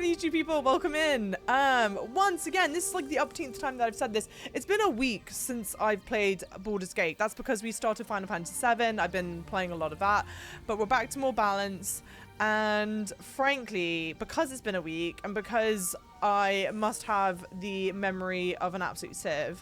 meet you people. Welcome in. Once again, this is like the upteenth time that I've said this. It's been a week since I've played Baldur's Gate. That's because we started Final Fantasy VII. I've been playing a lot of that, but we're back to more balance. And frankly, because it's been a week and because I must have the memory of an absolute sieve,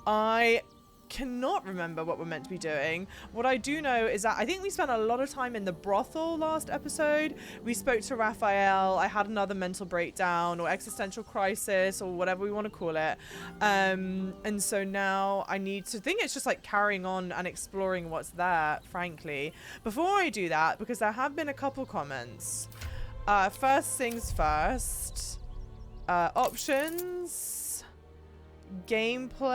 I cannot remember what we're meant to be doing. What I do know is that I think we spent a lot of time in the brothel last episode. We spoke to Raphael. I had another mental breakdown or existential crisis or whatever we want to call it. And so now I need to think it's just like carrying on and exploring what's there, frankly. Before I do that, because there have been a couple comments. First things first. Options. Gameplay.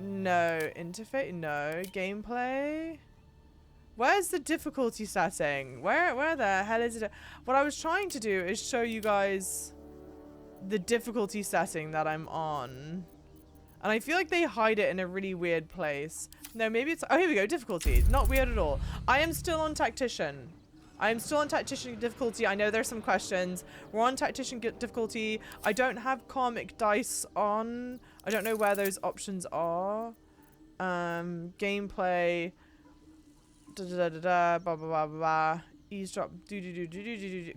No. Interface. No. Gameplay. Where's the difficulty setting? Where the hell is it? What I was trying to do is show you guys the difficulty setting that I'm on. And I feel like they hide it in a really weird place. No, maybe it's... Oh, here we go. Difficulty. Not weird at all. I am still on Tactician. I am still on Tactician difficulty. I know there's some questions. We're on Tactician difficulty. I don't have karmic dice on. I don't know where those options are. Gameplay. Blah, blah, blah, blah, blah. Eavesdrop.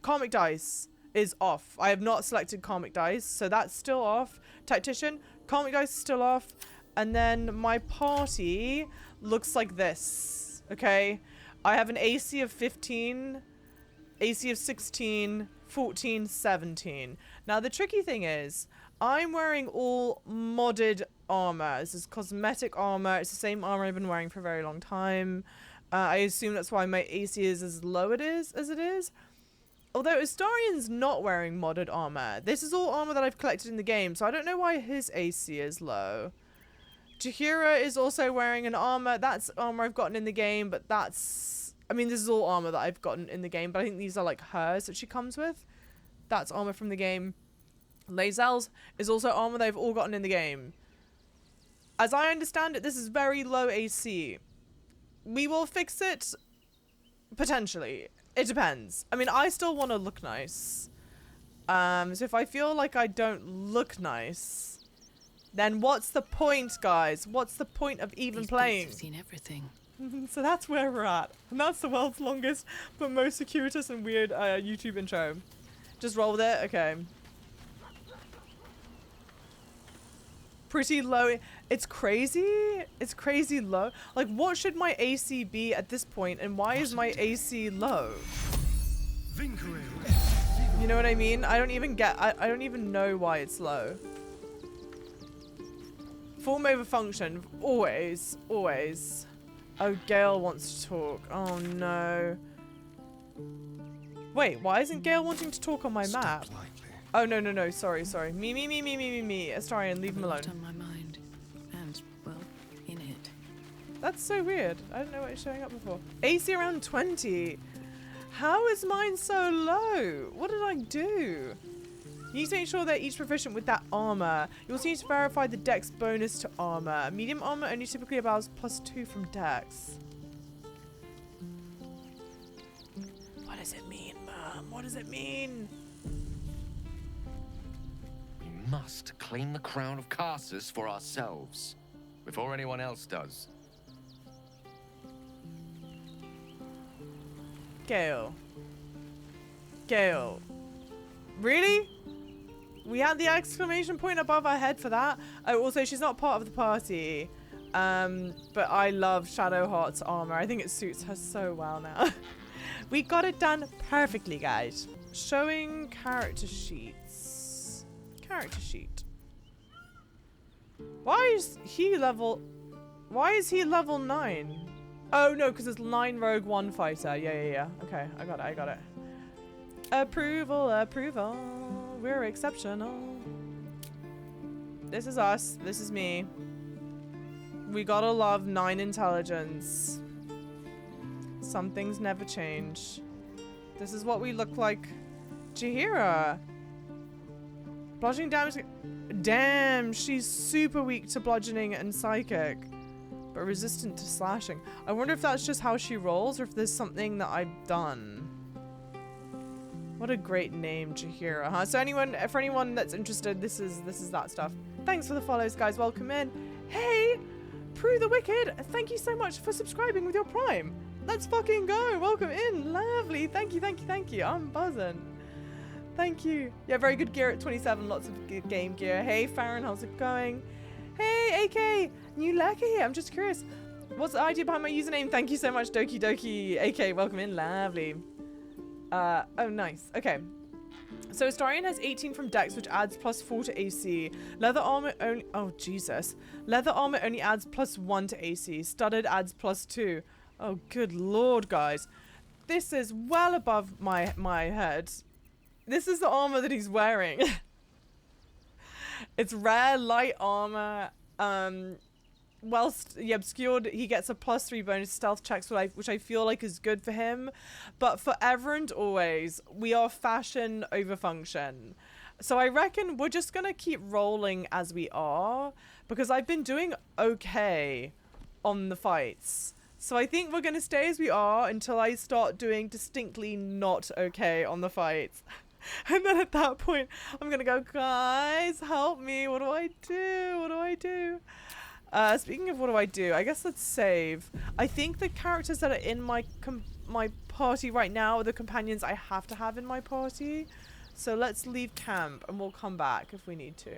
Karmic dice is off. I have not selected karmic dice, so that's still off. Tactician. Karmic dice is still off. And then my party looks like this. Okay? I have an AC of 15, AC of 16, 14, 17. Now, the tricky thing is, I'm wearing all modded armor. This is cosmetic armor. It's the same armor I've been wearing for a very long time. I assume that's why my AC is as low as it is. Although Astarian's not wearing modded armor. This is all armor that I've collected in the game, so I don't know why his AC is low. Jahira is also wearing an armor. That's armor I've gotten in the game, but that's... I mean, this is all armor that I've gotten in the game, but I think these are like hers that she comes with. That's armor from the game. Lazel's is also armor they've all gotten in the game. As I understand it, this is very low AC. We will fix it, potentially. It depends. I mean, I still want to look nice. So if I feel like I don't look nice... Then what's the point, guys? What's the point of even playing? I've seen everything. So that's where we're at. And that's the world's longest but most circuitous and weird YouTube intro. Just roll with it? Okay. Pretty low. It's crazy. It's crazy low. Like, what should my AC be at this point? And why is my AC low? You know what I mean? I don't even get... I don't even know why it's low. Form over function. Always. Always. Oh, Gale wants to talk. Oh, no. Wait, why isn't Gale wanting to talk on my map? Oh, no, no, no. Sorry, sorry. Me. Astarian, leave him alone. On my mind. And, well, in it. That's so weird. I don't know what is showing up before. AC around 20. How is mine so low? What did I do? You need to make sure they're each proficient with that armor. You also need to verify the dex bonus to armor. Medium armor only typically allows +2 from dex. What does it mean, Mom? What does it mean? We must claim the crown of Karsus for ourselves, before anyone else does. Gale. Gale. Really? We had the exclamation point above our head for that. Oh, also, she's not part of the party. But I love Shadowheart's armor. I think it suits her so well now. We got it done perfectly, guys. Showing character sheets. Character sheet. Why is he level 9? Oh, no, because it's 9 rogue, 1 fighter. Yeah. Okay, I got it. Approval. We're exceptional. This is us. This is me. We gotta love 9 intelligence. Some things never change. This is what we look like. Jahira. Bludgeoning damage. Damn, she's super weak to bludgeoning and psychic, but resistant to slashing. I wonder if that's just how she rolls or if there's something that I've done. What a great name, Chihira, huh? So for anyone that's interested, this is that stuff. Thanks for the follows, guys. Welcome in. Hey, Prue the Wicked, thank you so much for subscribing with your Prime. Let's fucking go. Welcome in. Lovely. Thank you, thank you, thank you. I'm buzzing. Thank you. Yeah, very good gear at 27. Lots of game gear. Hey, Farron, how's it going? Hey, AK, new lurker here. I'm just curious. What's the idea behind my username? Thank you so much, Doki Doki. AK, welcome in. Lovely. Oh, nice. Okay. So Astarion has 18 from Dex, which adds +4 to AC. Leather armor only... Oh, Jesus. Leather armor only adds +1 to AC. Studded adds +2. Oh, good lord, guys. This is well above my head. This is the armor that he's wearing. It's rare, light armor. Whilst obscured, he gets a +3 bonus stealth checks, which I feel like is good for him. But forever and always, we are fashion over function. So I reckon we're just gonna keep rolling as we are, because I've been doing okay on the fights. So I think we're gonna stay as we are until I start doing distinctly not okay on the fights. And then at that point, I'm gonna go, guys, help me. What do I do? What do I do? Speaking of what do I do, I guess let's save. I think the characters that are in my party right now are the companions I have to have in my party. So let's leave camp and we'll come back if we need to.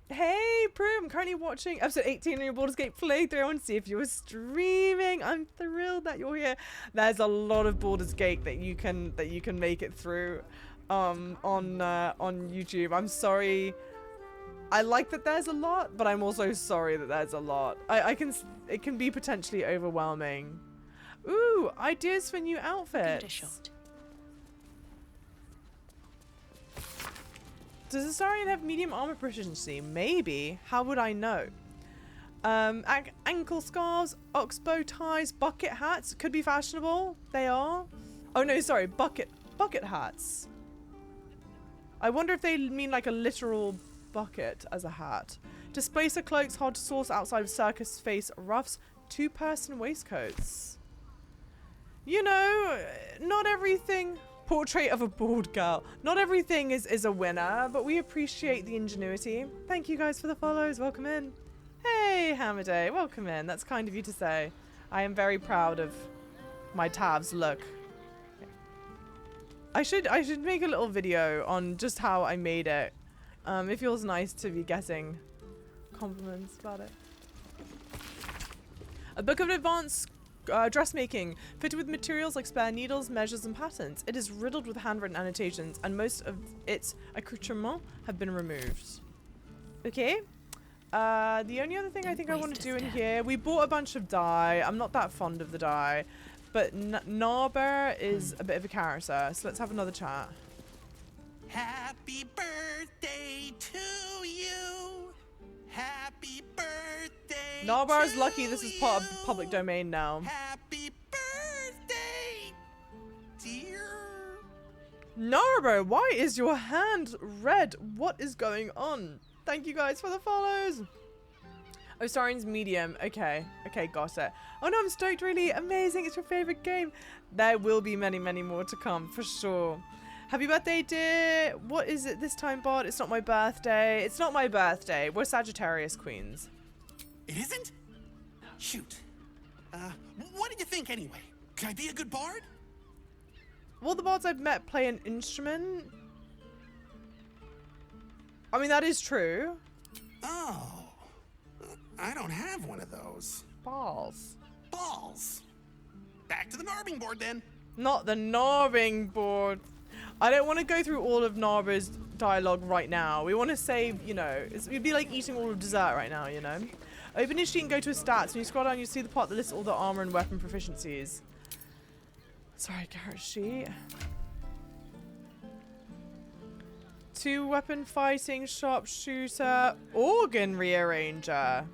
Hey, Prue, I'm currently watching episode 18 on your Baldur's Gate playthrough. I want to see if you were streaming. I'm thrilled that you're here. There's a lot of Baldur's Gate that you can make it through on YouTube. I'm sorry. I like that there's a lot, but I'm also sorry that there's a lot. It can be potentially overwhelming. Ooh, ideas for new outfits. Does Astarion have medium armor proficiency? Maybe. How would I know? Ankle scarves, oxbow ties, bucket hats. Could be fashionable. They are. Oh no, sorry. Bucket hats. I wonder if they mean like a literal bucket as a hat. Displacer cloaks, hard to source outside of circus face ruffs, 2-person waistcoats. You know, not everything. Portrait of a bald girl. Not everything is a winner, but we appreciate the ingenuity. Thank you guys for the follows. Welcome in. Hey, Hammerday. Welcome in. That's kind of you to say. I am very proud of my Tav's look. I should make a little video on just how I made it. It feels nice to be getting compliments about it. A book of advanced dressmaking, fitted with materials like spare needles, measures, and patterns. It is riddled with handwritten annotations, and most of its accoutrements have been removed. Okay. The only other thing I think I want to do in here, we bought a bunch of dye. I'm not that fond of the dye, but Narber is a bit of a character, so let's have another chat. Happy birthday to you. Happy birthday. Narbar's lucky this is part of the public domain now. Happy birthday, dear. Narbar, why is your hand red? What is going on? Thank you guys for the follows. Osarion's medium. Okay, got it. Oh no, I'm stoked, really. Amazing, it's your favorite game. There will be many, many more to come, for sure. Happy birthday, dear. What is it this time, Bard? It's not my birthday. It's not my birthday. We're Sagittarius queens. It isn't? Shoot. What did you think anyway? Can I be a good bard? Will the bards I've met play an instrument? I mean, that is true. Oh. I don't have one of those. Balls. Balls. Back to the Narbing board then. Not the Narbing board. I don't want to go through all of Narber's dialogue right now. We want to save, you know, it'd be like eating all of dessert right now, you know. Open his sheet and go to his stats. When you scroll down, you see the part that lists all the armor and weapon proficiencies. Sorry, character sheet. 2 weapon fighting, sharpshooter, organ rearranger.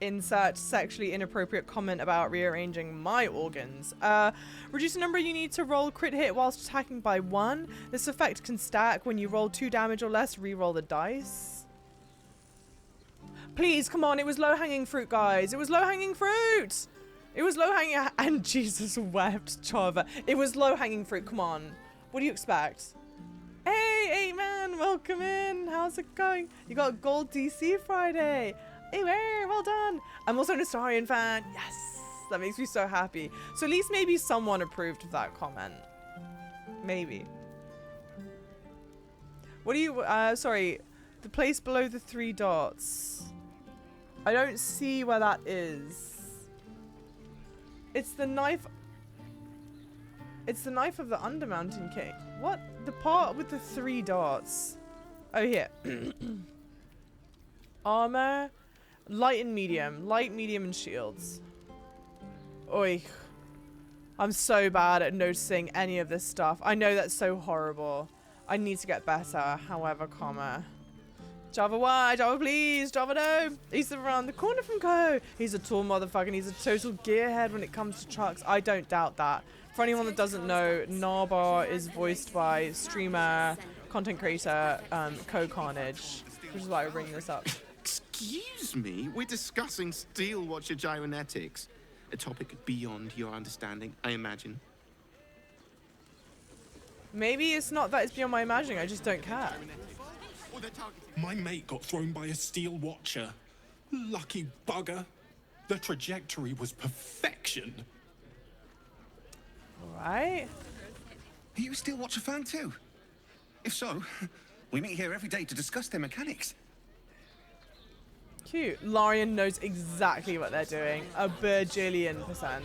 Insert sexually inappropriate comment about rearranging my organs. Reduce the number you need to roll crit hit whilst attacking by 1. This effect can stack. When you roll 2 damage or less, re-roll the dice. Please, come on. It was low-hanging fruit, guys. It was low-hanging fruit. It was low-hanging and Jesus wept, Chava. It was low-hanging fruit. Come on. What do you expect? Hey, 8-Man, welcome in. How's it going? You got gold DC Friday. Hey, well done. I'm also an Astarian fan. Yes, that makes me so happy. So at least maybe someone approved of that comment. Maybe. What do you, sorry, the place below the 3 dots. I don't see where that is. It's the knife. It's the knife of the Undermountain King. What? The part with the 3 dots. Oh, here. Armor. Light and medium. Light, medium, and shields. Oi. I'm so bad at noticing any of this stuff. I know that's so horrible. I need to get better. However, Java why? Java please? Java no? He's around the corner from Co. He's a tall motherfucker and he's a total gearhead when it comes to trucks. I don't doubt that. For anyone that doesn't know, Narbar is voiced by streamer, content creator, Co Carnage, which is why I bring this up. Excuse me? We're discussing steel watcher gyromatics. A topic beyond your understanding, I imagine. Maybe it's not that it's beyond my imagining, I just don't care. My mate got thrown by a steel watcher. Lucky bugger. The trajectory was perfection. Alright. Are you a steel watcher fan too? If so, we meet here every day to discuss their mechanics. Cute. Larian knows exactly what they're doing. A bajillion%.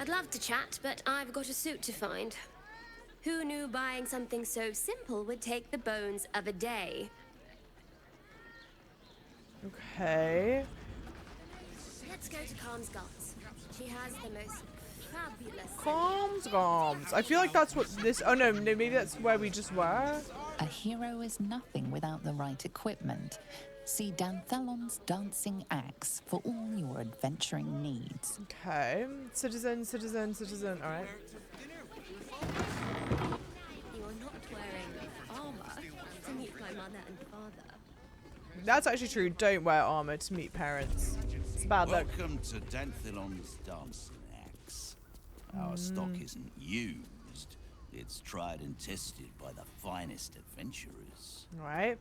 I'd love to chat, but I've got a suit to find. Who knew buying something so simple would take the bones of a day? Okay. Let's go to Calm's Gums. She has the most fabulous... Comms. I feel like that's what this... Oh, no, maybe that's where we just were. A hero is nothing without the right equipment. See Danthelon's dancing axe for all your adventuring needs. Okay. Citizen. All right. You are not wearing armor to meet my mother and father. That's actually true. Don't wear armor to meet parents. It's a bad look. Welcome to Danthelon's dancing axe. Our stock isn't used. It's tried and tested by the finest adventurers. All right.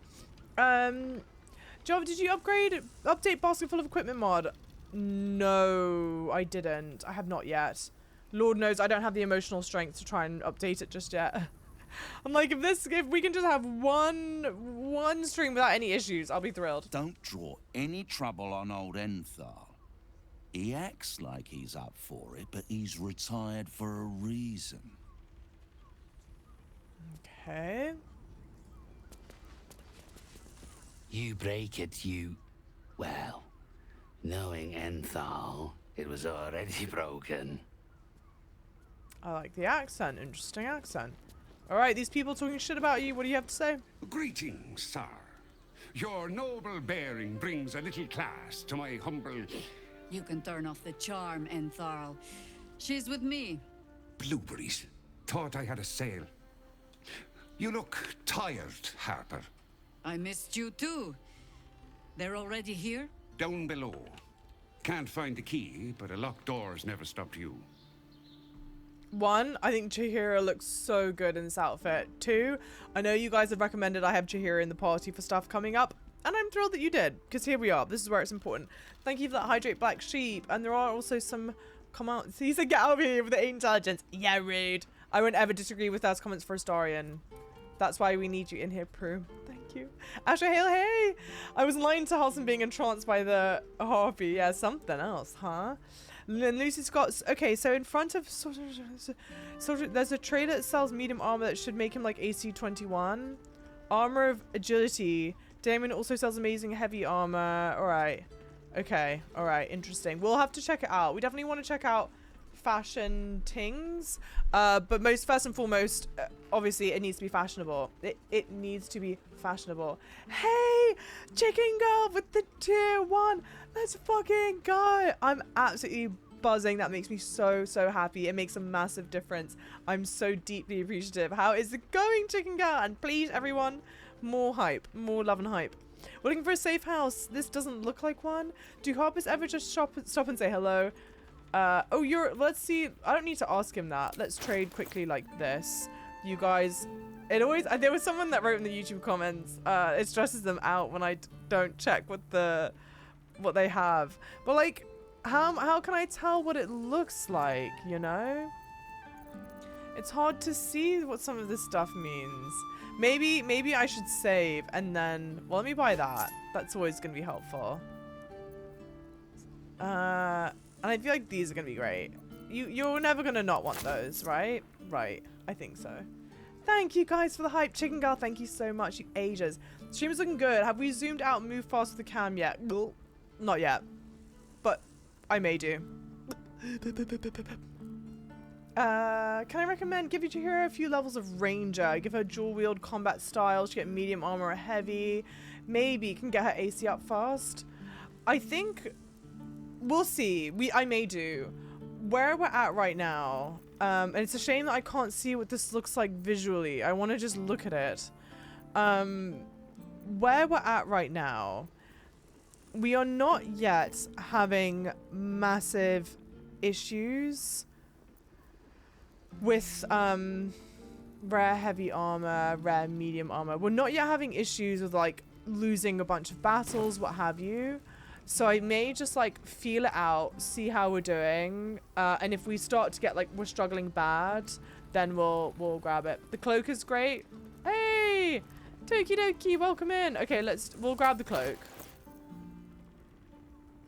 Java, did you update basket full of equipment mod? No, I didn't. I have not yet. Lord knows I don't have the emotional strength to try and update it just yet. I'm like, if we can just have one stream without any issues, I'll be thrilled. Don't draw any trouble on old Enthal. He acts like he's up for it, but he's retired for a reason. Okay. You break it, you... Well, knowing Enthal, it was already broken. I like the accent. Interesting accent. All right, these people talking shit about you. What do you have to say? Greetings, sir. Your noble bearing brings a little class to my humble... You can turn off the charm, Enthal. She's with me. Blueberries. Thought I had a sale. You look tired, Harper. I missed you too. They're already here? Down below. Can't find the key, but a locked door's never stopped you. 1, I think Chihira looks so good in this outfit. 2, I know you guys have recommended I have Chihira in the party for stuff coming up, and I'm thrilled that you did, because here we are. This is where it's important. Thank you for that hydrate black sheep, and there are also some... Come out. He said, get out of here with the 8 intelligence. Yeah, rude. I won't ever disagree with those comments for Astarian. That's why we need you in here, Prue. Thank you. Asher Hale, hey! I was lying to Halson being entranced by the harpy. Yeah, something else, huh? And Lucy Scott's... Okay, so in front of... there's a trader that sells medium armor that should make him like AC 21. Armor of agility. Damien also sells amazing heavy armor. Alright. Okay. Alright. Interesting. We'll have to check it out. We definitely want to check out fashion tings. But first and foremost, obviously it needs to be fashionable. It needs to be fashionable. Hey! Chicken girl with the tier 1! Let's fucking go! I'm absolutely buzzing. That makes me so, so happy. It makes a massive difference. I'm so deeply appreciative. How is it going, chicken girl? And please, everyone, more hype. More love and hype. We're looking for a safe house. This doesn't look like one. Do Harpers ever just stop and say hello? Oh, let's see. I don't need to ask him that. Let's trade quickly like this. You guys, it always, there was someone that wrote in the YouTube comments, it stresses them out when I don't check what they have. But like, how can I tell what it looks like, you know? It's hard to see what some of this stuff means. Maybe I should save and then, well, let me buy that. That's always going to be helpful. And I feel like these are going to be great. You're never going to not want those, right? Right. I think so. Thank you guys for the hype. Chicken Girl, thank you so much. You ages. Stream is looking good. Have we zoomed out and moved fast with the cam yet? Not yet. But I may do. Can I recommend give your hero a few levels of ranger? Give her dual wield combat style. She get medium armor or heavy. Maybe can get her AC up fast. I think we'll see. I may do. Where we're at right now, and it's a shame that I can't see what this looks like visually. I want to just look at it. Where we're at right now, we are not yet having massive issues with rare heavy armor, rare medium armor. We're not yet having issues with like losing a bunch of battles, what have you. So I may just like feel it out, see how we're doing, and if we start to get like we're struggling bad, then we'll grab it. The cloak is great. Hey, Toki Doki, welcome in. Okay, we'll grab the cloak.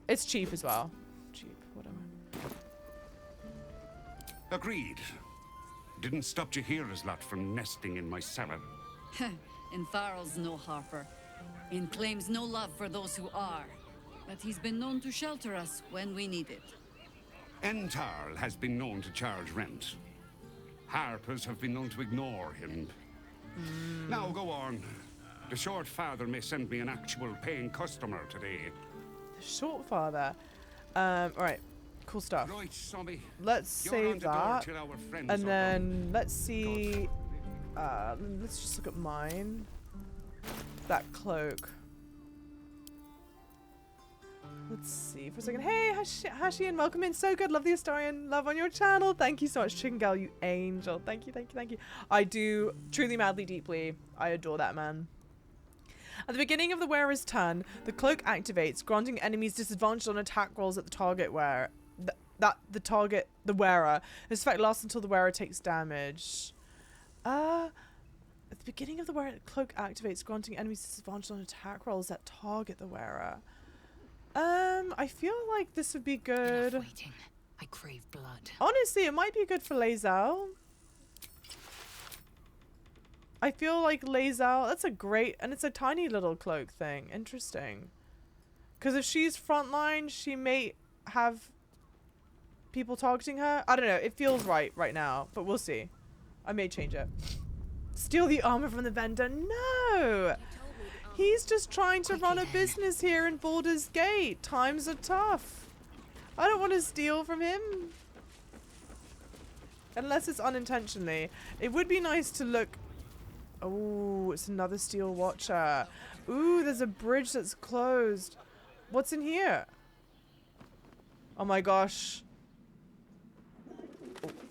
It's cheap as well. Cheap, whatever. Agreed. Didn't stop Jahira's lot from nesting in my cellar. And Tharl's no Harper. And claims no love for those who are. But he's been known to shelter us when we need it. Entarl has been known to charge rent. Harpers have been known to ignore him. Now go on. The short father may send me an actual paying customer today. The short father. Alright. Cool stuff. Right, Sobby. Let's save that. And then let's see. Let's just look at mine. That cloak. Let's see for a second. Hey, Hashi, and welcome in. So good. Love the Astarian. Love on your channel. Thank you so much, Chicken Girl, you angel. Thank you, thank you, thank you. I do truly, madly, deeply. I adore that man. At the beginning of the wearer's turn, the cloak activates, granting enemies disadvantage on attack rolls at the target wearer. The wearer. This effect lasts until the wearer takes damage. At the beginning of the wearer, the cloak activates, granting enemies disadvantage on attack rolls that target the wearer. I feel like this would be good. Enough waiting. I crave blood. Honestly, it might be good for Lae'zel. I feel like Lae'zel, that's a great, and it's a tiny little cloak thing. Interesting. Because if she's frontline, she may have people targeting her. I don't know. It feels right now, but we'll see. I may change it. Steal the armor from the vendor? No! He's just trying to run a business here in Baldur's Gate. Times are tough. I don't want to steal from him. Unless it's unintentionally. It would be nice to look... Oh, it's another steel watcher. Ooh, there's a bridge that's closed. What's in here? Oh my gosh.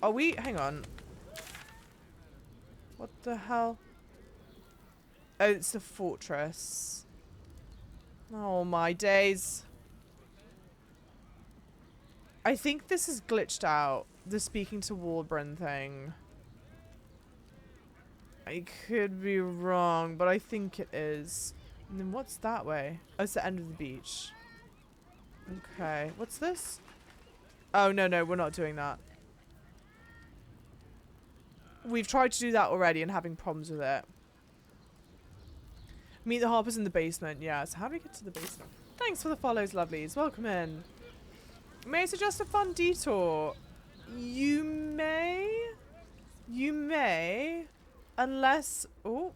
Are we... Hang on. What the hell? Oh, it's the fortress. Oh my days. I think this is glitched out. The speaking to Warbrin thing. I could be wrong, but I think it is. And then what's that way? Oh, it's the end of the beach. Okay. What's this? Oh, no, we're not doing that. We've tried to do that already and having problems with it. Meet the Harpers in the basement. Yeah, so how do we get to the basement? Thanks for the follows, lovelies. Welcome in. May I suggest a fun detour? You may. Unless... Oh.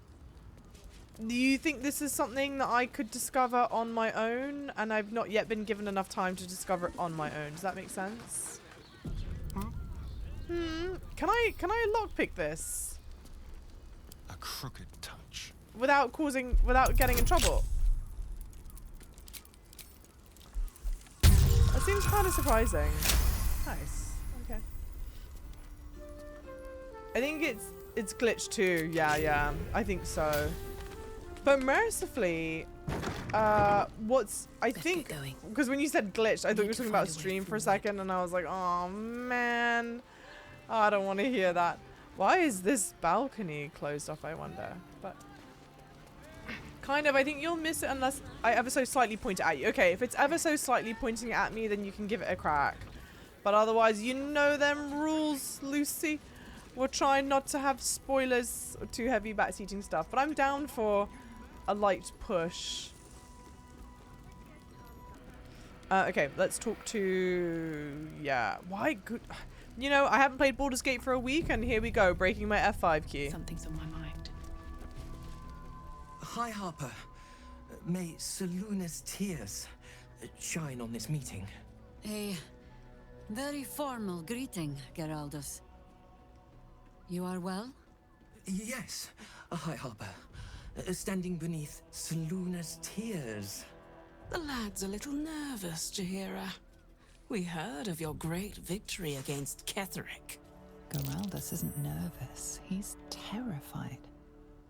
Do you think this is something that I could discover on my own? And I've not yet been given enough time to discover it on my own. Does that make sense? Can I lockpick this? A crooked touch. Without getting in trouble? seems kind of surprising. Nice. Okay. I think it's glitched too. Yeah, I think so. But mercifully, I think because when you said glitched, I thought you were talking about stream for a second, and I was like, oh man, I don't want to hear that. Why is this balcony closed off, I wonder? But kind of, I think you'll miss it unless I ever so slightly point it at you. Okay, if it's ever so slightly pointing at me, then you can give it a crack. But otherwise, you know them rules, Lucy. We're trying not to have spoilers or too heavy backseating stuff. But I'm down for a light push. Okay, let's talk to... Yeah, why good... You know, I haven't played Baldur's Gate for a week, and here we go, breaking my F5 key. Something's on my mind. Hi, Harper. May Seluna's tears shine on this meeting. A very formal greeting, Geraldus. You are well? Yes. Hi, Harper. Standing beneath Seluna's tears. The lad's a little nervous, Jaheira. We heard of your great victory against Ketheric. Geraldus isn't nervous. He's terrified.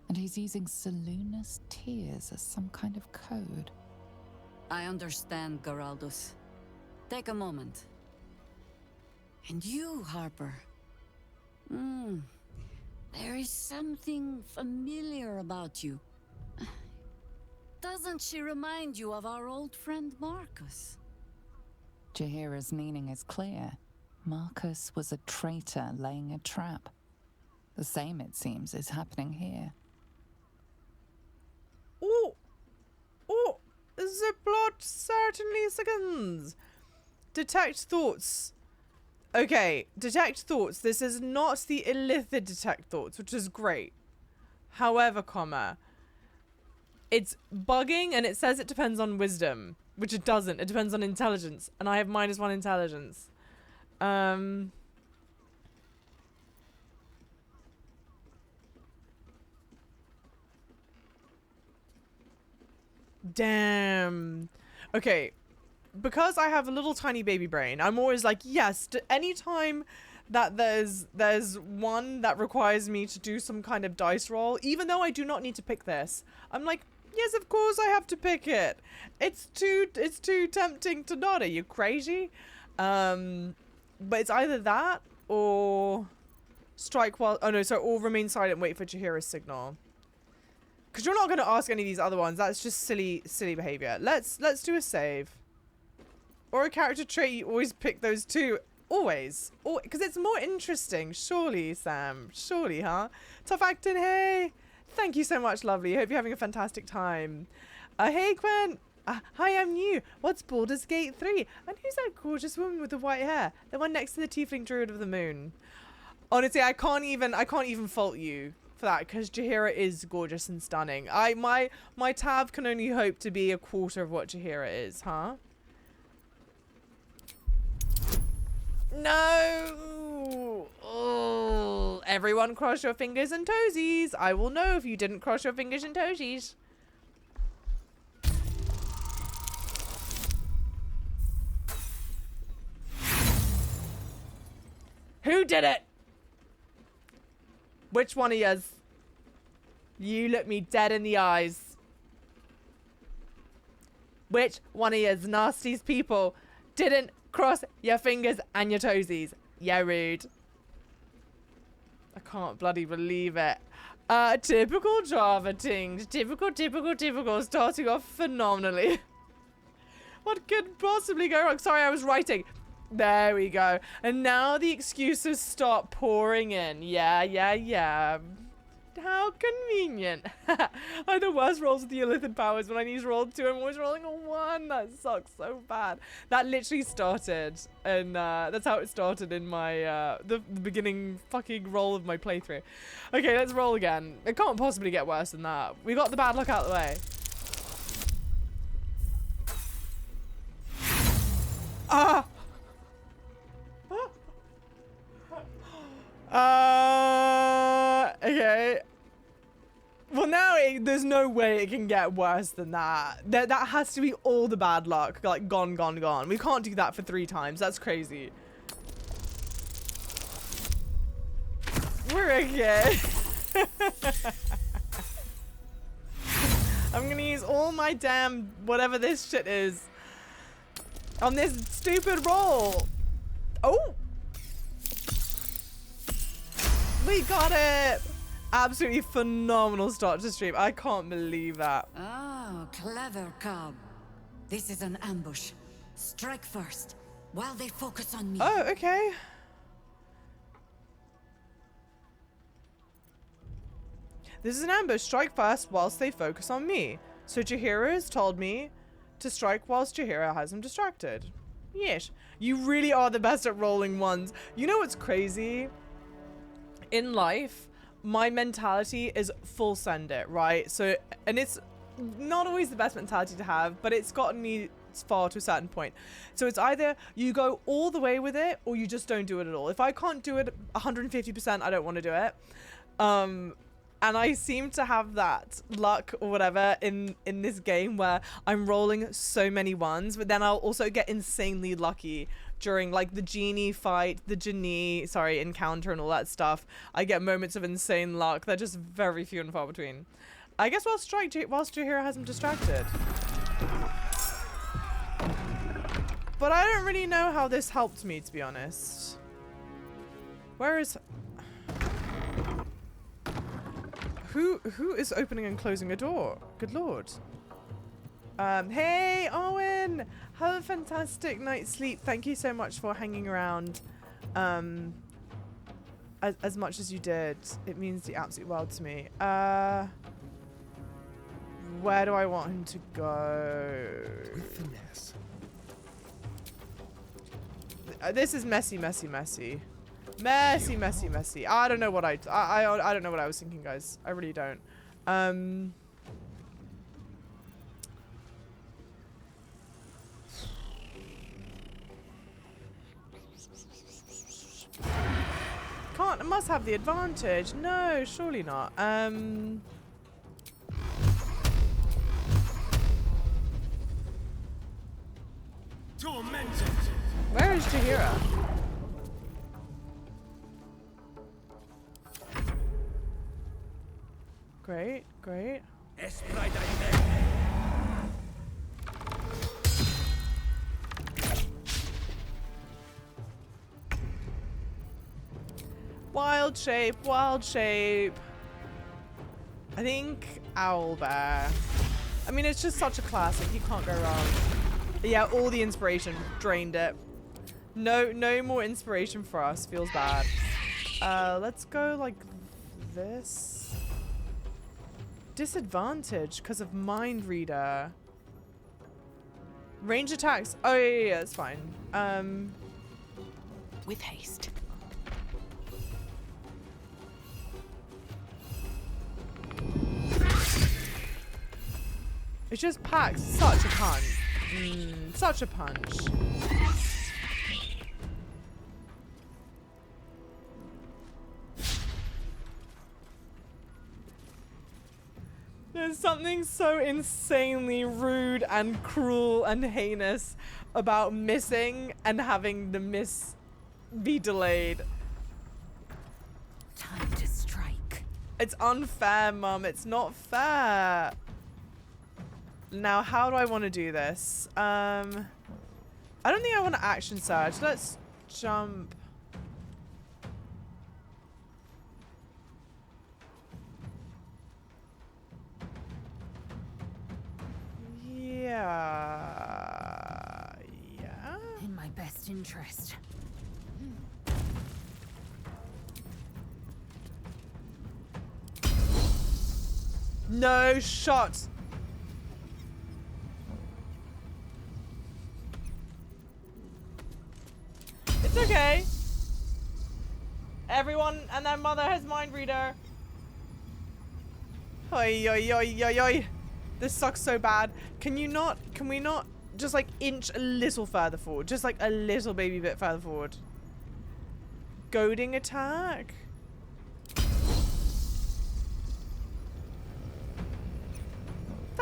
And he's using Seluna's tears as some kind of code. I understand, Geraldus. Take a moment. And you, Harper. There is something familiar about you. Doesn't she remind you of our old friend Marcus? Jaheira's meaning is clear. Marcus was a traitor laying a trap. The same, it seems, is happening here. Oh, the plot certainly thickens. Detect thoughts. Okay, detect thoughts. This is not the illithid detect thoughts, which is great. However, it's bugging and it says it depends on wisdom, which it doesn't. It depends on intelligence, and I have -1 intelligence. Damn. Okay. Because I have a little tiny baby brain, I'm always like, yes, anytime that there's one that requires me to do some kind of dice roll, even though I do not need to pick this, I'm like, yes, of course I have to pick it. It's too tempting to not. Are you crazy? But it's either that or strike while, oh no, so or remain silent and wait for Jaheira's signal. Because you're not going to ask any of these other ones. That's just silly behavior. Let's do a save. Or a character trait, you always pick those two. Always. Because it's more interesting. Surely, Sam. Surely, huh? Tough acting, hey. Thank you so much, lovely. Hope you're having a fantastic time. Hey, Gwen. Hi, I'm new. What's Baldur's Gate 3? And who's that gorgeous woman with the white hair? The one next to the Tiefling Druid of the Moon. Honestly, I can't even fault you for that, because Jaheira is gorgeous and stunning. My tab can only hope to be a quarter of what Jaheira is, huh? No! Oh, everyone cross your fingers and toesies. I will know if you didn't cross your fingers and toesies. Who did it? Which one of yous? You look me dead in the eyes. Which one of yous nasties people didn't cross your fingers and your toesies? Yeah, rude. I can't bloody believe it. Typical Java thing. Typical. Starting off phenomenally. What could possibly go wrong? Sorry, I was writing. There we go. And now the excuses stop pouring in. Yeah. How convenient. I have the worst rolls with the illithid powers. When I need to roll 2, I'm always rolling a 1. That sucks so bad. That literally started, and that's how it started in my the beginning fucking roll of my playthrough. Okay, let's roll again. It can't possibly get worse than that. We got the bad luck out of the way. Okay. Well, now There's no way it can get worse than that. That has to be all the bad luck. Like, gone, gone, gone. We can't do that for 3 times. That's crazy. We're okay. I'm gonna use all my damn whatever this shit is on this stupid roll. Oh! We got it! Absolutely phenomenal start to stream. I can't believe that. Oh, clever cob. This is an ambush. Strike first, while they focus on me. Oh, okay. This is an ambush. Strike first whilst they focus on me. So Jaheira has told me to strike whilst Jaheira has him distracted. Yes. You really are the best at rolling ones. You know what's crazy? In life, my mentality is full send it, right? So, and it's not always the best mentality to have, but it's gotten me far to a certain point. So it's either you go all the way with it or you just don't do it at all. If I can't do it 150%, I don't want to do it. And I seem to have that luck or whatever in this game where I'm rolling so many ones, but then I'll also get insanely lucky during like the genie fight, the genie, encounter and all that stuff. I get moments of insane luck. They're just very few and far between. I guess whilst Jaheira has him distracted. But I don't really know how this helped me, to be honest. Where is... Who is opening and closing a door? Good lord. Hey, Owen! Have a fantastic night's sleep. Thank you so much for hanging around as much as you did. It means the absolute world to me. Where do I want him to go? Finesse. This is messy, messy, messy. Messy, messy, messy. I don't know what I don't know what I was thinking, guys. I really don't. Can't. Must have the advantage. No, surely not. Tormented. Where is Jaheira? Great, great. Wild shape, wild shape. I think owlbear. I mean, it's just such a classic. You can't go wrong. Yeah, all the inspiration drained it. No more inspiration for us. Feels bad. Let's go like this. Disadvantage because of mind reader. Range attacks. Oh yeah, it's fine. With haste. It just packs such a punch. Such a punch. There's something so insanely rude and cruel and heinous about missing and having the miss be delayed. Time to strike. It's unfair, Mum. It's not fair. Now, how do I want to do this? I don't think I want to action surge. Let's jump. Yeah. In my best interest. No shot. It's okay. Everyone and their mother has mind reader. Oi, oi, oi, oi, oi. This sucks so bad. Can we not just like inch a little further forward? Just like a little baby bit further forward. Goading attack.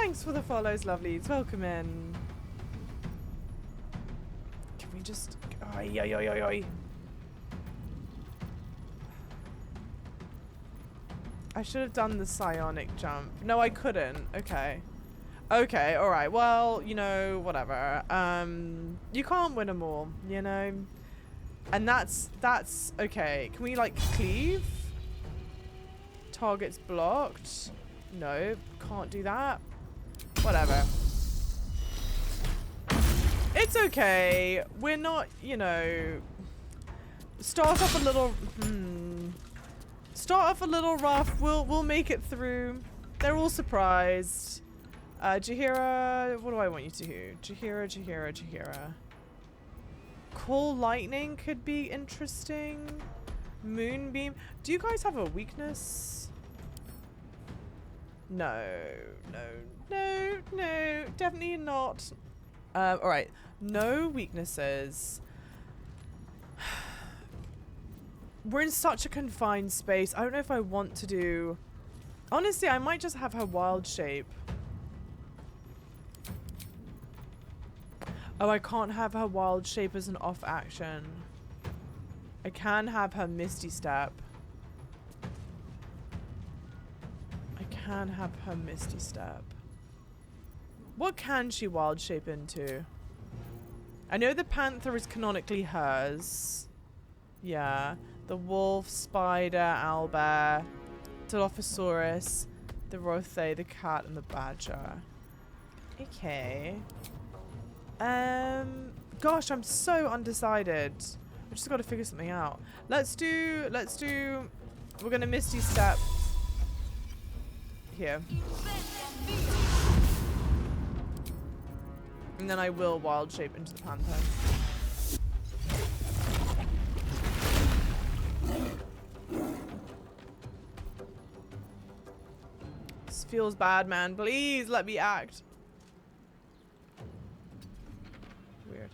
Thanks for the follows, lovelies. Welcome in. Can we just... Oi, oi, oi, oi, oi. I should have done the psionic jump. No, I couldn't. Okay. Okay, alright. Well, you know, whatever. You can't win them all, you know? And that's okay. Can we, like, cleave? Target's blocked. No, can't do that. Whatever. It's okay. We're not, you know... Start off a little... Start off a little rough. We'll make it through. They're all surprised. Jaheira, what do I want you to do? Jaheira. Call lightning could be interesting. Moonbeam. Do you guys have a weakness? No. Definitely not. Alright. No weaknesses. We're in such a confined space. I don't know if I want to do... Honestly, I might just have her wild shape. Oh, I can't have her wild shape as an off action. I can have her misty step. What can she wild shape into? I know the panther is canonically hers. Yeah. The wolf, spider, owlbear, Dilophosaurus, the rothe, the cat, and the badger. Okay. Gosh, I'm so undecided. I just got to figure something out. Let's do, we're going to Misty Step here. And then I will wild shape into the panther. This feels bad, man. Please let me act. Weird.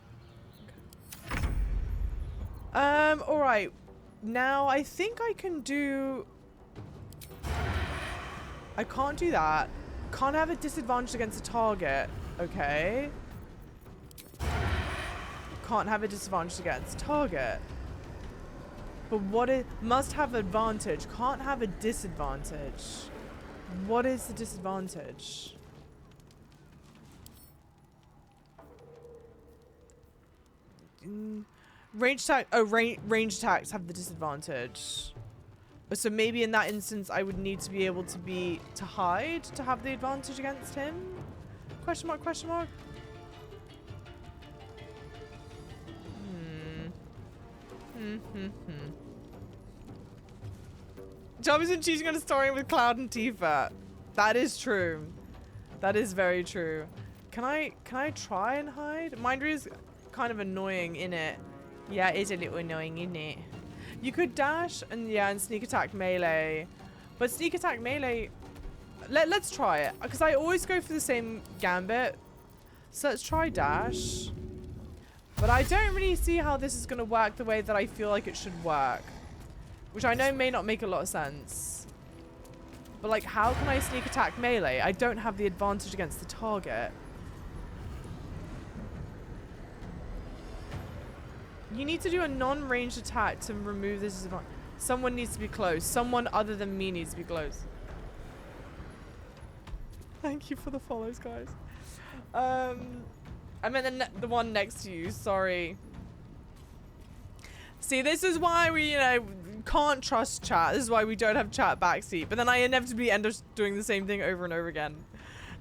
Okay. Alright. Now I think I can do... I can't do that. Can't have a disadvantage against a target. Okay. Can't have a disadvantage against target. But what is... Must have advantage. Can't have a disadvantage. What is the disadvantage? Range attack. Oh, range attacks have the disadvantage. So maybe in that instance, I would need to be able to hide to have the advantage against him. Question mark? Question mark? Job isn't cheating on a story with Cloud and Tifa. That is true. That is very true. Can I try and hide? Mind Reader's kind of annoying, innit? Yeah, it is a little annoying, innit? You could dash and sneak attack melee. But sneak attack melee, let's try it. Because I always go for the same gambit. So let's try dash. But I don't really see how this is going to work the way that I feel like it should work. Which I know may not make a lot of sense. But like, how can I sneak attack melee? I don't have the advantage against the target. You need to do a non-ranged attack to remove this disadvantage. Someone needs to be close. Someone other than me needs to be close. Thank you for the follows, guys. I meant the one next to you. Sorry. See, this is why we, can't trust chat. This is why we don't have chat backseat. But then I inevitably end up doing the same thing over and over again.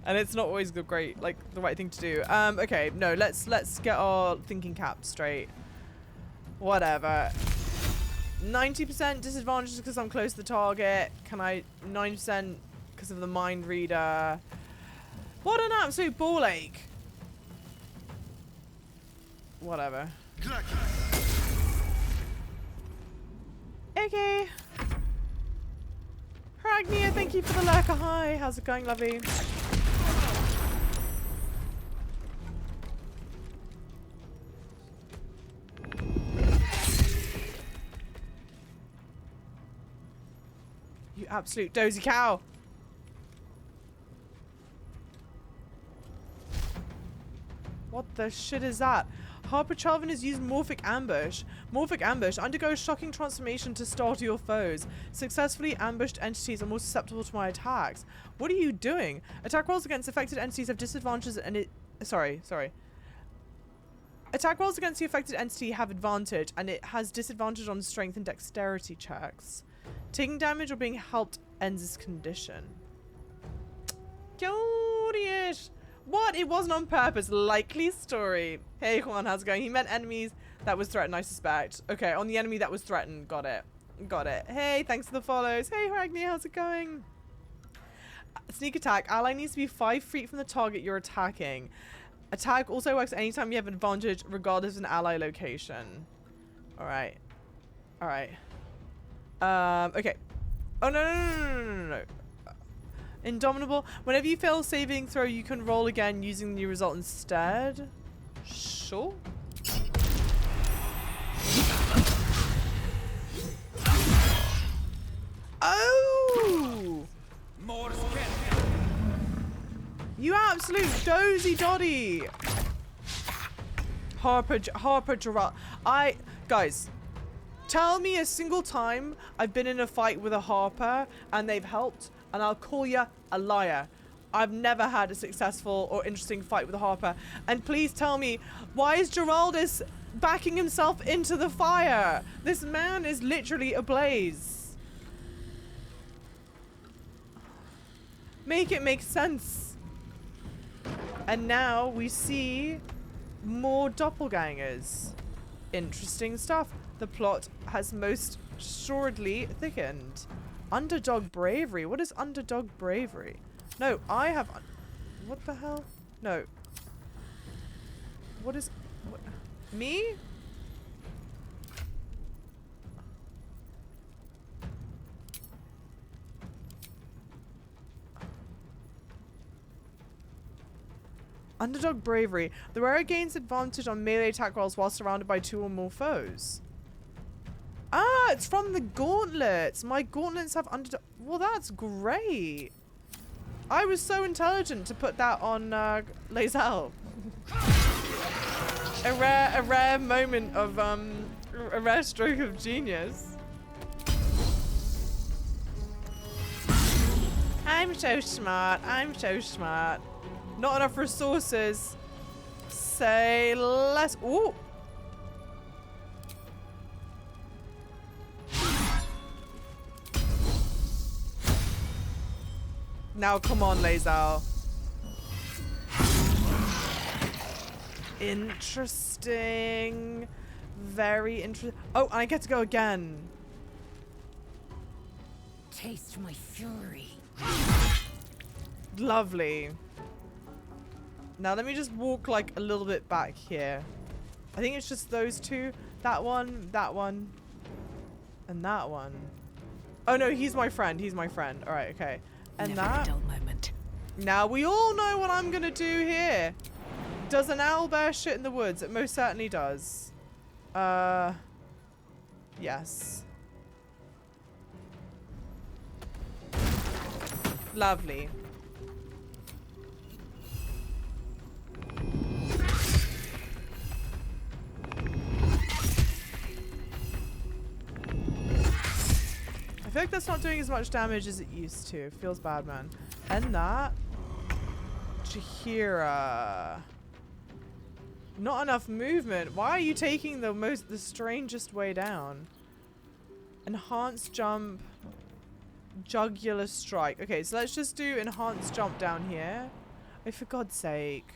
And it's not always the right thing to do. Okay, no, let's get our thinking cap straight. Whatever. 90% disadvantage because I'm close to the target. Can I 9% because of the mind reader? What an absolute ball ache. Whatever. Okay. Ragnia, thank you for the lurker. Hi, how's it going, lovey? You absolute dozy cow. the shit is that? Harper Chalvin has used Morphic Ambush. Morphic Ambush undergoes shocking transformation to startle your foes. Successfully ambushed entities are more susceptible to my attacks. What are you doing? Attack rolls against affected entities have disadvantages and it... Sorry. Attack rolls against the affected entity have advantage and it has disadvantage on strength and dexterity checks. Taking damage or being helped ends this condition. Curious. What? It wasn't on purpose. Likely story. Hey Juan, how's it going? He meant enemies that was threatened, I suspect. Okay, on the enemy that was threatened. Got it. Hey, thanks for the follows. Hey Ragni, how's it going? Sneak attack. Ally needs to be 5 feet from the target you're attacking. Attack also works anytime you have advantage, regardless of an ally location. Alright. Okay. Oh, no. Indomitable. Whenever you fail a saving throw, you can roll again using the result instead. Sure. Oh! You absolute dozy doddy. Harper Gerard. Guys, tell me a single time I've been in a fight with a Harper and they've helped, and I'll call you a liar. I've never had a successful or interesting fight with a Harper. And please tell me, why is Geraldus backing himself into the fire? This man is literally ablaze. Make it make sense. And now we see more doppelgangers. Interesting stuff. The plot has most assuredly thickened. Underdog bravery. What is underdog bravery? No, I have... What the hell? No. What is... What? Me? Underdog bravery. The wearer gains advantage on melee attack rolls while surrounded by 2 or more foes. Ah, it's from the gauntlets. My gauntlets have underdog... Well, that's great. I was so intelligent to put that on Lae'zel. A rare moment of a rare stroke of genius. I'm so smart. Not enough resources. Say less. Ooh. Now, come on, Lae'zel. Interesting. Very interesting. Oh, and I get to go again. Taste my fury. Lovely. Now, let me just walk, like, a little bit back here. I think it's just those two. That one, and that one. Oh, no, he's my friend. All right, okay. And Never that. a dull moment. Now, we all know what I'm going to do here. Does an owl bear shit in the woods? It most certainly does. Yes. Lovely. I feel like that's not doing as much damage as it used to. It feels bad, man. And that. Jaheira. Not enough movement. Why are you taking the strangest way down? Enhanced jump. Jugular strike. Okay, so let's just do enhanced jump down here. Oh, for God's sake.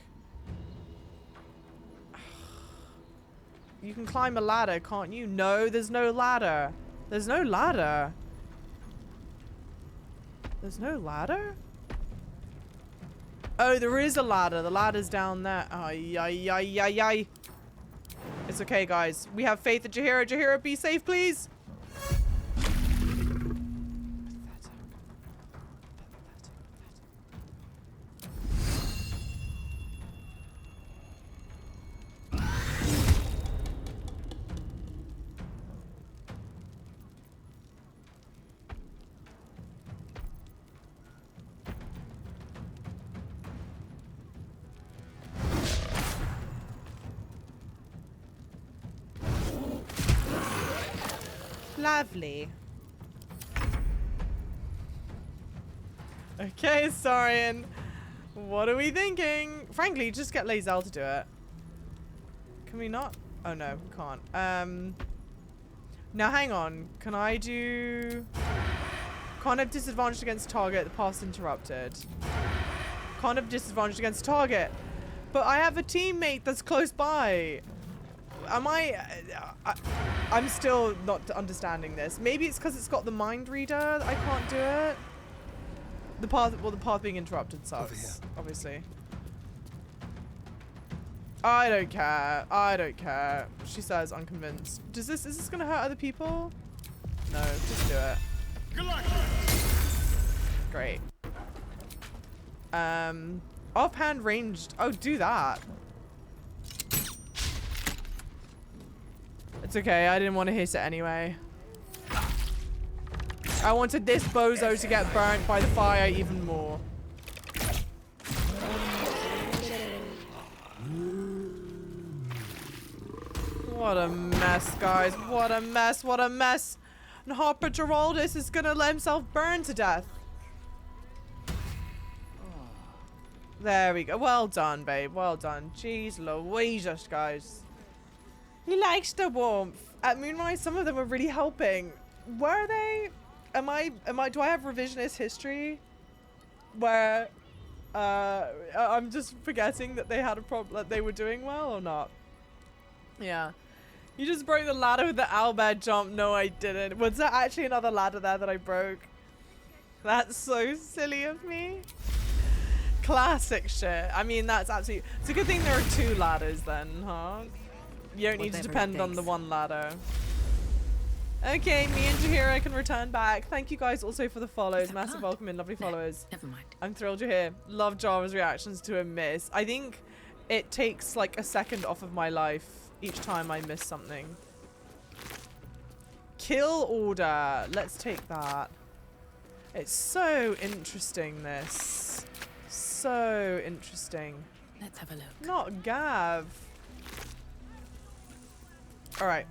You can climb a ladder, can't you? No, there's no ladder. There's no ladder. There's no ladder? Oh, there is a ladder. The ladder's down there. Ay, ay, ay, ay, ay. It's okay, guys. We have faith in Jaheira. Jaheira, be safe, please. Lovely. Okay, Saurian. What are we thinking? Frankly, just get Lae'zel to do it. Can we not? Oh no, we can't. Now hang on. Can I do... Can't have disadvantage against target. The path's interrupted. Can't have disadvantage against target. But I have a teammate that's close by. Am I'm still not understanding this. Maybe it's because it's got the mind reader that I can't do it. The path being interrupted sucks, obviously. I don't care. I don't care. She says unconvinced. Is this gonna hurt other people? No, just do it. Great. Offhand ranged. Oh, do that. It's okay. I didn't want to hit it anyway. I wanted this bozo to get burnt by the fire even more. What a mess, guys. What a mess. What a mess. And Harper Geraldus is gonna let himself burn to death. There we go. Well done, babe. Well done. Jeez Louise, guys. He likes the warmth. At Moonrise, some of them were really helping. Were they? Do I have revisionist history? Where, I'm just forgetting that they had a problem, that they were doing well or not? Yeah. You just broke the ladder with the owlbear jump. No, I didn't. Was there actually another ladder there that I broke? That's so silly of me. Classic shit. I mean, that's absolutely... It's a good thing there are 2 ladders then, huh? You don't need to depend on the one ladder. Okay, me and Jaheira can return back. Thank you guys also for the follows. Massive welcome in, lovely followers. Never mind. I'm thrilled you're here. Love Java's reactions to a miss. I think it takes like a second off of my life each time I miss something. Kill order. Let's take that. It's so interesting, this. So interesting. Let's have a look. Not Gav. Alright.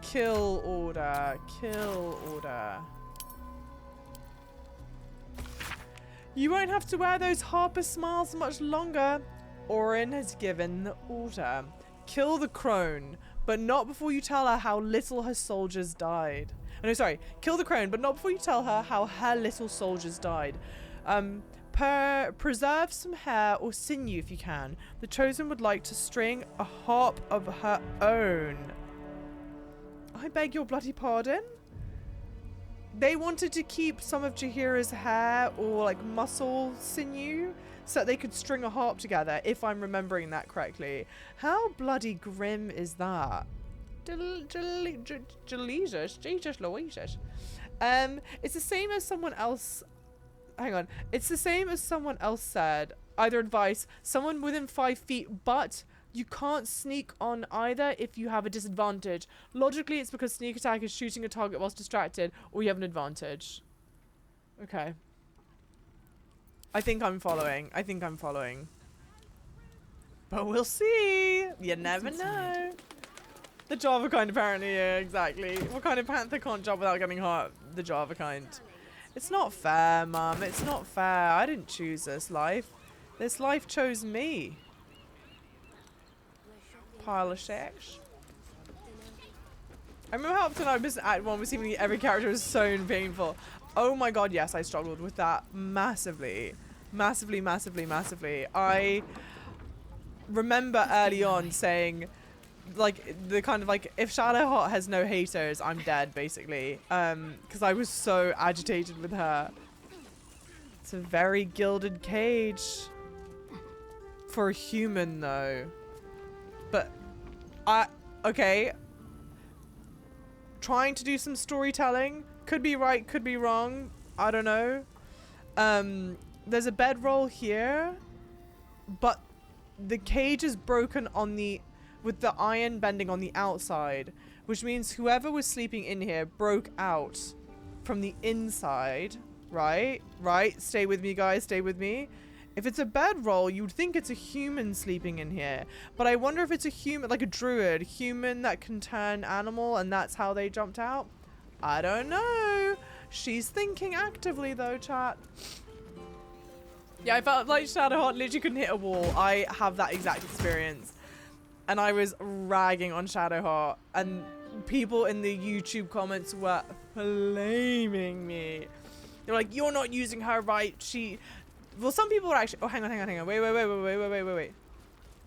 Kill order. Kill order. You won't have to wear those Harper smiles much longer. Orin has given the order. Kill the crone, but not before you tell her how little her soldiers died. Oh, no, sorry. Kill the crone, but not before you tell her how her little soldiers died. Preserve some hair or sinew if you can. The chosen would like to string a harp of her own. I beg your bloody pardon? They wanted to keep some of Jaheira's hair or like muscle sinew so that they could string a harp together, if I'm remembering that correctly. How bloody grim is that? Jesus Louise. It's the same as someone else. Hang on. It's the same as someone else said. Either advice, someone within 5 feet, but you can't sneak on either if you have a disadvantage. Logically, it's because sneak attack is shooting a target whilst distracted, or you have an advantage. Okay. I think I'm following. I think I'm following. But we'll see. You never know. The Java kind, apparently. Yeah, exactly. What kind of panther can't jump without getting hurt? The Java kind. It's not fair, Mum. It's not fair. I didn't choose this life. This life chose me. Pile of shit. I remember how often I missed Act 1 with seemingly every character was so painful. Oh my god, yes, I struggled with that massively. Massively, massively, massively. I remember early on saying, like, the kind of like, if Shadowheart has no haters, I'm dead, basically. Because I was so agitated with her. It's a very gilded cage. For a human, though. But, okay. Trying to do some storytelling. Could be right, could be wrong. I don't know. There's a bedroll here. But the cage is broken on the... with the iron bending on the outside. Which means whoever was sleeping in here broke out from the inside. Right? Right? Stay with me, guys. Stay with me. If it's a bedroll, you'd think it's a human sleeping in here. But I wonder if it's a human, like a druid, human that can turn animal, and that's how they jumped out. I don't know. She's thinking actively though, chat. Yeah, I felt like Shadowheart literally couldn't hit a wall. I have that exact experience. And I was ragging on Shadowheart, and people in the YouTube comments were flaming me. They were like, you're not using her right. Well, some people were actually, oh, hang on. Wait.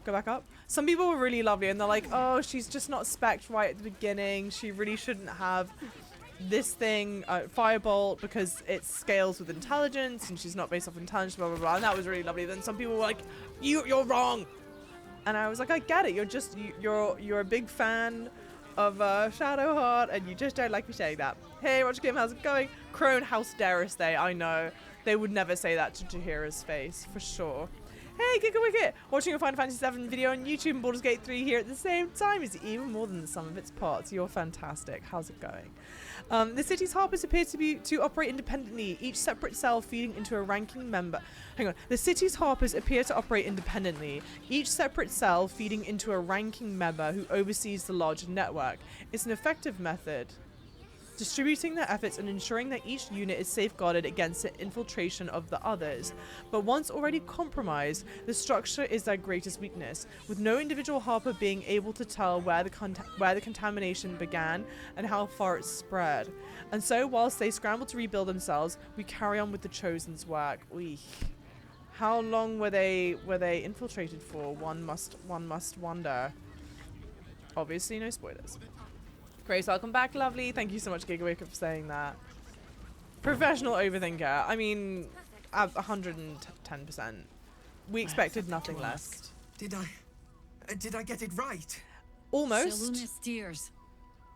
Go back up. Some people were really lovely, and they're like, oh, she's just not spec'd right at the beginning. She really shouldn't have this thing, Firebolt, because it scales with intelligence, and she's not based off intelligence, blah, blah, blah. And that was really lovely. Then some people were like, you're wrong. And I was like, I get it. You're a big fan of Shadowheart, and you just don't like me saying that. Hey, Roger Kim, how's it going? Crone, how dare they? I know. They would never say that to Jaheira's face, for sure. Hey, Giga Wicket! Watching a Final Fantasy VII video on YouTube and Baldur's Gate 3 here at the same time is even more than the sum of its parts. You're fantastic. How's it going? The city's Harpers appear to operate independently, each separate cell feeding into a ranking member. Hang on. The city's Harpers appear to operate independently, each separate cell feeding into a ranking member who oversees the larger network. It's an effective method, distributing their efforts and ensuring that each unit is safeguarded against the infiltration of the others. But once already compromised, the structure is their greatest weakness, with no individual Harper being able to tell where the contamination began and how far it spread. And so, whilst they scramble to rebuild themselves, we carry on with the Chosen's work. Eek. How long were they infiltrated for? One must wonder. Obviously, no spoilers. Grace, welcome back, lovely. Thank you so much, Gigawick, for saying that. Professional overthinker. I mean, 110%. We expected nothing less. Did I get it right? Almost. Selûne's tears.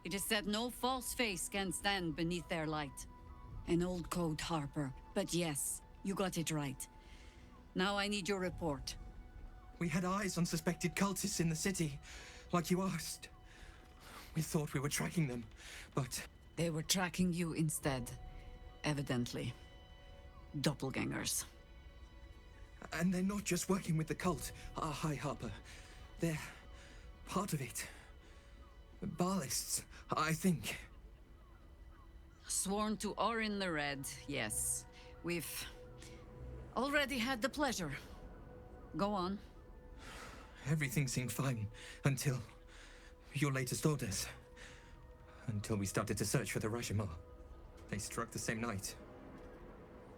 It is said no false face can stand beneath their light. An old code, Harper. But yes, you got it right. Now I need your report. We had eyes on suspected cultists in the city, like you asked. We thought we were tracking them, but... They were tracking you instead. Evidently. Doppelgangers. And they're not just working with the cult, High Harper. They're part of it. Ballists, I think. Sworn to Orin the Red, yes. We've already had the pleasure. Go on. Everything seemed fine until your latest orders. Until we started to search for the Rashomar. They struck the same night.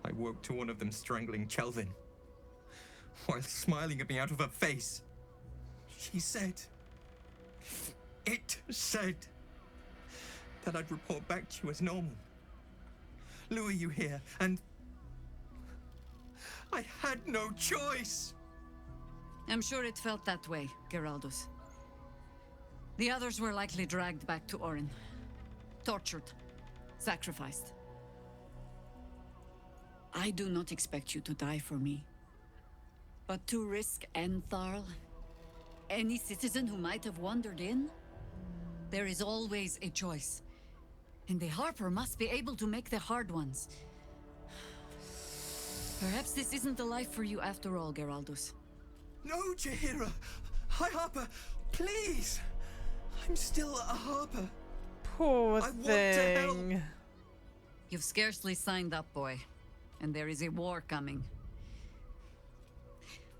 I woke to one of them strangling Chelvin, while smiling at me out of her face. She said... It said... that I'd report back to you as normal. Lure you here, and... I had no choice! I'm sure it felt that way, Geraldus. The others were likely dragged back to Orin. Tortured. Sacrificed. I do not expect you to die for me. But to risk Entharl, any citizen who might have wandered in, there is always a choice. And the Harper must be able to make the hard ones. Perhaps this isn't the life for you after all, Geraldus. No, Jaheira! High Harper, please! I'm still a Harper. Poor thing. You've scarcely signed up, boy. And there is a war coming.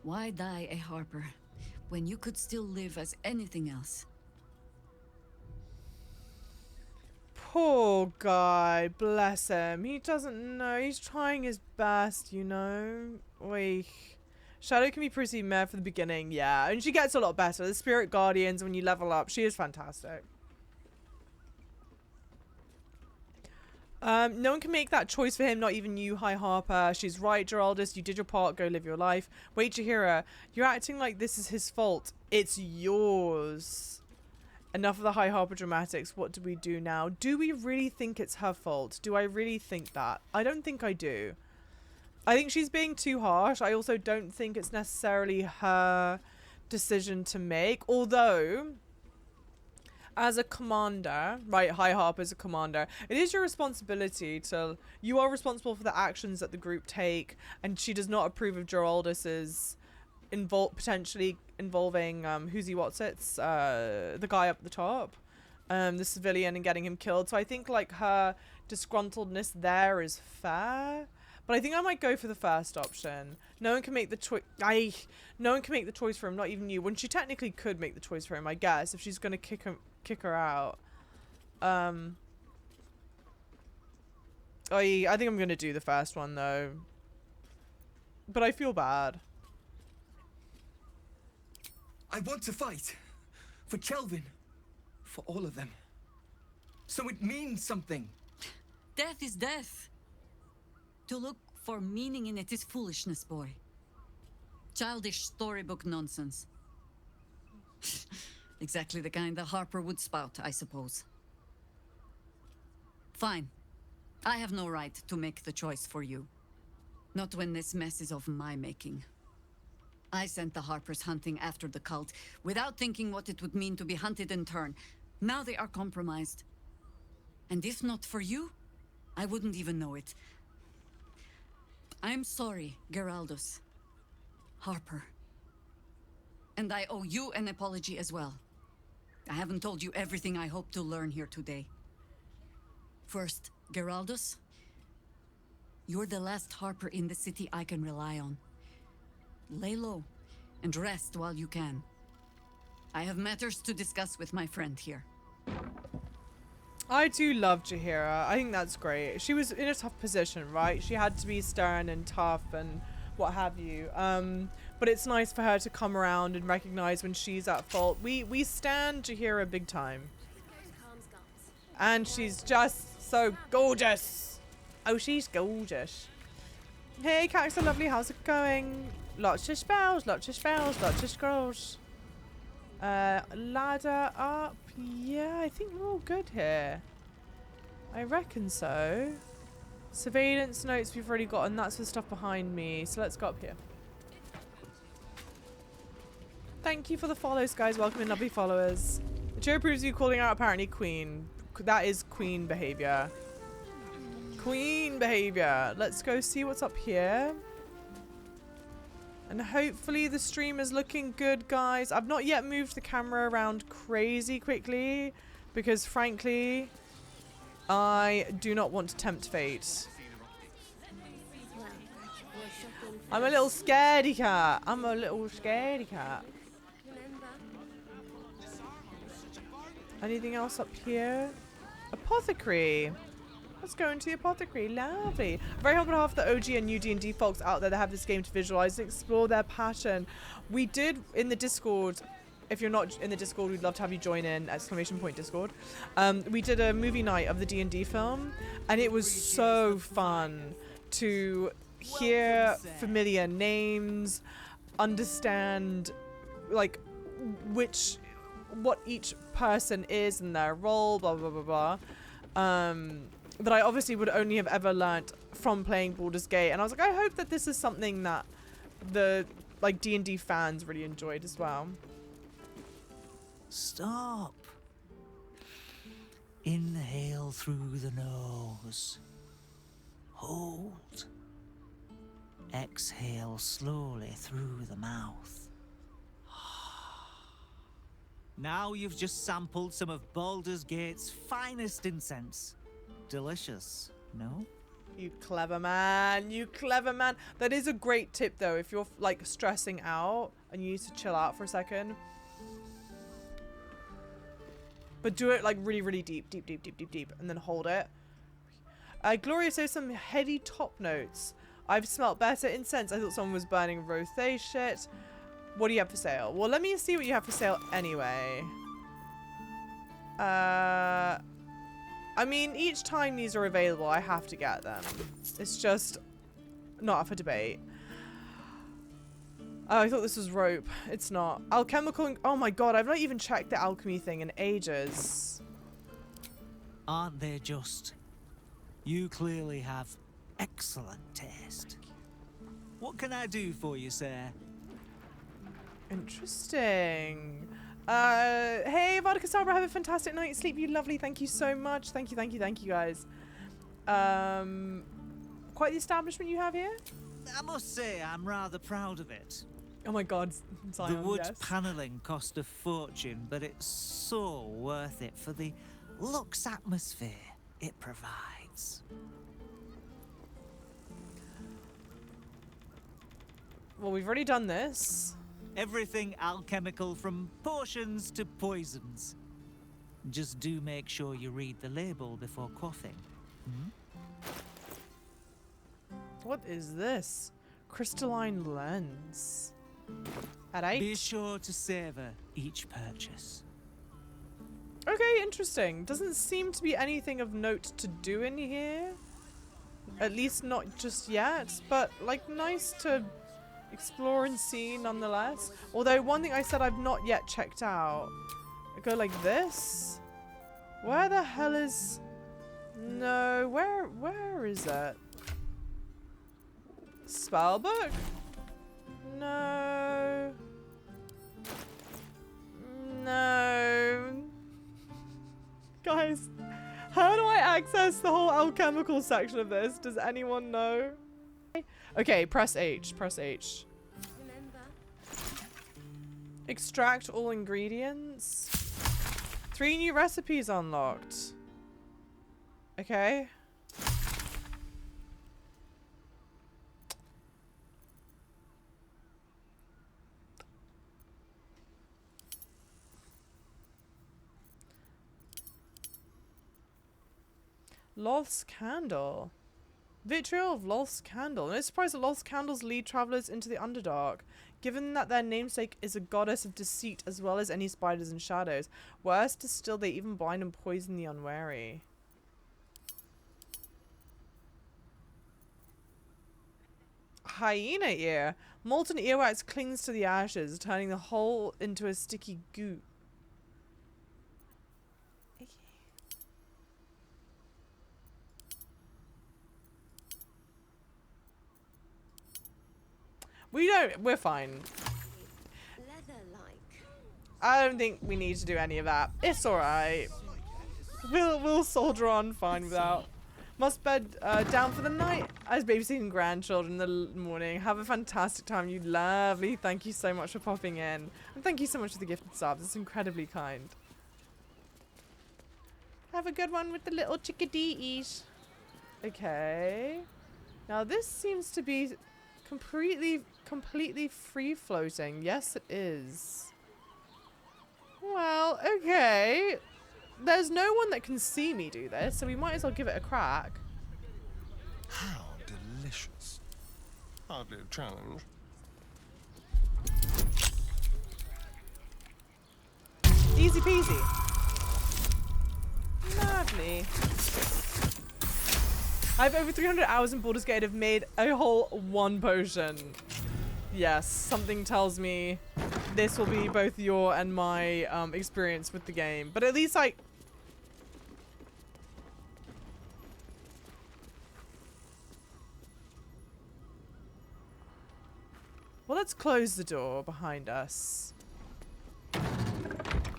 Why die a Harper when you could still live as anything else? Poor guy, bless him. He doesn't know. He's trying his best, you know. Oy. Shadow can be pretty meh for the beginning, yeah. And she gets a lot better. The Spirit Guardians, when you level up, she is fantastic. No one can make that choice for him, not even you, High Harper. She's right, Geraldus. You did your part. Go live your life. Wait, Jaheira. You're acting like this is his fault. It's yours. Enough of the High Harper dramatics. What do we do now? Do we really think it's her fault? Do I really think that? I don't think I do. I think she's being too harsh. I also don't think it's necessarily her decision to make. Although, as a commander, right, High Harper is a commander, it is your responsibility to... You are responsible for the actions that the group take, and she does not approve of Geraldus's potentially involving, the guy up the top. the civilian and getting him killed. So I think like her disgruntledness there is fair. But I think I might go for the first option. No one can make the choice. No one can make the choice for him, not even you. When she technically could make the choice for him, I guess, if she's gonna kick her out. I think I'm gonna do the first one though. But I feel bad. I want to fight. For Kelvin. For all of them. So it means something. Death is death. To look for meaning in it is foolishness, boy. Childish storybook nonsense. Exactly the kind that Harper would spout, I suppose. Fine. I have no right to make the choice for you. Not when this mess is of my making. I sent the Harpers hunting after the cult, without thinking what it would mean to be hunted in turn. Now they are compromised. And if not for you, I wouldn't even know it. I'm sorry, Geraldos. Harper. And I owe you an apology as well. I haven't told you everything I hope to learn here today. First, Geraldos, you're the last Harper in the city I can rely on. Lay low and rest while you can. I have matters to discuss with my friend here. I do love Jaheira. I think that's great. She was in a tough position, right? She had to be stern and tough and what have you. But it's nice for her to come around and recognize when she's at fault. We stand Jaheira big time. And she's just so gorgeous. Oh, she's gorgeous. Hey, Cactus are lovely. How's it going? Lots of spells, lots of spells, lots of scrolls. Ladder up. Yeah, I think we're all good here. I reckon so. Surveillance notes we've already got, and that's the stuff behind me. So let's go up here. Thank you for the follows, guys. Welcome in, lovely followers. The chair proves you calling out apparently queen. That is queen behavior. Queen behavior. Let's go see what's up here. And hopefully the stream is looking good, guys. I've not yet moved the camera around crazy quickly because, frankly, I do not want to tempt fate. I'm a little scaredy cat. I'm a little scaredy cat. Anything else up here? Apothecary. Let's go into the apothecary. Lovely. Very on behalf of the OG and new D&D folks out there that have this game to visualize and explore their passion. We did in the Discord. If you're not in the Discord, we'd love to have you join in. ! Discord. We did a movie night of the D&D film, and it was so fun to hear familiar names, understand like what each person is and their role, blah blah blah blah. That I obviously would only have ever learnt from playing Baldur's Gate, and I was like, I hope that this is something that the like D&D fans really enjoyed as well. Stop. Inhale through the nose. Hold. Exhale slowly through the mouth. Now you've just sampled some of Baldur's Gate's finest incense. Delicious, no? You clever man. You clever man. That is a great tip, though, if you're like stressing out and you need to chill out for a second. But do it like really, really deep, and then hold it. Gloria says some heady top notes. I've smelt better incense. I thought someone was burning rothe shit. What do you have for sale? Well, let me see what you have for sale anyway. I mean, each time these are available, I have to get them. It's just not up for debate. Oh, I thought this was rope. It's not. Alchemical. Oh my god, I've not even checked the alchemy thing in ages. Aren't they just? You clearly have excellent taste. What can I do for you, sir? Interesting. Hey, Vodka Sabra, have a fantastic night's sleep. You lovely. Thank you so much. Thank you, guys. Quite the establishment you have here. I must say, I'm rather proud of it. Oh my god, Zion, The wood yes. panelling cost a fortune, but it's so worth it for the luxe atmosphere it provides. Well, we've already done this. Everything alchemical from potions to poisons. Just do make sure you read the label before quaffing. What is this? Crystalline lens. Alright. Be sure to savor each purchase. Okay, interesting. Doesn't seem to be anything of note to do in here. At least not just yet, but like nice to explore and see nonetheless. Although one thing I said I've not yet checked out. I go like this. Where the hell is... No, where is it? Spellbook? No. No. Guys, how do I access the whole alchemical section of this? Does anyone know? Okay, press H. Press H. Extract all ingredients. 3 new recipes unlocked. Okay. Loth's Candle. Vitriol of Loth's Candle. No surprise that Loth's Candles lead travelers into the Underdark, given that their namesake is a goddess of deceit as well as any spiders and shadows. Worse still, they even blind and poison the unwary. Hyena ear. Molten earwax clings to the ashes, turning the whole into a sticky goo. We're fine. I don't think we need to do any of that. It's alright. We'll soldier on fine without. Must bed down for the night. I was babysitting grandchildren in the morning. Have a fantastic time, you lovely. Thank you so much for popping in. And thank you so much for the gifted subs. It's incredibly kind. Have a good one with the little chickadees. Okay. Now this seems to be completely free floating. Yes, it is. Well, okay. There's no one that can see me do this, so we might as well give it a crack. How delicious. Hardly a challenge. Easy peasy. Lovely. I have over 300 hours in Baldur's Gate. I've made a whole 1 potion. Yes, something tells me this will be both your and my experience with the game. But at least I... Well, let's close the door behind us.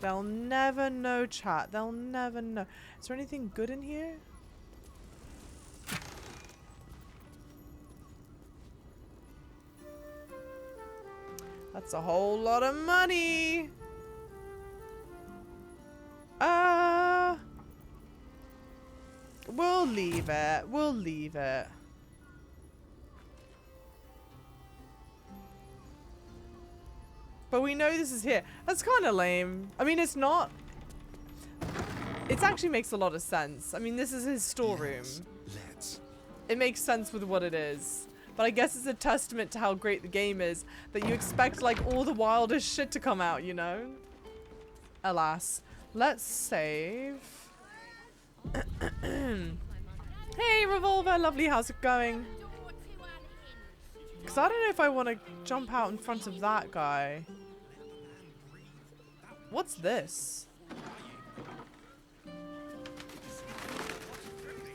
They'll never know, chat. They'll never know. Is there anything good in here? That's a whole lot of money. We'll leave it. We'll leave it. But we know this is here. That's kind of lame. I mean, it's not. It actually makes a lot of sense. I mean, this is his storeroom. Let's. It makes sense with what it is. But I guess it's a testament to how great the game is that you expect like all the wildest shit to come out, you know? Alas. Let's save. Hey, Revolver, lovely, how's it going? Because I don't know if I want to jump out in front of that guy. What's this?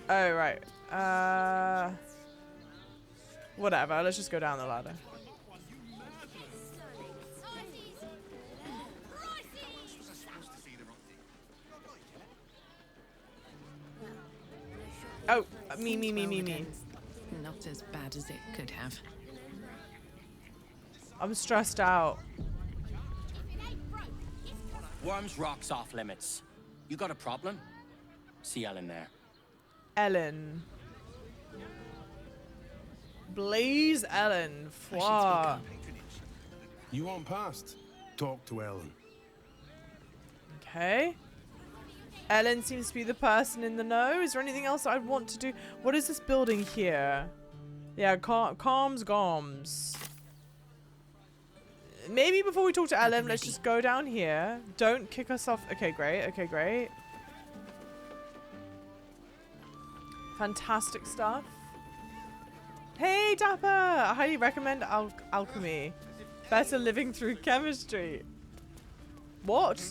Oh, right. Whatever, let's just go down the ladder. Oh, me. Not as bad as it could have. I'm stressed out. Worms rocks off limits. You got a problem? See Ellen there. Ellen. Blaze Ellen. Fwa. You want past? Talk to Ellen. Okay. Ellen seems to be the person in the know. Is there anything else I'd want to do? What is this building here? Yeah, calms goms. Maybe before we talk to Ellen, let's just go down here. Don't kick us off. Okay, great. Okay, great. Fantastic stuff. Hey, Dapper! I highly recommend alchemy. Better living through chemistry. What?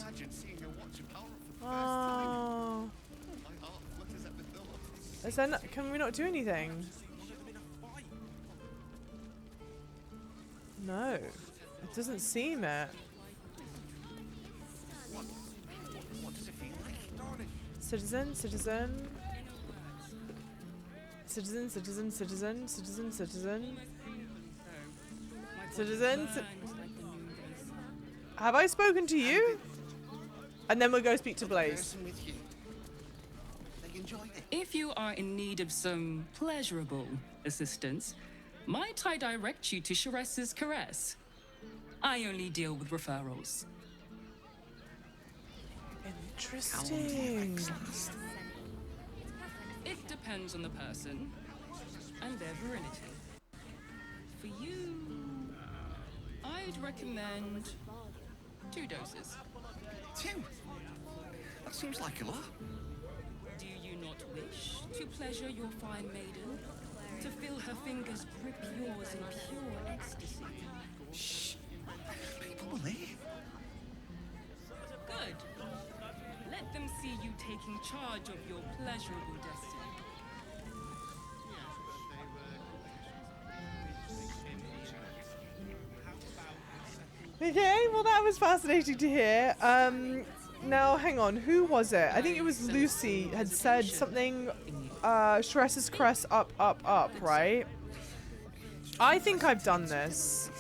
Oh. Is there not, can we not do anything? No. It doesn't seem it. Citizen, citizen. Citizen, citizen, citizen, citizen, citizen. Citizen. Have I spoken to you? And then we'll go speak to Blaze. If you are in need of some pleasurable assistance, might I direct you to Sheress's Caress? I only deal with referrals. Interesting. It depends on the person and their virility. For you, I'd recommend 2 doses. 2? That seems like a lot. Do you not wish to pleasure your fine maiden? To feel her fingers grip yours in pure ecstasy? Shh. People will leave. Good. Let them see you taking charge of your pleasurable destiny. Okay, well that was fascinating to hear. Now hang on, who was it? I think it was Lucy had said something, Sheress's Crest up, right? I think I've done this.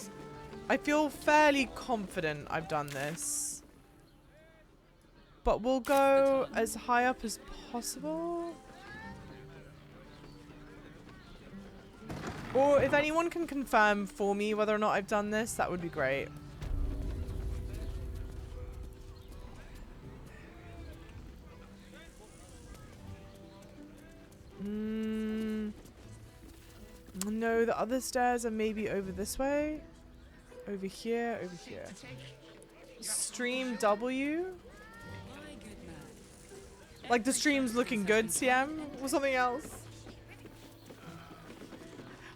I feel fairly confident I've done this. But we'll go as high up as possible. Or if anyone can confirm for me whether or not I've done this, that would be great. No, the other stairs are maybe over this way. Over here, over here. Stream W? Like the stream's looking good, CM? Or something else?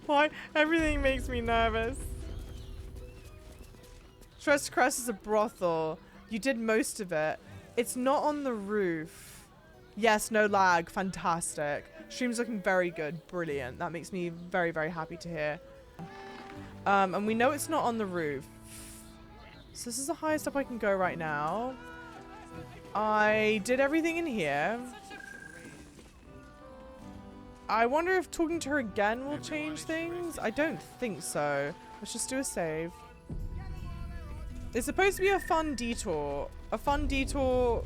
Why? Everything makes me nervous. Trust Crest is a brothel. You did most of it. It's not on the roof. Yes, no lag. Fantastic. Stream's looking very good. Brilliant. That makes me very, very happy to hear. And we know it's not on the roof. So this is the highest up I can go right now. I did everything in here. I wonder if talking to her again will change things. I don't think so. Let's just do a save. It's supposed to be a fun detour. A fun detour.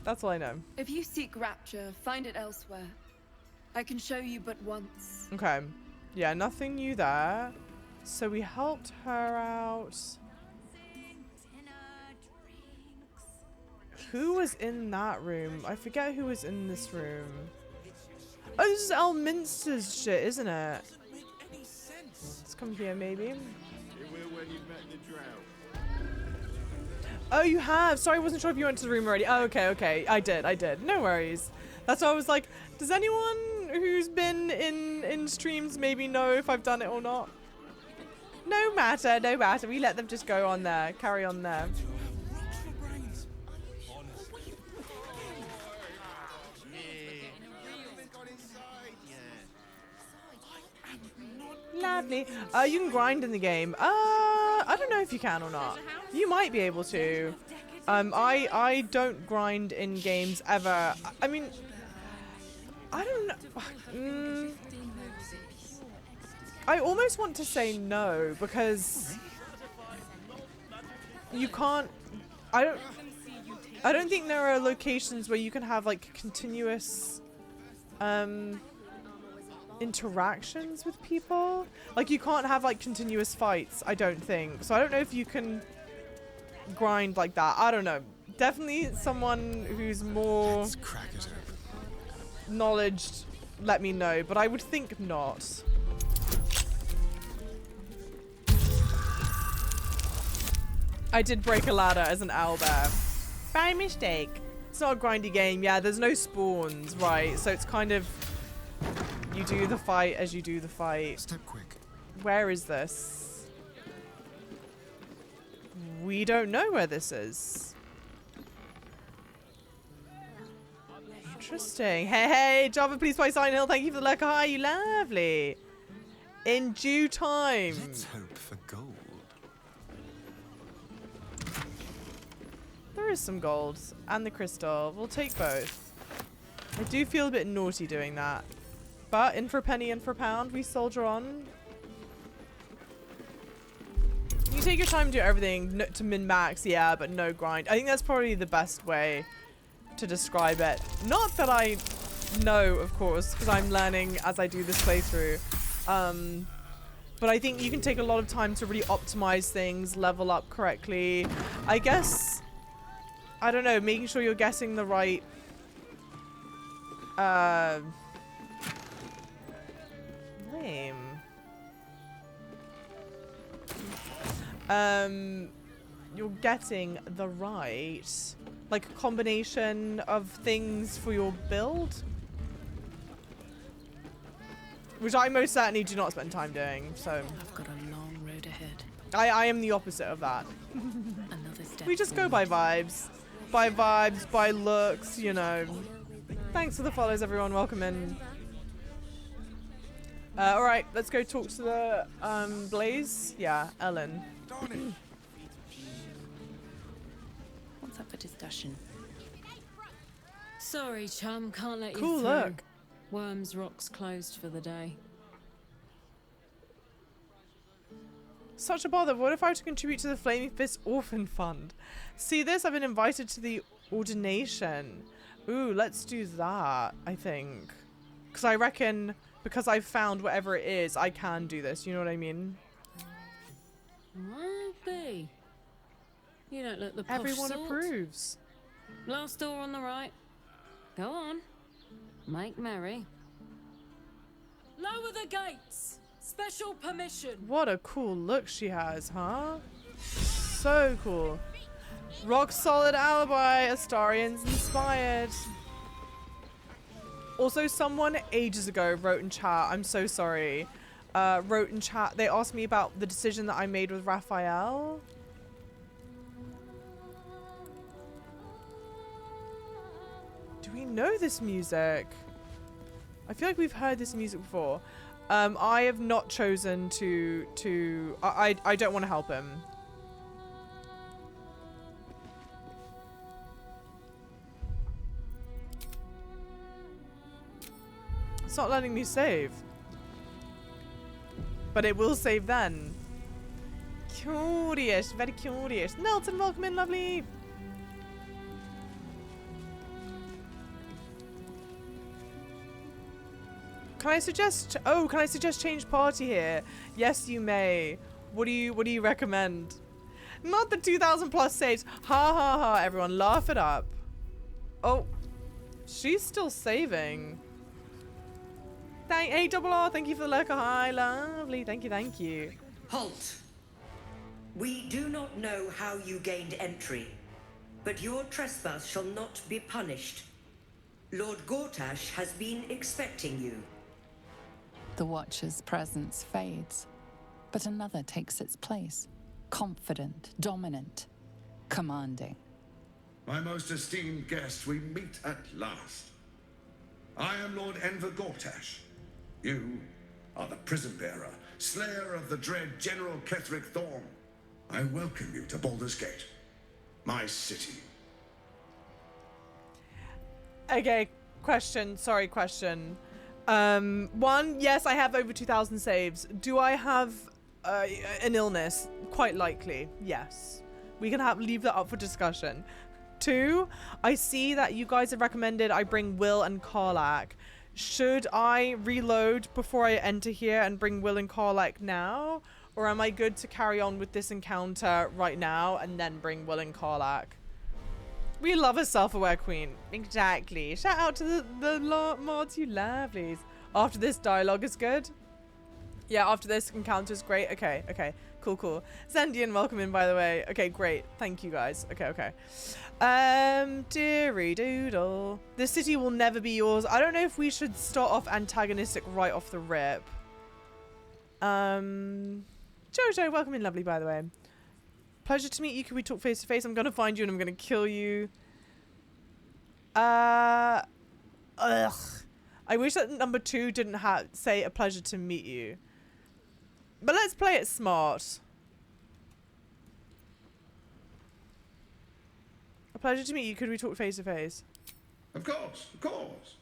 That's all I know. If you seek rapture, find it elsewhere. I can show you but once. Okay. Yeah, nothing new there. So we helped her out. Who was in that room? I forget who was in this room. Oh, this is Elminster's shit, isn't it? Let's come here, maybe. Oh, you have? Sorry, I wasn't sure if you went to the room already. Oh, okay, okay. I did. No worries. That's why I was like, does anyone who's been in streams maybe know if I've done it or not? No matter, no matter. We let them just go on there. Carry on there. Lovely. You can grind in the game. I don't know if you can or not. You might be able to. I don't grind in games ever. I mean, I don't know. I almost want to say no, because you can't, I don't think there are locations where you can have like continuous interactions with people. Like you can't have like continuous fights, I don't think. So I don't know if you can grind like that. I don't know. Definitely someone who's more knowledged, let me know, but I would think not. I did break a ladder as an owlbear. By mistake. It's not a grindy game. Yeah, there's no spawns, right? So it's kind of, you do the fight as you do the fight. Step quick. Where is this? We don't know where this is. Interesting. Hey, hey, Java, please play Silent Hill. Thank you for the lurker. Hi, you lovely. In due time. Let's hope for gold. There is some gold and the crystal. We'll take both. I do feel a bit naughty doing that. But in for a penny, in for a pound, we soldier on. You take your time to do everything to min-max, yeah, but no grind. I think that's probably the best way to describe it. Not that I know, of course, because I'm learning as I do this playthrough. But I think you can take a lot of time to really optimize things, level up correctly. I guess, I don't know, making sure you're getting the right lame. You're getting the right, like, combination of things for your build, which I most certainly do not spend time doing. So I've got a long road ahead. I am the opposite of that. Another step. We just go by vibes, by looks, you know. Thanks for the follows, everyone. Welcome in. All right, let's go talk to the Blaze. Yeah, Ellen. What's up for discussion? Sorry, chum, can't let you Cool through. look. Worms Rock's closed for the day. Such a bother. What if I were to contribute to the Flaming Fist Orphan Fund? See this? I've been invited to the ordination. Ooh, let's do that, I think. Because I reckon, because I've found whatever it is, I can do this. You know what I mean? Might be. You don't look the posh Everyone sort. approves. Last door on the right. Go on. Make merry. Lower the gates. Special permission. What a cool look she has, huh? So cool. Rock solid alibi. Astarians inspired. Also, someone ages ago wrote in chat, I'm so sorry, wrote in chat, they asked me about the decision that I made with Raphael. Do we know this music? I feel like we've heard this music before. I have not chosen to I don't want to help him. It's not letting me save. But it will save then. Curious, very curious. Nelson, welcome in, lovely. Can I suggest change party here? Yes, you may. What do you recommend? Not the 2,000 plus saves. Ha ha ha, everyone, laugh it up. Oh, she's still saving. Hey, Double R, thank you for the lurker. Hi, lovely. Thank you. Halt! We do not know how you gained entry, but your trespass shall not be punished. Lord Gortash has been expecting you. The Watcher's presence fades, but another takes its place. Confident, dominant, commanding. My most esteemed guest, we meet at last. I am Lord Enver Gortash. You are the prison bearer, slayer of the dread General Ketheric Thorn. I welcome you to Baldur's Gate, my city. Okay, question. One, yes, I have over 2,000 saves. Do I have an illness? Quite likely, yes. We can leave that up for discussion. 2, I see that you guys have recommended I bring Wyll and Karlach. Should I reload before I enter here and bring Wyll and Karlach now? Or am I good to carry on with this encounter right now and then bring Wyll and Karlach? We love a self-aware queen. Exactly. Shout out to the mods, you lovelies. After this, dialogue is good. Yeah, after this encounter is great. Okay, okay. Cool, cool. Zendian, welcome in, by the way. Okay, great. Thank you, guys. Okay, okay. Deary doodle. This city will never be yours. I don't know if we should start off antagonistic right off the rip. Jojo, welcome in, lovely, by the way. Pleasure to meet you. Can we talk face to face? I'm gonna find you and I'm gonna kill you. Ugh. I wish that number 2 didn't say a pleasure to meet you. But let's play it smart. A pleasure to meet you. Could we talk face to face? Of course, of course.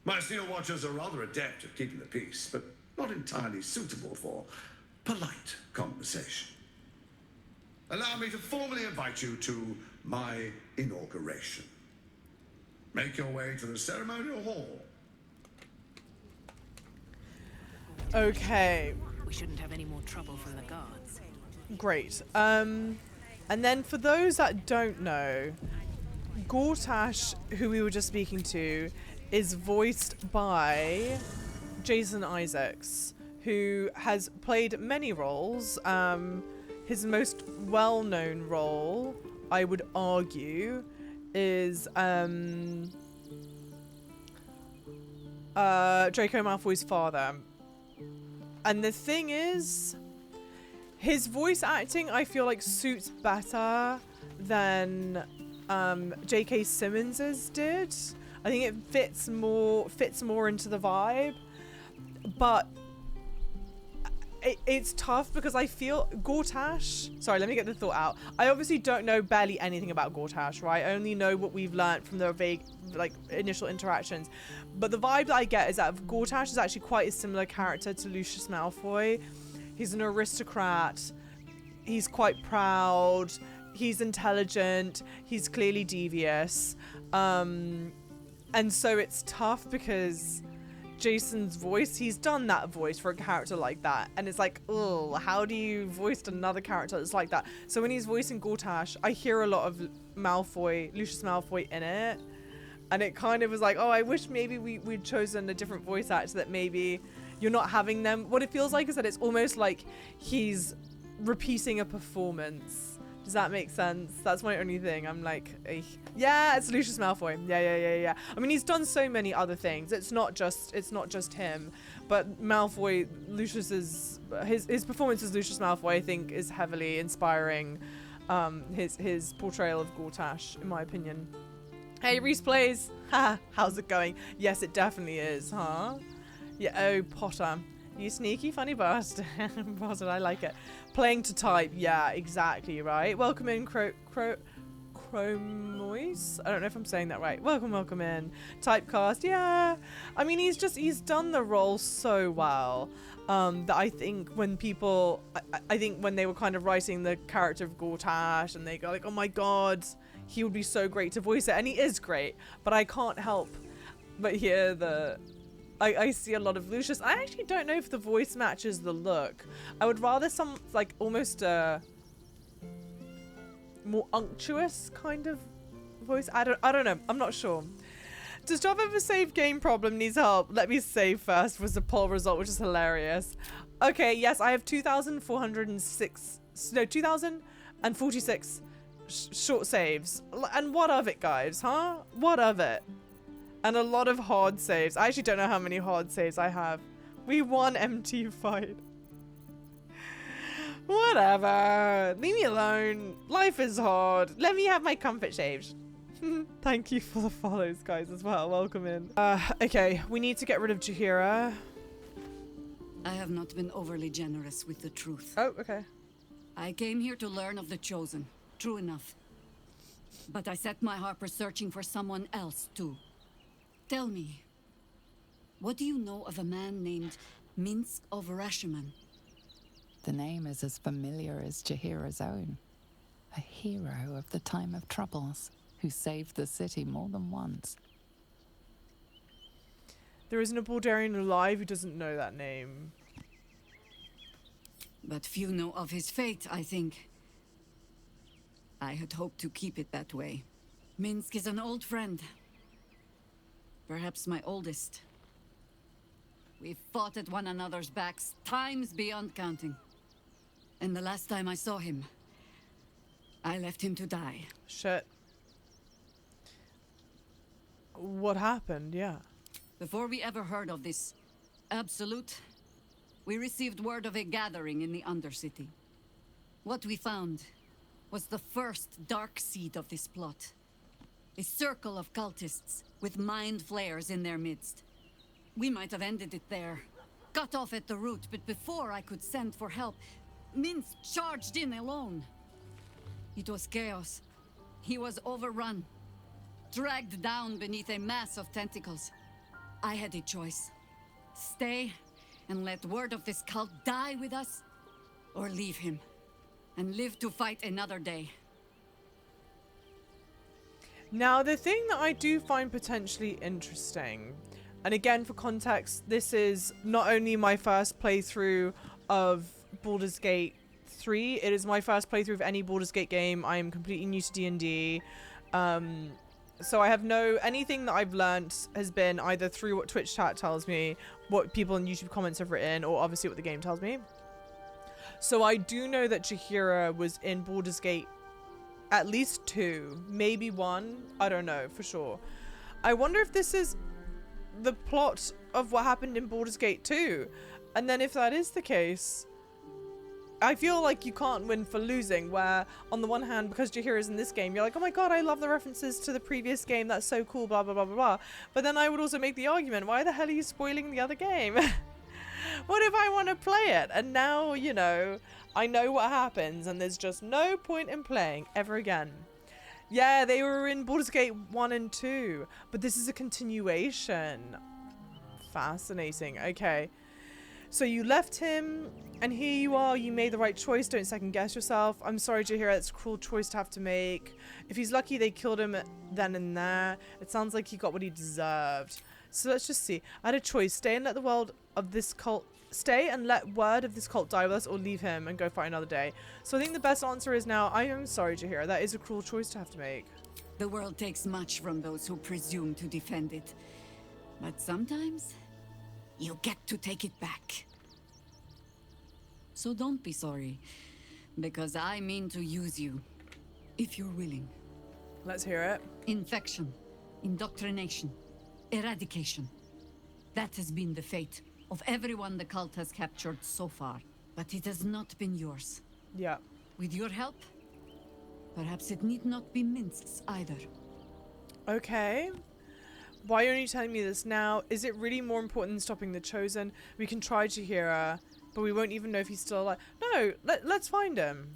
My steel watchers are rather adept at keeping the peace, but not entirely suitable for polite conversation. Allow me to formally invite you to my inauguration. Make your way to the ceremonial hall. Okay. We shouldn't have any more trouble from the guards. Great. And then for those that don't know, Gortash, who we were just speaking to, is voiced by Jason Isaacs, who has played many roles. His most well-known role, I would argue, is Draco Malfoy's father. And the thing is, his voice acting, I feel like, suits better than J.K. Simmons's did. I think it fits more into the vibe. But it's tough because I feel Gortash... Sorry, let me get the thought out. I obviously don't know barely anything about Gortash, right? I only know what we've learned from the vague, like, initial interactions. But the vibe that I get is that Gortash is actually quite a similar character to Lucius Malfoy. He's an aristocrat. He's quite proud. He's intelligent. He's clearly devious. And so it's tough because Jason's voice, he's done that voice for a character like that, and it's like, oh, how do you voice another character that's like that? So when he's voicing Gortash, I hear a lot of Lucius Malfoy in it, and it kind of was like, oh, I wish maybe we'd chosen a different voice actor, that maybe you're not having them. What it feels like is that it's almost like he's repeating a performance. Does that make sense? That's my only thing. I'm like, yeah, it's Lucius Malfoy. Yeah. I mean, he's done so many other things. It's not just him, but Malfoy, his performance as Lucius Malfoy, I think, is heavily inspiring his portrayal of Gortash, in my opinion. Hey, Reese plays. Ha, how's it going? Yes, it definitely is, huh? Yeah. Oh, Potter. You sneaky funny bastard. Bastard, I like it. Playing to type. Yeah, exactly, right? Welcome in, Chromois. I don't know if I'm saying that right. Welcome in. Typecast. Yeah. I mean, he's done the role so well that I think when people... I think when they were kind of writing the character of Gortash and they go like, oh my god, he would be so great to voice it. And he is great. But I can't help but hear I see a lot of Lucius. I actually don't know if the voice matches the look. I would rather some, like, almost a more unctuous kind of voice. I don't know. I'm not sure. Does Job ever save game problem needs help? Let me save first was the poll result, which is hilarious. Okay, yes, I have 2,046 short saves. And what of it, guys, huh? What of it? And a lot of hard saves. I actually don't know how many hard saves I have. We won MT fight. Whatever. Leave me alone. Life is hard. Let me have my comfort saves. Thank you for the follows, guys, as well. Welcome in. Okay. We need to get rid of Jaheira. I have not been overly generous with the truth. Oh, okay. I came here to learn of the Chosen. True enough. But I set my Harper searching for someone else, too. Tell me, What do you know of a man named Minsk of Rashomon? The name is as familiar as Jaheira's own. A hero of the time of troubles, who saved the city more than once. There isn't a Baldurian alive who doesn't know that name. But few know of his fate, I think. I had hoped to keep it that way. Minsk is an old friend. Perhaps my oldest. We've fought at one another's backs, times beyond counting. And the last time I saw him, I left him to die. Shit. What happened? Yeah. Before we ever heard of this Absolute, we received word of a gathering in the Undercity. What we found was the first dark seed of this plot. A circle of cultists with mind flayers in their midst. We might have ended it there, cut off at the root, but before I could send for help, Minsk charged in alone. It was chaos. He was overrun, dragged down beneath a mass of tentacles. I had a choice. Stay and let word of this cult die with us, or leave him and live to fight another day. Now, the thing that I do find potentially interesting, and again for context, this is not only my first playthrough of Baldur's Gate 3, it is my first playthrough of any Baldur's Gate game. I am completely new to D&D. So I have anything that I've learnt has been either through what Twitch chat tells me, what people in YouTube comments have written, or obviously what the game tells me. So I do know that Jaheira was in Baldur's Gate at least 2, maybe 1. I don't know for sure. I wonder if this is the plot of what happened in Baldur's Gate 2. And then if that is the case, I feel like you can't win for losing, where on the one hand, because Jaheira's in this game, you're like, oh my god, I love the references to the previous game, that's so cool, blah, blah, blah, blah, blah. But then I would also make the argument, why the hell are you spoiling the other game? What if I want to play it? And now, you know, I know what happens, and there's just no point in playing ever again. Yeah, they were in Baldur's Gate 1 and 2, but this is a continuation. Fascinating. Okay. So you left him, and here you are. You made the right choice. Don't second guess yourself. I'm sorry, Jaheira. It's a cruel choice to have to make. If he's lucky, they killed him then and there. It sounds like he got what he deserved. So let's just see. I had a choice. Stay and let the world of this cult... Stay and let word of this cult die with us, or leave him and go fight another day. So I think the best answer is now, I am sorry, Jaheira. That is a cruel choice to have to make. The world takes much from those who presume to defend it. But sometimes... you get to take it back. So don't be sorry, because I mean to use you, if you're willing. Let's hear it. Infection, indoctrination, eradication. That has been the fate of everyone the cult has captured so far. But it has not been yours. Yeah. With your help, perhaps it need not be Minsk's either. Okay. Why are you telling me this now? Is it really more important than stopping the Chosen? We can try Jaheira, but we won't even know if he's still alive. No, let's find him.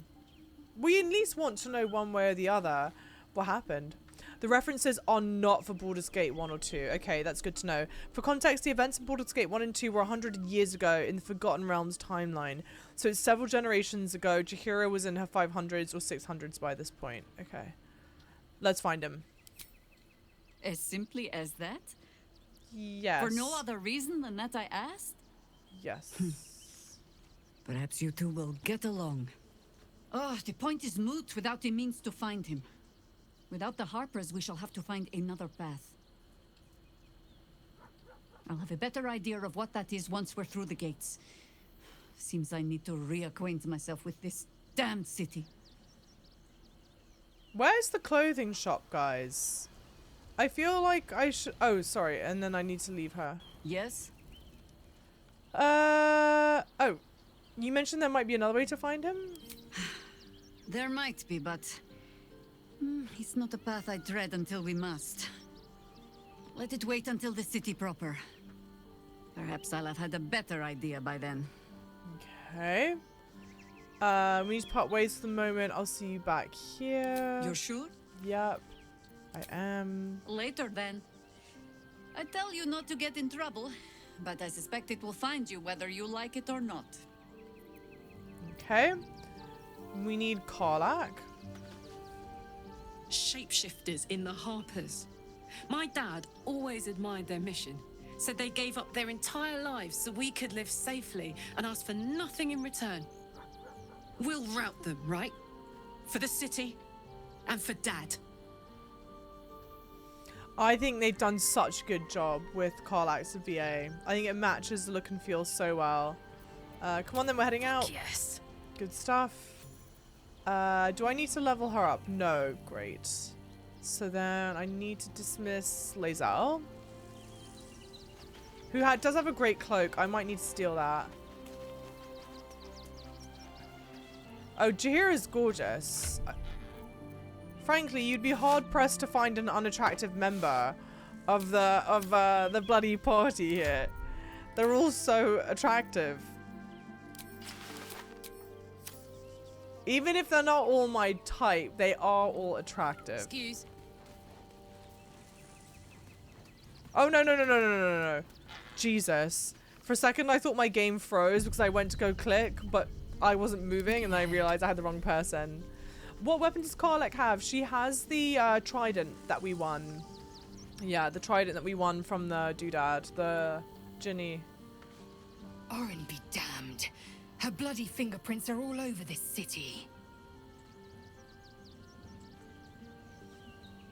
We at least want to know one way or the other what happened. The references are not for Baldur's Gate 1 or 2. Okay, that's good to know. For context, the events in Baldur's Gate 1 and 2 were 100 years ago in the Forgotten Realms timeline. So it's several generations ago. Jaheira was in her 500s or 600s by this point. Okay. Let's find him. As simply as that? Yes. For no other reason than that I asked? Yes. Perhaps you two will get along. Oh, the point is moot without a means to find him. Without the Harpers, we shall have to find another path. I'll have a better idea of what that is once we're through the gates. Seems I need to reacquaint myself with this damned city. Where's the clothing shop, guys? I feel like I should... Oh, sorry. And then I need to leave her. Yes? Oh. You mentioned there might be another way to find him? There might be, but... it's not a path I tread until we must. Let it wait until the city proper. Perhaps I'll have had a better idea by then. Okay. We need to part ways for the moment. I'll see you back here. You're sure? Yep. I am. Later then. I tell you not to get in trouble. but I suspect it will find you whether you like it or not. Okay. We need Karlach. Shapeshifters in the Harpers. My dad always admired their mission. Said they gave up their entire lives so we could live safely and asked for nothing in return. We'll rout them, right? For the city and for Dad. I think they've done such a good job with Karlach's VA. I think it matches the look and feel so well. Come on then, we're heading out. Yes. Good stuff. Do I need to level her up? No. Great. So then I need to dismiss Lae'zel, who does have a great cloak. I might need to steal that. Oh, Jaheira is gorgeous. Frankly, you'd be hard pressed to find an unattractive member of the bloody party here. They're all so attractive. Even if they're not all my type, they are all attractive. Excuse. Oh, no. Jesus. For a second, I thought my game froze because I went to go click, but I wasn't moving, and then I realized I had the wrong person. What weapon does Karlach have? She has the trident that we won. Yeah, the trident that we won from the doodad, the Ginny. Orin be damned. Her bloody fingerprints are all over this city.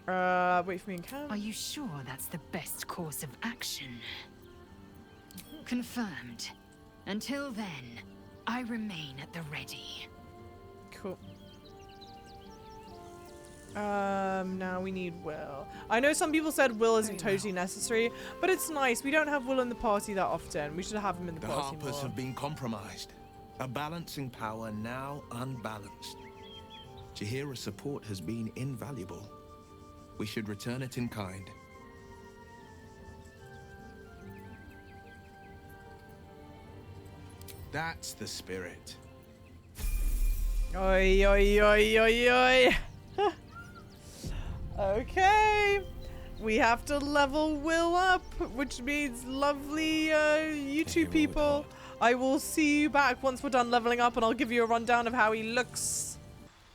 Wait for me in camp. Are you sure that's the best course of action? Confirmed. Until then, I remain at the ready. Cool. Now we need Wyll. I know some people said Wyll isn't totally necessary, but it's nice. We don't have Wyll in the party that often. We should have him in the party more. The Harpers have been compromised. A balancing power now unbalanced. Jaheira's support has been invaluable. We should return it in kind. That's the spirit. Oi, oi, oi, oi, oi. Okay. We have to level Wyll up, which means lovely YouTube people. I will see you back once we're done leveling up, and I'll give you a rundown of how he looks.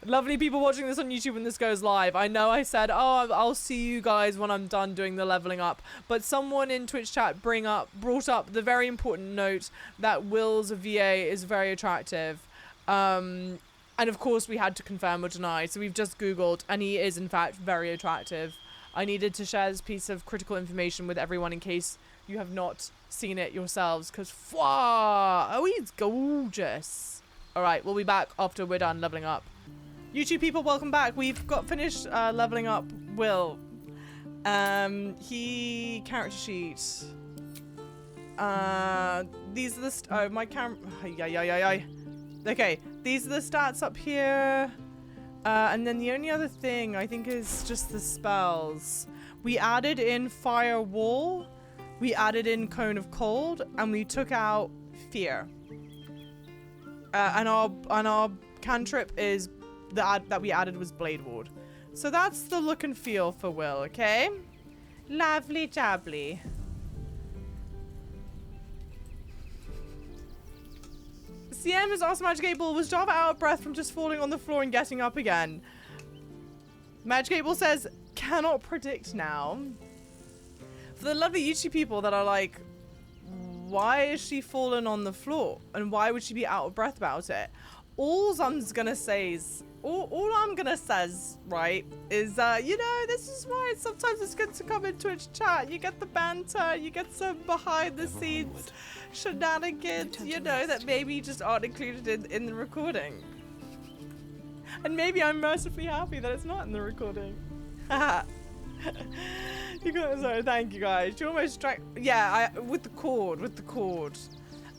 Lovely people watching this on YouTube when this goes live. I know I said, oh, I'll see you guys when I'm done doing the leveling up, but someone in Twitch chat brought up the very important note that Wyll's VA is very attractive. And of course we had to confirm or deny, so we've just Googled, and he is in fact very attractive. I needed to share this piece of critical information with everyone in case you have not seen it yourselves, because oh, he's gorgeous. All right, we'll be back after we're done leveling up. YouTube people, welcome back. We've finished leveling up Wyll. Character sheet. These are the my camera. Okay, these are the stats up here. And then the only other thing I think is just the spells. We added in Fire Wall, we added in Cone of Cold, and we took out Fear. And our cantrip is that we added was Blade Ward. So that's the look and feel for Wyll, okay? Lovely jubbly. CM has asked Magic 8 Ball, was Java out of breath from just falling on the floor and getting up again? Magic 8 Ball says, cannot predict now. For the lovely YouTube people that are like, why is she falling on the floor? And why would she be out of breath about it? All I'm gonna say is, all I'm gonna says, right, is, you know, this is why sometimes it's good to come in Twitch chat. You get the banter, you get some behind the scenes shenanigans, you know, that maybe just aren't included in the recording. And maybe I'm mercifully happy that it's not in the recording. You guys, sorry, thank you guys. You almost strike, yeah, with the cord.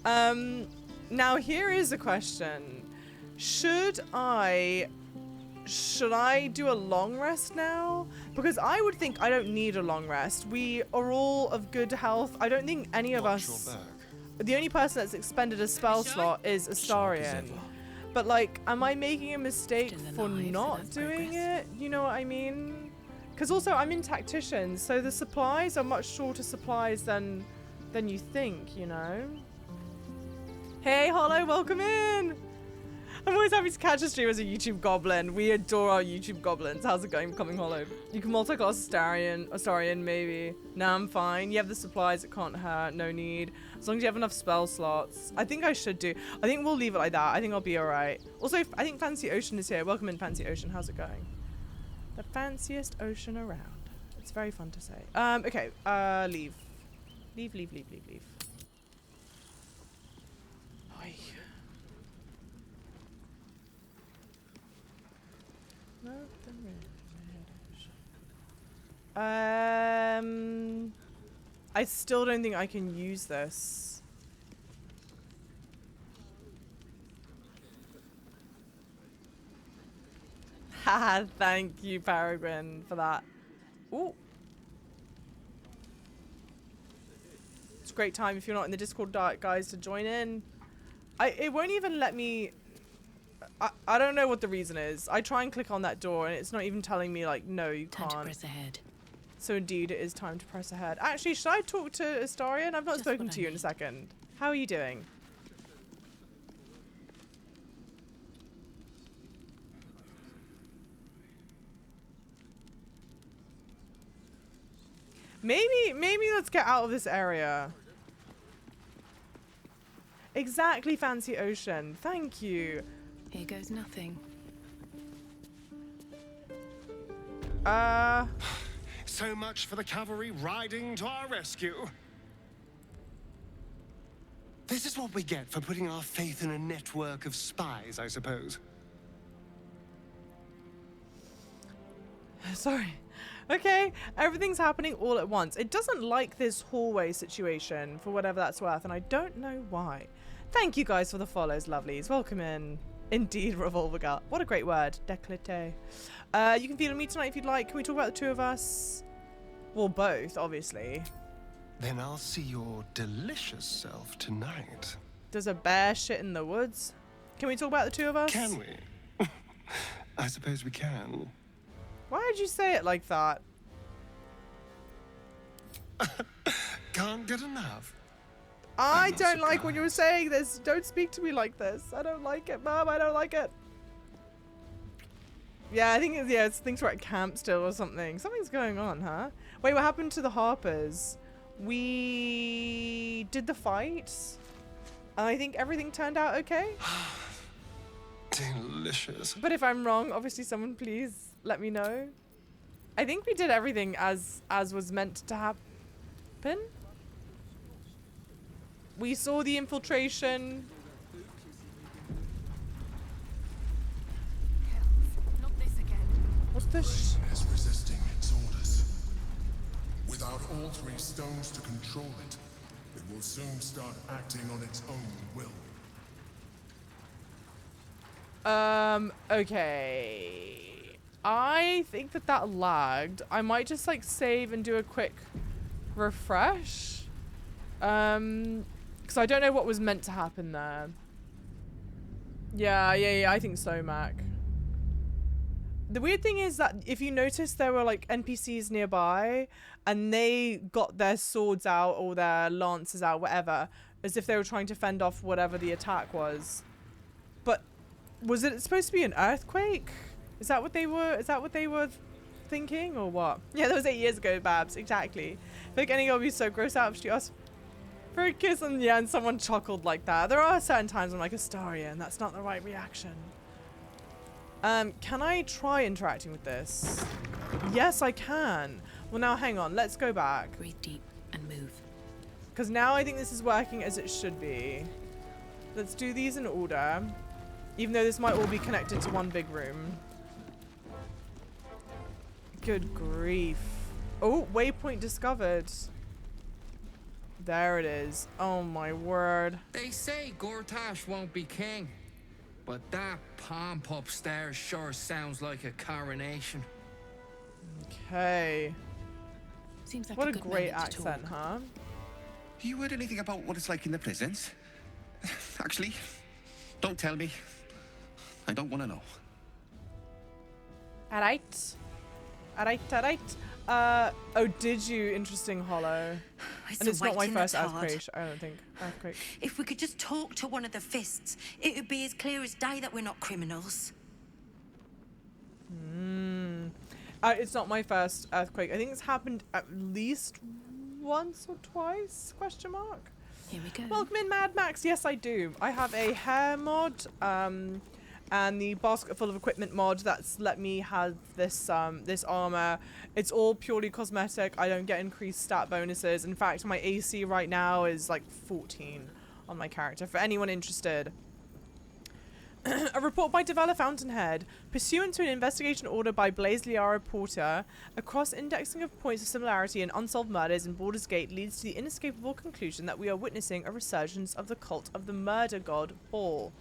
Now here is a question. Should I do a long rest now? Because I would think I don't need a long rest. We are all of good health. I don't think any of us... The only person that's expended a spell slot is Astarion. But like, am I making a mistake for not doing it? You know what I mean? Because also I'm in Tactician, so the supplies are much shorter supplies than than you think, you know? Hey, Hollow, welcome in! I'm always happy to catch a stream as a YouTube goblin. We adore our YouTube goblins. How's it going, Becoming Hollow? You can multi-class Astarian, maybe. Nah, I'm fine. You have the supplies, it can't hurt, no need. As long as you have enough spell slots. I think I should do. I think we'll leave it like that. I think I'll be alright. Also, I think Fancy Ocean is here. Welcome in, Fancy Ocean. How's it going? The fanciest ocean around. It's very fun to say. Okay, leave. Leave. Oi. I still don't think I can use this. Haha, thank you, Peregrine, for that. Ooh. It's a great time if you're not in the Discord, guys, to join in. It won't even let me... I don't know what the reason is. I try and click on that door and it's not even telling me, like, no, you can't. Time to press ahead. So indeed, it is time to press ahead. Actually, should I talk to Astarian? I've not spoken to you in a second. How are you doing? Maybe let's get out of this area. Exactly, Fancy Ocean. Thank you. Here goes nothing. So much for the cavalry riding to our rescue. This is what we get for putting our faith in a network of spies, I suppose. Sorry. Okay, everything's happening all at once. It doesn't like this hallway situation, for whatever that's worth, and I don't know why. Thank you guys for the follows, lovelies. Welcome in. Indeed, Revolver Girl. What a great word. Décolleté. You can feed on me tonight if you'd like. Can we talk about the two of us? Well, both, obviously. Then I'll see your delicious self tonight. Does a bear shit in the woods? Can we talk about the two of us? Can we? I suppose we can. Why did you say it like that? Can't get enough. I don't like when you were saying this. Don't speak to me like this. I don't like it, Mom. I don't like it. Yeah, I think it's things we're at camp still or something. Something's going on, huh? Wait, what happened to the Harpers? We did the fight. And I think everything turned out okay. Delicious. But if I'm wrong, obviously someone please let me know. I think we did everything as was meant to happen. We saw the infiltration. Not this again. What's this? Is resisting its orders. Without all three stones to control it, it will soon start acting on its own will. Okay. I think that lagged. I might just like save and do a quick refresh. Because I don't know what was meant to happen there. Yeah, I think so, Mac. The weird thing is that if you notice there were like NPCs nearby and they got their swords out or their lances out, whatever, as if they were trying to fend off whatever the attack was. But was it supposed to be an earthquake? Is that what they were thinking or what? Yeah, that was 8 years ago, Babs. Exactly. I feel like anyone would be so gross out if she asked for a kiss and yeah, and someone chuckled like that. There are certain times I'm like Astarian, and that's not the right reaction. Can I try interacting with this? Yes, I can. Well, now hang on. Let's go back. Breathe deep and move. Because now I think this is working as it should be. Let's do these in order. Even though this might all be connected to one big room. Good grief. Oh, waypoint discovered. There it is. Oh my word. They say Gortash won't be king, but that pomp upstairs sure sounds like a coronation. Okay. Seems like what a a good great moment to accent, talk. huh? You heard anything about what it's like in the prisons? Actually, don't tell me. I don't want to know. Alright. Oh, did you? Interesting, Hollow. And it's not my first earthquake, I don't think. Earthquake. If we could just talk to one of the fists, it would be as clear as day that we're not criminals. It's not my first earthquake. I think it's happened at least once or twice, question mark. Here we go. Welcome in, Mad Max. Yes, I do. I have a hair mod, and the basket full of equipment mod that's let me have this this armor. It's all purely cosmetic. I don't get increased stat bonuses. In fact, my AC right now is like 14 on my character, for anyone interested. A report by Devella Fountainhead. Pursuant to an investigation order by Blaze Liara Porter, a cross-indexing of points of similarity in unsolved murders in Baldur's Gate leads to the inescapable conclusion that we are witnessing a resurgence of the cult of the murder god, Baal.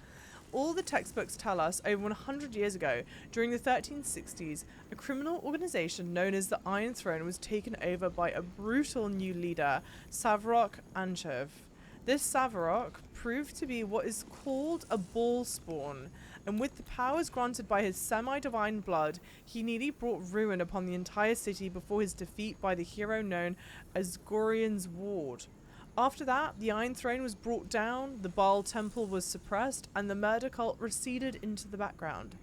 All the textbooks tell us over 100 years ago, during the 1360s, a criminal organization known as the Iron Throne was taken over by a brutal new leader, Savarok Anchev. This Savarok proved to be what is called a Baal spawn, and with the powers granted by his semi-divine blood, he nearly brought ruin upon the entire city before his defeat by the hero known as Gorian's Ward. After that, the Iron Throne was brought down, the Baal temple was suppressed, and the murder cult receded into the background.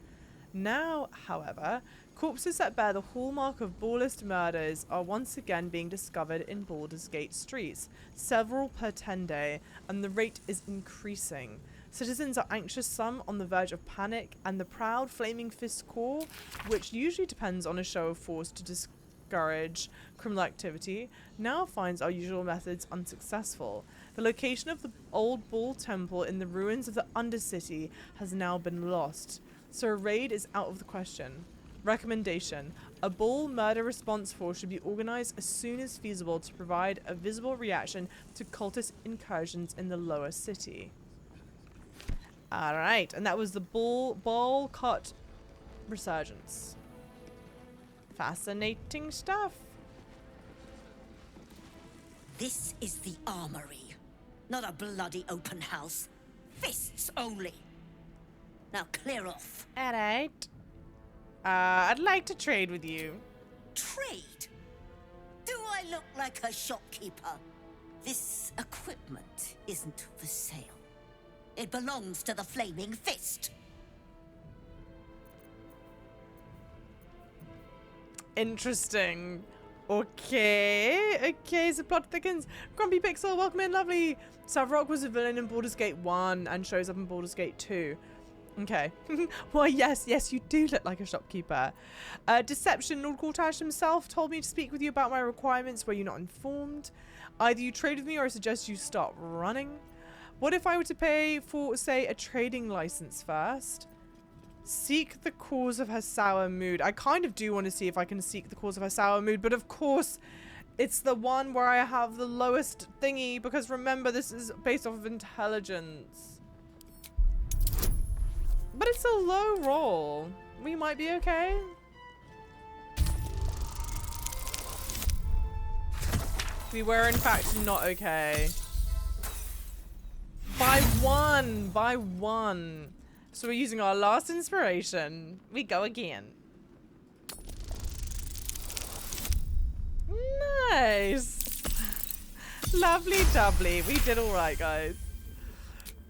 Now, however, corpses that bear the hallmark of Baalist murders are once again being discovered in Baldur's Gate streets, several per 10 day, and the rate is increasing. Citizens are anxious, some on the verge of panic, and the proud Flaming Fist Corps, which usually depends on a show of force to discourage criminal activity, now finds our usual methods unsuccessful. The location of the old Baal temple in the ruins of the Undercity has now been lost, so a raid is out of the question. Recommendation: a Baal murder response force should be organized as soon as feasible to provide a visible reaction to cultist incursions in the lower city. Alright, and that was the Baal cut resurgence. Fascinating stuff. This is the armory, not a bloody open house. Fists only. Now clear off. Alright. I'd like to trade with you. Trade? Do I look like a shopkeeper? This equipment isn't for sale. It belongs to the Flaming Fist. Interesting. Okay, so plot thickens. Grumpy Pixel, welcome in, lovely. Savarok was a villain in Baldur's Gate 1 and shows up in Baldur's Gate 2. Okay. Well, yes, you do look like a shopkeeper. Deception, Lord GORTASH himself told me to speak with you about my requirements. Were you not informed? Either you trade with me or I suggest you start running. What if I were to pay for, say, a trading license first? Seek the cause of her sour mood. I kind of do want to see if I can seek the cause of her sour mood, but of course, it's the one where I have the lowest thingy, because remember, this is based off of intelligence. But it's a low roll. We might be okay. We were, in fact, not okay. By one. So we're using our last inspiration. We go again. Nice. Lovely doubly. We did all right, guys.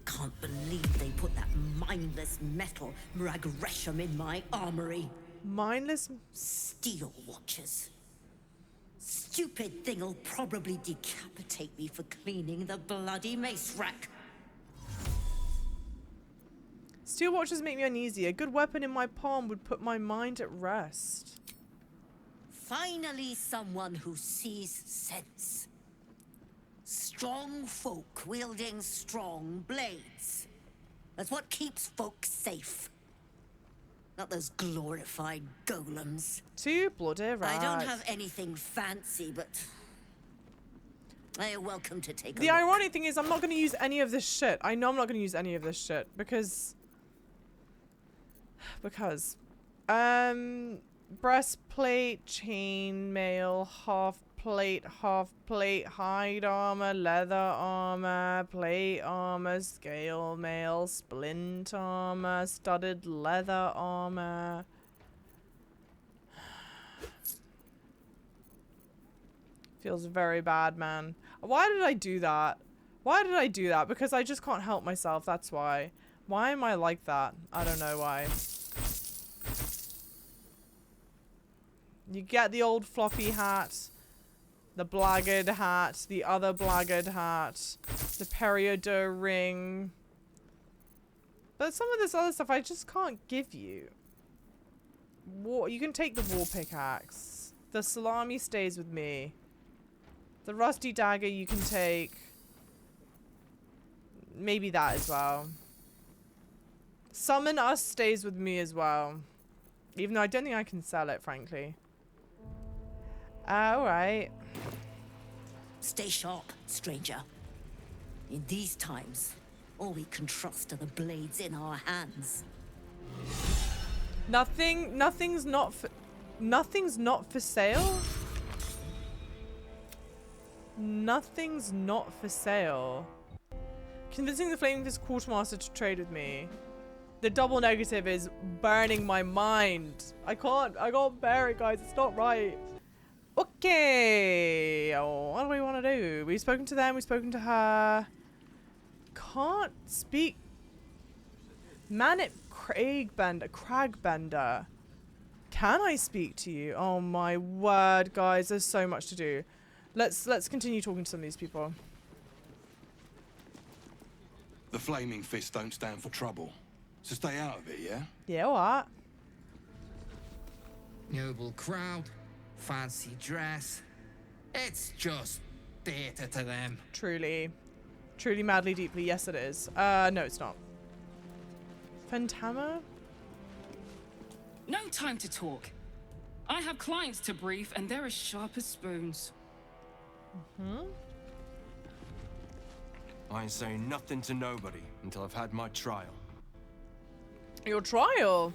Can't believe they put that mindless metal Mragresham in my armory. Mindless? Steel watchers. Stupid thing'll probably decapitate me for cleaning the bloody mace rack. Steel watchers make me uneasy. A good weapon in my palm would put my mind at rest. Finally, someone who sees sense. Strong folk wielding strong blades. That's what keeps folk safe. Not those glorified golems. Too bloody right. I don't have anything fancy, but you're welcome to take a The look. ironic thing is I'm not going to use any of this shit. I know I'm not going to use any of this shit because breastplate, chainmail, half plate, hide armor, leather armor, plate armor, scale mail, splint armor, studded leather armor. Feels very bad, man. Why did I do that? Why did I do that? Because I just can't help myself, that's why. Why am I like that? I don't know why. You get the old floppy hat, the blackguard hat, the other blackguard hat, the Periodor ring. But some of this other stuff I just can't give you. You can take the war pickaxe. The salami stays with me. The rusty dagger you can take. Maybe that as well. Summon us stays with me as well. Even though I don't think I can sell it, frankly. Alright. Stay sharp, stranger. In these times, all we can trust are the blades in our hands. Nothing's not for sale? Nothing's not for sale. Convincing the Flaming Fist Quartermaster to trade with me. The double negative is burning my mind. I can't bear it, guys. It's not right. Okay. Oh, what do we want to do? We've spoken to them. We've spoken to her. Can't speak. Manit Cragbender. Can I speak to you? Oh my word, guys. There's so much to do. Let's continue talking to some of these people. The Flaming Fist don't stand for trouble. So stay out of it, yeah? Yeah, what? Noble crowd, fancy dress. It's just theatre to them. Truly. Truly, madly, deeply. Yes, it is. No, it's not. Fantama? No time to talk. I have clients to brief, and they're as sharp as spoons. I ain't saying nothing to nobody until I've had my trial. Your trial?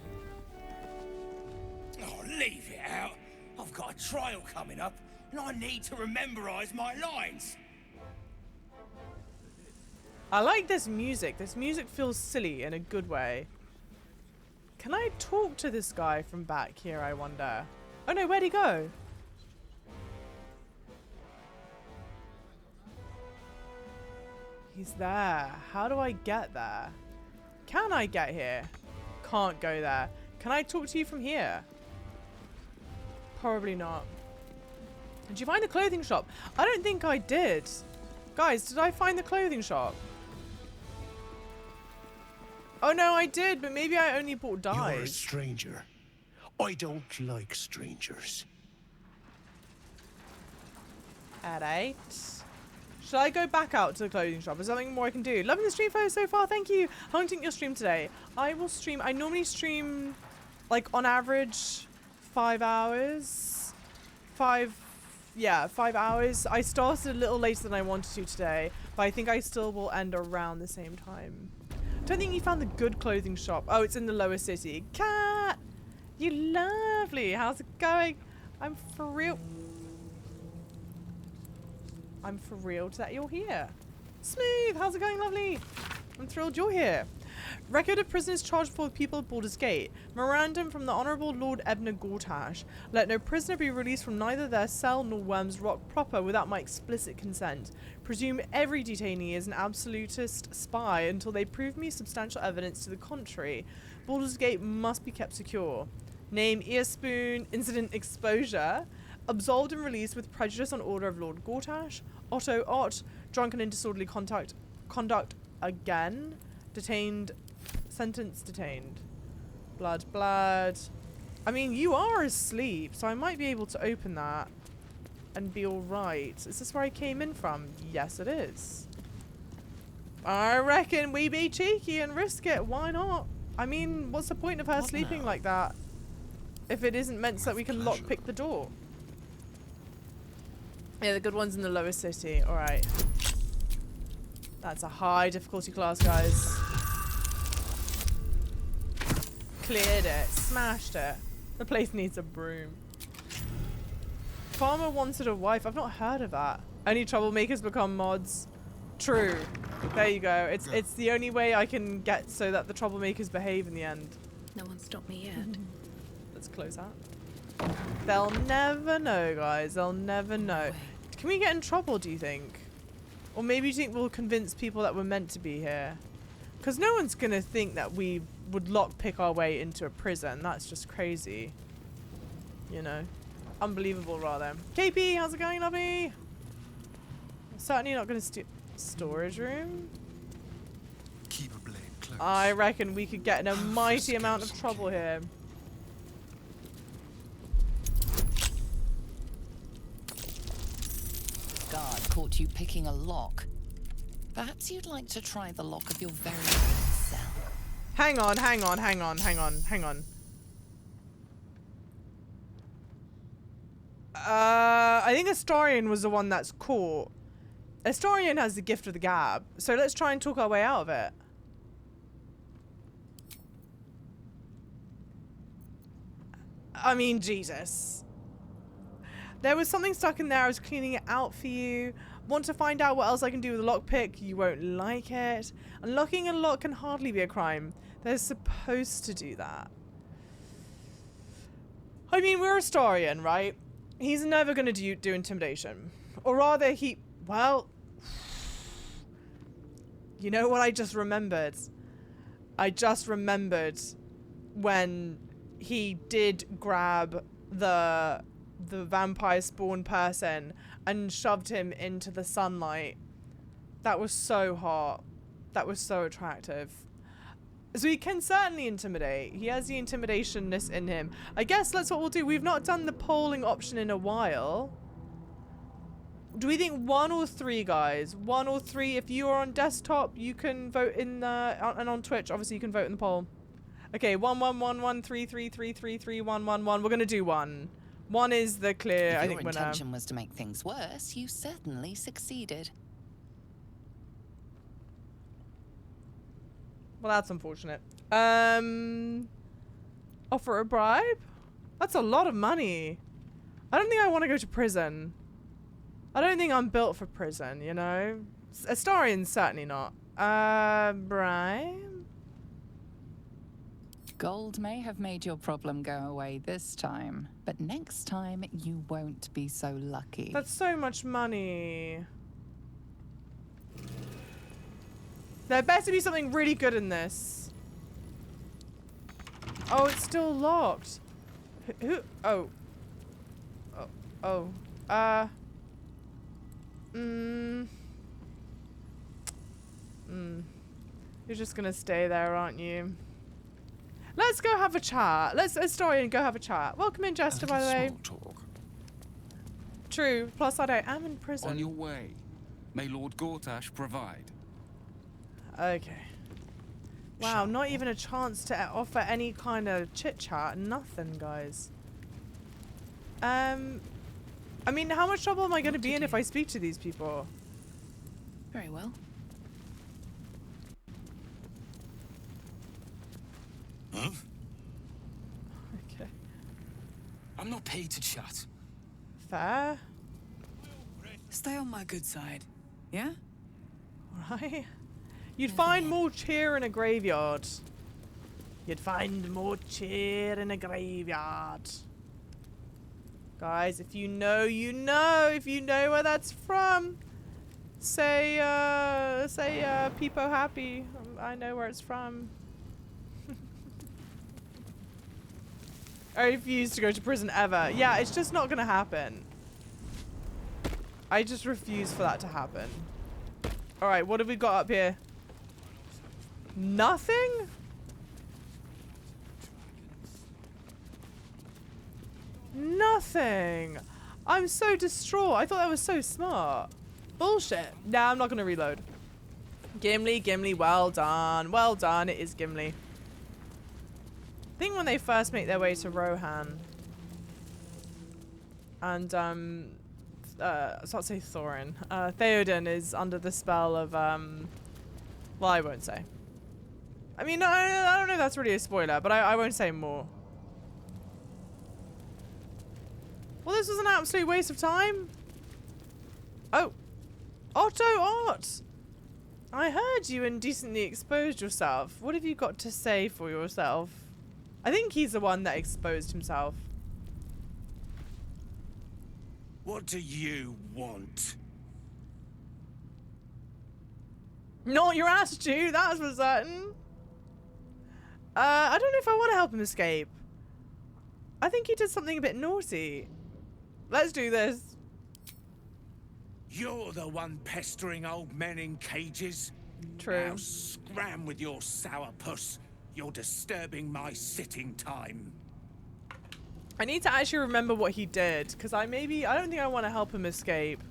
Oh, leave it out. I've got a trial coming up, and I need to rememberize my lines. I like this music. This music feels silly in a good way. Can I talk to this guy from back here, I wonder? Oh no, where'd he go? He's there. How do I get there? Can I get here? Can't go there. Can I talk to you from here? Probably not. Did you find the clothing shop? I don't think I did. Guys, did I find the clothing shop? Oh no, I did, but maybe I only bought dyes. You're a stranger. I don't like strangers. Alright. Should I go back out to the clothing shop? Is there something more I can do? Loving the stream photos so far, thank you. How long do you think you'll stream today? I will stream, I normally stream, like, on average, 5 hours. 5 hours. I started a little later than I wanted to today, but I think I still will end around the same time. Don't think you found the good clothing shop. Oh, it's in the lower city. Cat! You lovely. How's it going? I'm for real. I'm for real that you're here. Smooth! How's it going, lovely? I'm thrilled you're here. Record of prisoners charged for the people of Baldur's Gate. Memorandum from the Honourable Lord Ebner Gortash. Let no prisoner be released from neither their cell nor Worm's Rock proper without my explicit consent. Presume every detainee is an absolutist spy until they prove me substantial evidence to the contrary. Baldur's Gate must be kept secure. Name Earspoon. Incident exposure. Absolved and released with prejudice on order of Lord Gortash. Otto Ott. Drunken and disorderly conduct again. Detained. Sentence detained. Blood. I mean, you are asleep, so I might be able to open that and be alright. Is this where I came in from? Yes, it is. I reckon we be cheeky and risk it. Why not? I mean, what's the point of her sleeping like that if it isn't meant so that we can lockpick the door? Yeah, the good one's in the lower city. Alright. That's a high difficulty class, guys. Cleared it. Smashed it. The place needs a broom. Farmer wanted a wife. I've not heard of that. Only troublemakers become mods. True. There you go. It's the only way I can get so that the troublemakers behave in the end. No one stopped me yet. Let's close that. They'll never know, guys. They'll never know. Can we get in trouble, do you think? Or maybe you think we'll convince people that we're meant to be here? Because no one's going to think that we would lockpick our way into a prison. That's just crazy. You know? Unbelievable, rather. KP, how's it going, lovey? Certainly not going to storage room. Keep a blade close. I reckon we could get in a mighty amount of trouble here. Guard caught you picking a lock. Perhaps you'd like to try the lock of your very own cell. Hang on. I think Astarion was the one that's caught. Astarion has the gift of the gab, so let's try and talk our way out of it. I mean, Jesus. There was something stuck in there. I was cleaning it out for you. Want to find out what else I can do with a lockpick? You won't like it. Unlocking a lock can hardly be a crime. They're supposed to do that. I mean, we're Astarion, right? He's never going to do intimidation. Or rather, well... You know what I just remembered? I just remembered when he did grab the vampire spawn person and shoved him into the sunlight. That was so hot. That was so attractive. So he can certainly intimidate. He has the intimidationness in him. I guess that's what we'll do. We've not done the polling option in a while. Do we think 1 or 3, guys? 1 or 3. If you are on desktop, you can vote in the... And on Twitch, obviously, you can vote in the poll. Okay, 1, 1, 1, 1, 3, 3, 3, 3, 3, 1, 1, 1. We're going to do 1. 1 is the clear, I think, winner. If your intention was to make things worse, you certainly succeeded. Well, that's unfortunate. Offer a bribe? That's a lot of money. I don't think I want to go to prison. I don't think I'm built for prison, you know? Astarion's certainly not. Bribe? Gold may have made your problem go away this time, but next time you won't be so lucky. That's so much money. There better be something really good in this. Oh, it's still locked. Who? Oh. You're just gonna stay there, aren't you? Let's go have a chat. Let's Astarion go have a chat. Welcome in, Jester, by the way. Talk. True. Plus, I am in prison. On your way. May Lord Gortash provide. Okay. Wow, not even a chance to offer any kind of chit-chat. Nothing, guys. I mean, how much trouble am I going to be in if I speak to these people? Very well. Huh? Okay. I'm not paid to chat. Fair. Stay on my good side, yeah? Right. You'd find more cheer in a graveyard. You'd find more cheer in a graveyard. Guys, if you know, you know. If you know where that's from, say Peepo Happy. I know where it's from. I refuse to go to prison ever. Yeah, it's just not gonna happen. I just refuse for that to happen. Alright, what have we got up here? Nothing? Nothing. I'm so distraught. I thought that was so smart. Bullshit. Nah, I'm not gonna reload. Gimli, well done. Well done, it is Gimli. I think when they first make their way to Rohan. And, I was about to say Thorin. Theoden is under the spell of, well, I won't say. I mean, I don't know if that's really a spoiler, but I won't say more. Well, this was an absolute waste of time. Oh. Otto Ott! I heard you indecently exposed yourself. What have you got to say for yourself? I think he's the one that exposed himself. What do you want? Not your attitude, that's for certain. I don't know if I want to help him escape. I think he did something a bit naughty. Let's do this. You're the one pestering old men in cages. True. Now scram with your sourpuss. You're disturbing my sitting time. I need to actually remember what he did, because I don't think I want to help him escape.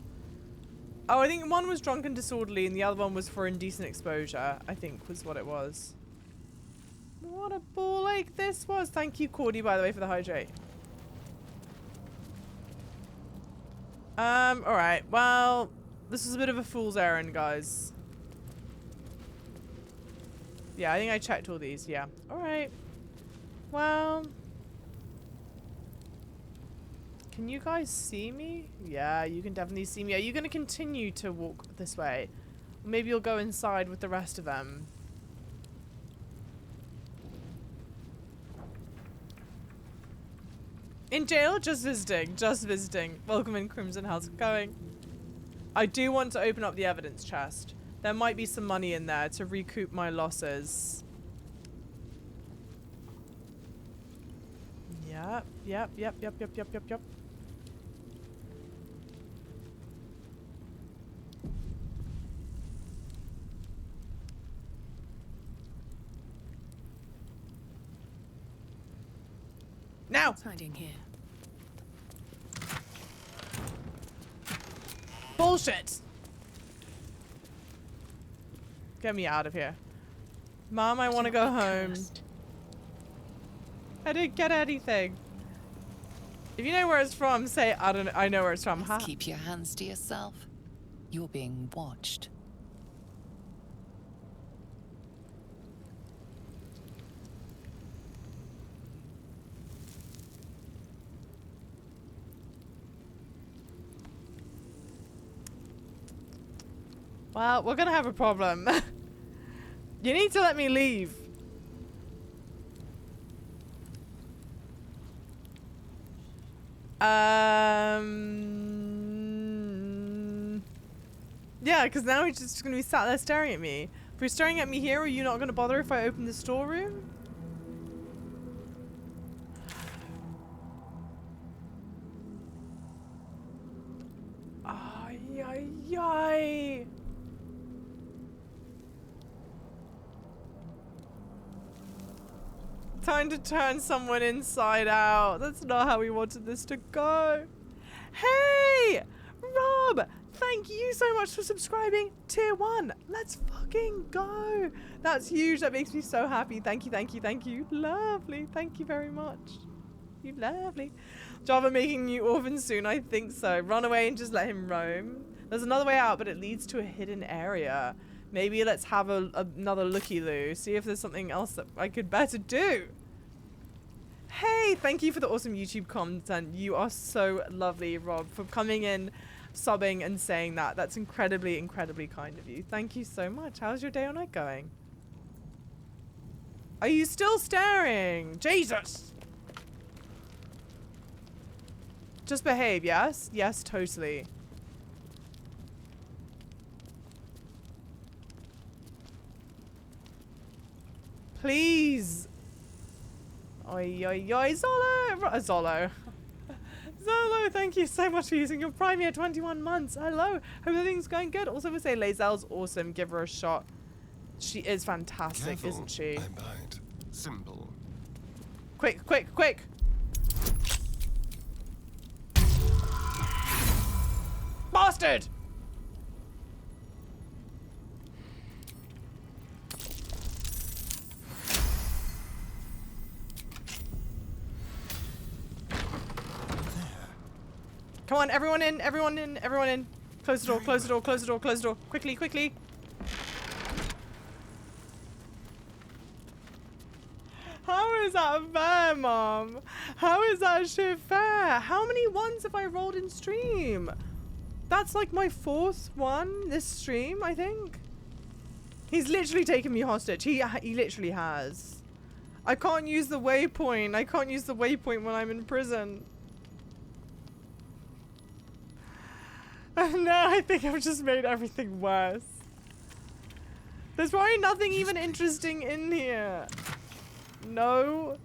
Oh, I think one was drunk and disorderly, and the other one was for indecent exposure, I think was what it was. What a ball ache this was. Thank you, Cordy, by the way, for the hydrate. Alright, well, this is a bit of a fool's errand, guys. Yeah, I think I checked all these, yeah. Alright. Well... Can you guys see me? Yeah, you can definitely see me. Are you going to continue to walk this way? Maybe you'll go inside with the rest of them. In jail? Just visiting. Just visiting. Welcome in, Crimson. How's it going? I do want to open up the evidence chest. There might be some money in there to recoup my losses. Yep. Now! What's hiding here? Bullshit! Get me out of here. Mom, I want to go home. I didn't get anything. If you know where it's from, say, I know where it's from. Just keep your hands to yourself. You're being watched. Well, we're gonna have a problem. You need to let me leave. Yeah, because now he's just gonna be sat there staring at me. If you're staring at me here, are you not gonna bother if I open the storeroom? Ay, ay, ay. Time to turn someone inside out. That's not how we wanted this to go. Hey! Rob! Thank you so much for subscribing. Tier 1. Let's fucking go. That's huge. That makes me so happy. Thank you, thank you, thank you. Lovely. Thank you very much. You lovely. Java making new orphans soon? I think so. Run away and just let him roam. There's another way out, but it leads to a hidden area. Maybe let's have another looky-loo. See if there's something else that I could better do. Hey, thank you for the awesome YouTube content. You are so lovely, Rob, for coming in, sobbing and saying that. That's incredibly, incredibly kind of you. Thank you so much. How's your day or night going? Are you still staring? Jesus! Just behave, yes? Yes, totally. Please. Oi, oi, oi, Zolo! Zolo. Zolo, thank you so much for using your Prime here, 21 months. Hello. Hope everything's going good. Also, we say Lazelle's awesome. Give her a shot. She is fantastic, Careful, isn't she? I bite. Simple. Quick, quick, quick. Bastard! Come on, everyone in, everyone in, everyone in. Close the door, close the door, close the door, close the door. Quickly, quickly. How is that fair, Mom? How is that shit fair? How many ones have I rolled in stream? That's like my 4th one this stream, I think. He's literally taken me hostage. He literally has. I can't use the waypoint. I can't use the waypoint when I'm in prison. No, I think I've just made everything worse. There's probably nothing even interesting in here. No.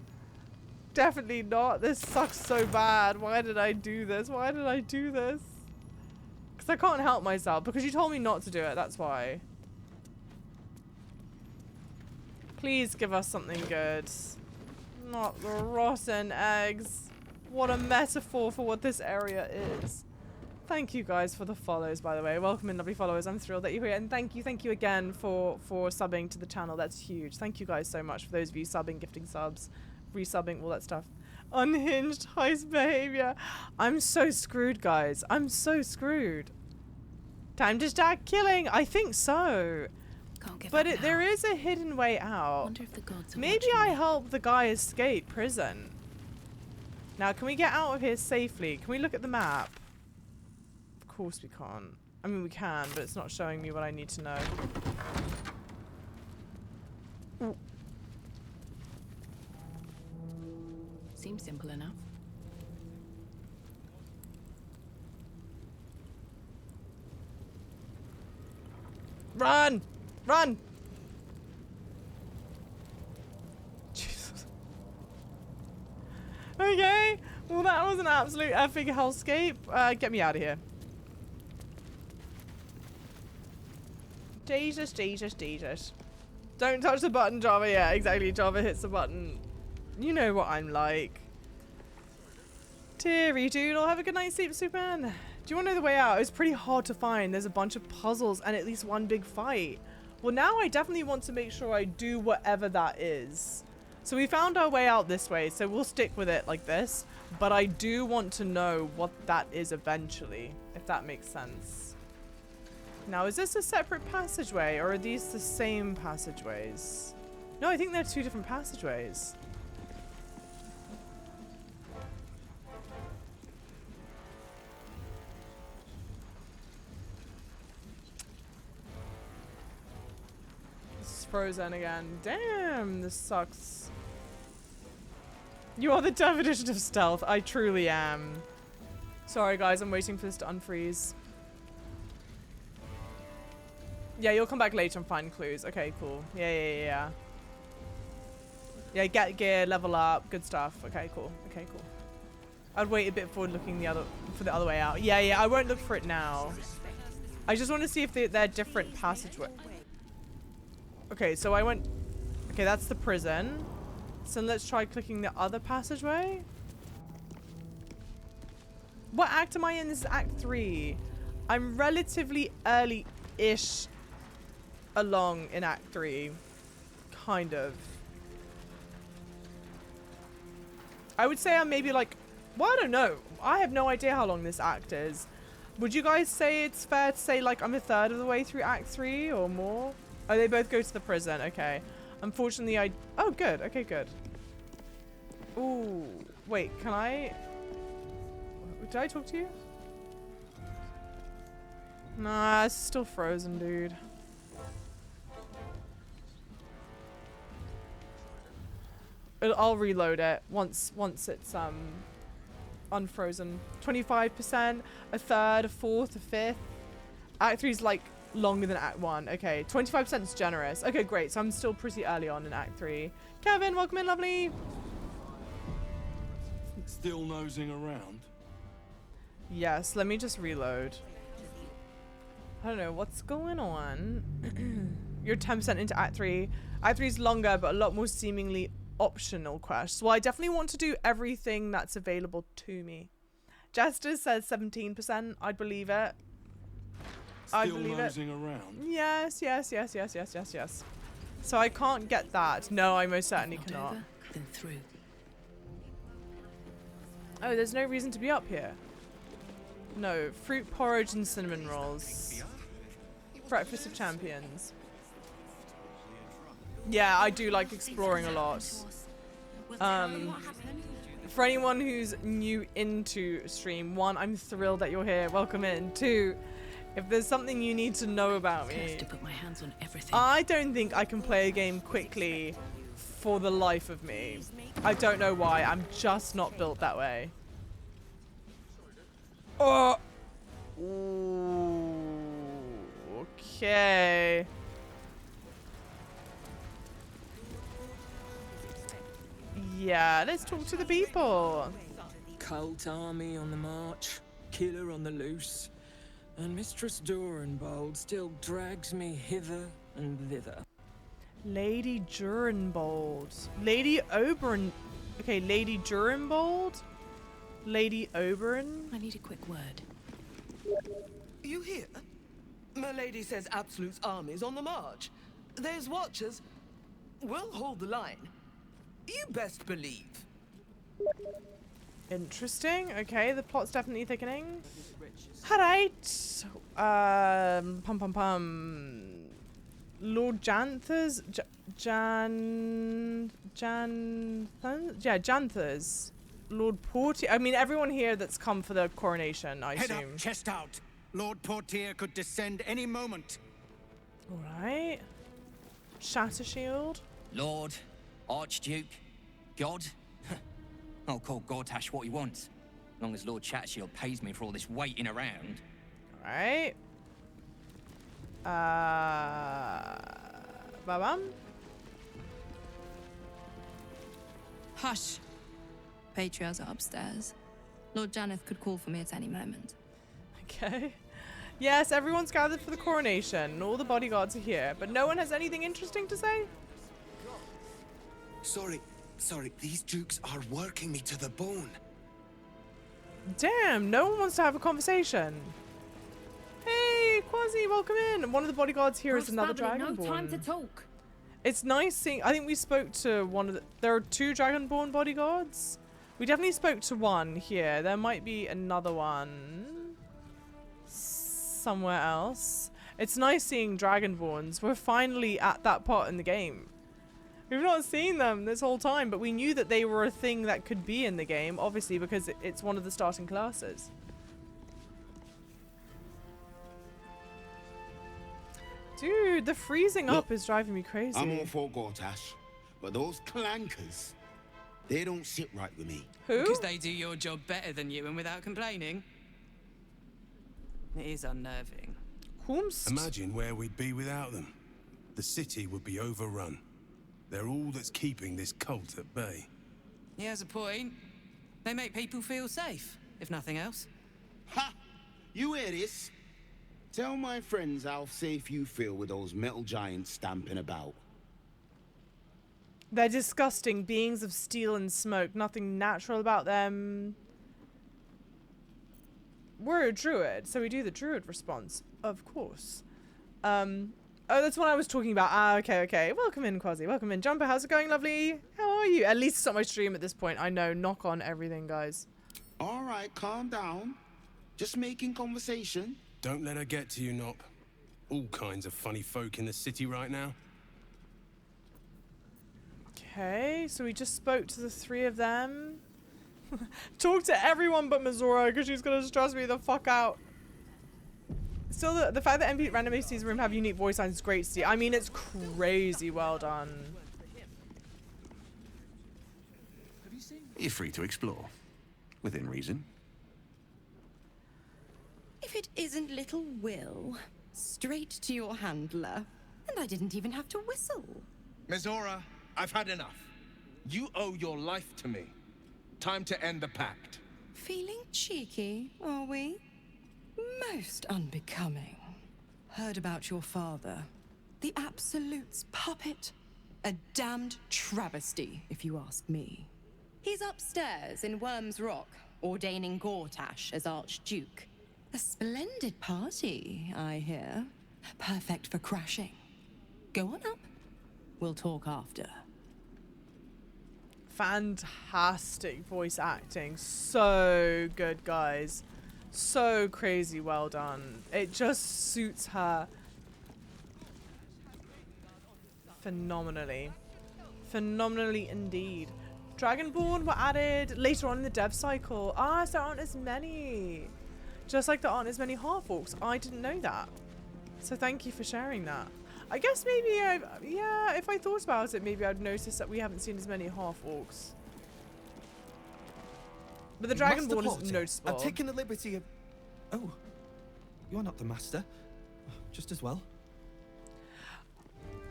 Definitely not. This sucks so bad. Why did I do this? Why did I do this? Because I can't help myself. Because you told me not to do it. That's why. Please give us something good. Not the rotten eggs. What a metaphor for what this area is. Thank you guys for the follows, by the way. Welcome in, lovely followers. I'm thrilled that you're here. And thank you again for subbing to the channel. That's huge. Thank you guys so much for those of you subbing, gifting subs, resubbing, all that stuff. Unhinged heist behavior. I'm so screwed, guys. I'm so screwed. Time to start killing. I think so. But there is a hidden way out. Wonder if the gods are Maybe I help the guy escape prison. Now, can we get out of here safely? Can we look at the map? Of course we can't. I mean, we can, but it's not showing me what I need to know. Ooh. Seems simple enough. Run! Run! Jesus. Okay. Well, that was an absolute epic hellscape. Get me out of here. Jesus, Jesus, Jesus. Don't touch the button, Java. Yeah, exactly. Java hits the button. You know what I'm like. Teary doodle. Have a good night's sleep, Superman. Do you want to know the way out? It was pretty hard to find. There's a bunch of puzzles and at least one big fight. Well, now I definitely want to make sure I do whatever that is. So we found our way out this way, so we'll stick with it like this. But I do want to know what that is eventually, if that makes sense. Now, is this a separate passageway, or are these the same passageways? No, I think they're two different passageways. This is frozen again. Damn, this sucks. You are the definition of stealth. I truly am. Sorry, guys, I'm waiting for this to unfreeze. Yeah, you'll come back later and find clues. Okay, cool. Yeah. Yeah, get gear, level up, good stuff. Okay, cool. Okay, cool. I'd wait a bit for looking for the other way out. Yeah, I won't look for it now. I just want to see if they're different passageway. Okay, so I went... Okay, that's the prison. So let's try clicking the other passageway. What act am I in? This is Act 3. I'm relatively early-ish along in Act 3. Kind of. I would say I'm maybe like... Well, I don't know. I have no idea how long this act is. Would you guys say it's fair to say like I'm a third of the way through Act 3 or more? Oh, they both go to the prison. Okay. Unfortunately, I... Oh, good. Okay, good. Ooh. Wait, can I... Did I talk to you? Nah, it's still frozen, dude. I'll reload it once it's unfrozen. 25%, a third, a fourth, a fifth. Act 3 is like longer than Act 1. Okay, 25% is generous. Okay, great. So I'm still pretty early on in Act 3. Kevin, welcome in, lovely. Still nosing around? Yes, let me just reload. I don't know what's going on. You're 10% into Act 3. Act 3 is longer, but a lot more seemingly optional quests. Well, I definitely want to do everything that's available to me. Jester says 17%. I'd believe it. I believe it. Still nosing around? Yes. So I can't get that. No, I most certainly cannot. Over, then through. Oh, there's no reason to be up here. No, fruit porridge and cinnamon rolls. Breakfast of champions. Yeah, I do like exploring a lot. For anyone who's new into stream, 1, I'm thrilled that you're here. Welcome in. 2, if there's something you need to know about me, To put my hands on everything. I don't think I can play a game quickly for the life of me. I don't know why. I'm just not built that way. Oh! Ooh. Okay. Yeah, let's talk to the people. Cult army on the march, killer on the loose, and Mistress Dorenbold still drags me hither and thither. Lady Durenbold. Lady Oberon. Okay, Lady Durenbold? Lady Oberon? I need a quick word. You hear? My lady says Absolute's army's on the march. There's watchers. We'll hold the line. You best believe. Interesting. Okay, the plot's definitely thickening. Alright. Pum pum pum. Lord Janthers? Janthers. Lord Portier. I mean, everyone here that's come for the coronation, I Head assume. up, chest out. Lord Portier could descend any moment. Alright. Shattershield. Lord, Archduke, God. I'll call Gortash what he wants, as long as Lord Shattershield pays me for all this waiting around. Alright. Babam. Hush. Patriarchs are upstairs. Lord Janeth could call for me at any moment. Okay. Yes, everyone's gathered for the coronation. All the bodyguards are here, but no one has anything interesting to say? Sorry, these dukes are working me to the bone. Damn, no one wants to have a conversation. Hey, Quasi, welcome in. And one of the bodyguards here is another Dragonborn. No time to talk. It's nice seeing. I think we spoke to one of the. There are 2 Dragonborn bodyguards. We definitely spoke to one here. There might be another one somewhere else. It's nice seeing Dragonborns. We're finally at that part in the game. We've not seen them this whole time, but we knew that they were a thing that could be in the game, obviously, because it's one of the starting classes. Dude, the freezing up is driving me crazy. I'm all for Gortash, but those clankers, they don't sit right with me. Who? Because they do your job better than you and without complaining. It is unnerving. Imagine where we'd be without them. The city would be overrun. They're all that's keeping this cult at bay. He has a point. They make people feel safe, if nothing else. Ha! You hear this? Tell my friends how safe you feel with those metal giants stamping about. They're disgusting beings of steel and smoke. Nothing natural about them. We're a druid, so we do the druid response, of course. Oh, that's what I was talking about. Ah, okay. Welcome in, Quasi. Welcome in. Jumper, how's it going, lovely? How are you? At least it's not my stream at this point. I know. Knock on everything, guys. All right, calm down. Just making conversation. Don't let her get to you, Nop. All kinds of funny folk in the city right now. Okay, so we just spoke to the 3 of them. Talk to everyone but Mizora, because she's going to stress me the fuck out. Still, the fact that random NPCs in the room have unique voice lines is great to see. I mean, it's crazy well done. You're free to explore, within reason. If it isn't little Wyll, straight to your handler. And I didn't even have to whistle. Mizora, I've had enough. You owe your life to me. Time to end the pact. Feeling cheeky, are we? Most unbecoming. Heard about your father. The Absolute's puppet. A damned travesty, if you ask me. He's upstairs in Worm's Rock, ordaining Gortash as Archduke. A splendid party, I hear. Perfect for crashing. Go on up. We'll talk after. Fantastic voice acting. So good, guys. So crazy well done. It just suits her phenomenally. Phenomenally indeed. Dragonborn were added later on in the dev cycle. Ah, so there aren't as many. Just like there aren't as many half-orcs. I didn't know that. So thank you for sharing that. I guess maybe, yeah, if I thought about it, maybe I'd notice that we haven't seen as many half-orcs. But the Dragonborn is noticeable. I've taken the liberty of... Oh, you're not the master. Just as well.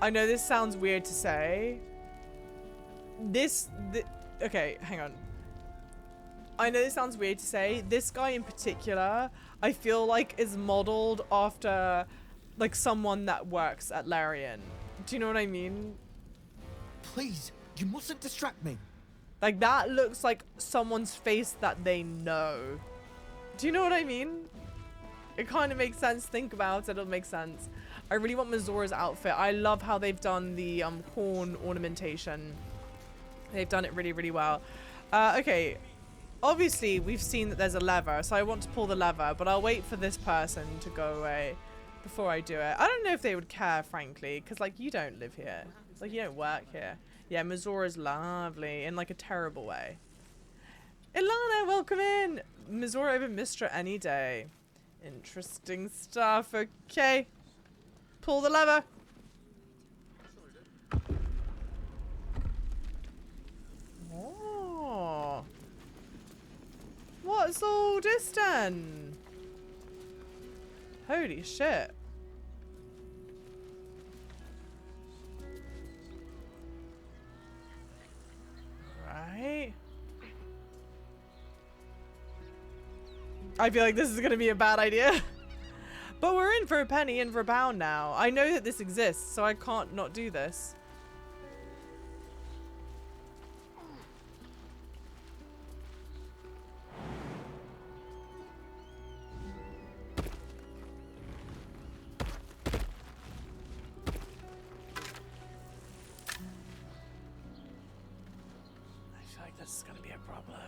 I know this sounds weird to say. Okay, hang on. I know this sounds weird to say. This guy in particular, I feel like is modeled after like someone that works at Larian. Do you know what I mean? Please, you mustn't distract me. Like that looks like someone's face that they know. Do you know what I mean? It kind of makes sense. Think about it. It'll make sense. I really want Mizora's outfit. I love how they've done the horn ornamentation. They've done it really, really well. Okay. Obviously, we've seen that there's a lever, so I want to pull the lever, but I'll wait for this person to go away before I do it. I don't know if they would care, frankly, because, like, you don't live here. Like, you don't work here. Yeah, Mizora's lovely in, like, a terrible way. Ilana, welcome in! Mizora over Mistra any day. Interesting stuff. Okay. Pull the lever. Oh. What's all this then? Holy shit. Right. I feel like this is gonna be a bad idea. But we're in for a penny, in for a pound now. I know that this exists, so I can't not do this. This is gonna be a problem.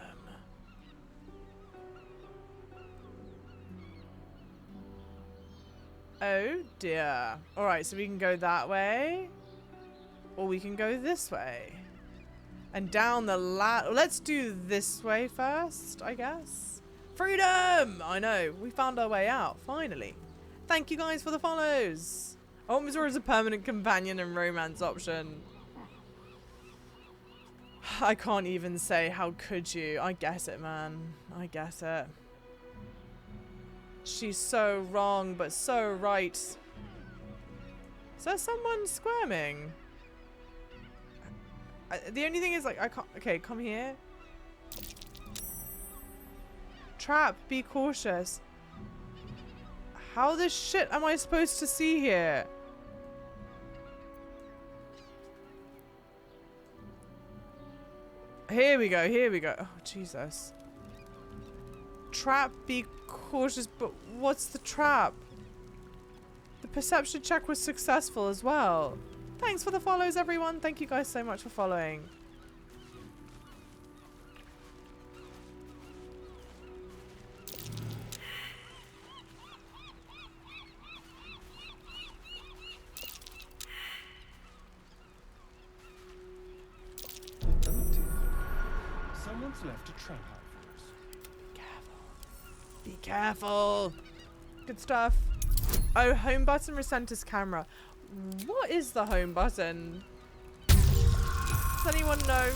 Oh dear. Alright, so we can go that way. Or we can go this way. And down the let's do this way first, I guess. Freedom! I know. We found our way out, finally. Thank you guys for the follows. Oh, Missouri is a permanent companion and romance option. I can't even say how could you. I get it, man. I get it. She's so wrong, but so right. Is there someone squirming? The only thing is, like, I can't... Okay, come here. Trap, be cautious. How the shit am I supposed to see here? Here we go, here we go. Oh, Jesus. Trap, be cautious, but what's the trap? The perception check was successful as well. Thanks for the follows, everyone. Thank you guys so much for following. Someone's left a trap out for us. Be careful. Good stuff. Oh, home button, Recentis camera. What is the home button? Does anyone know?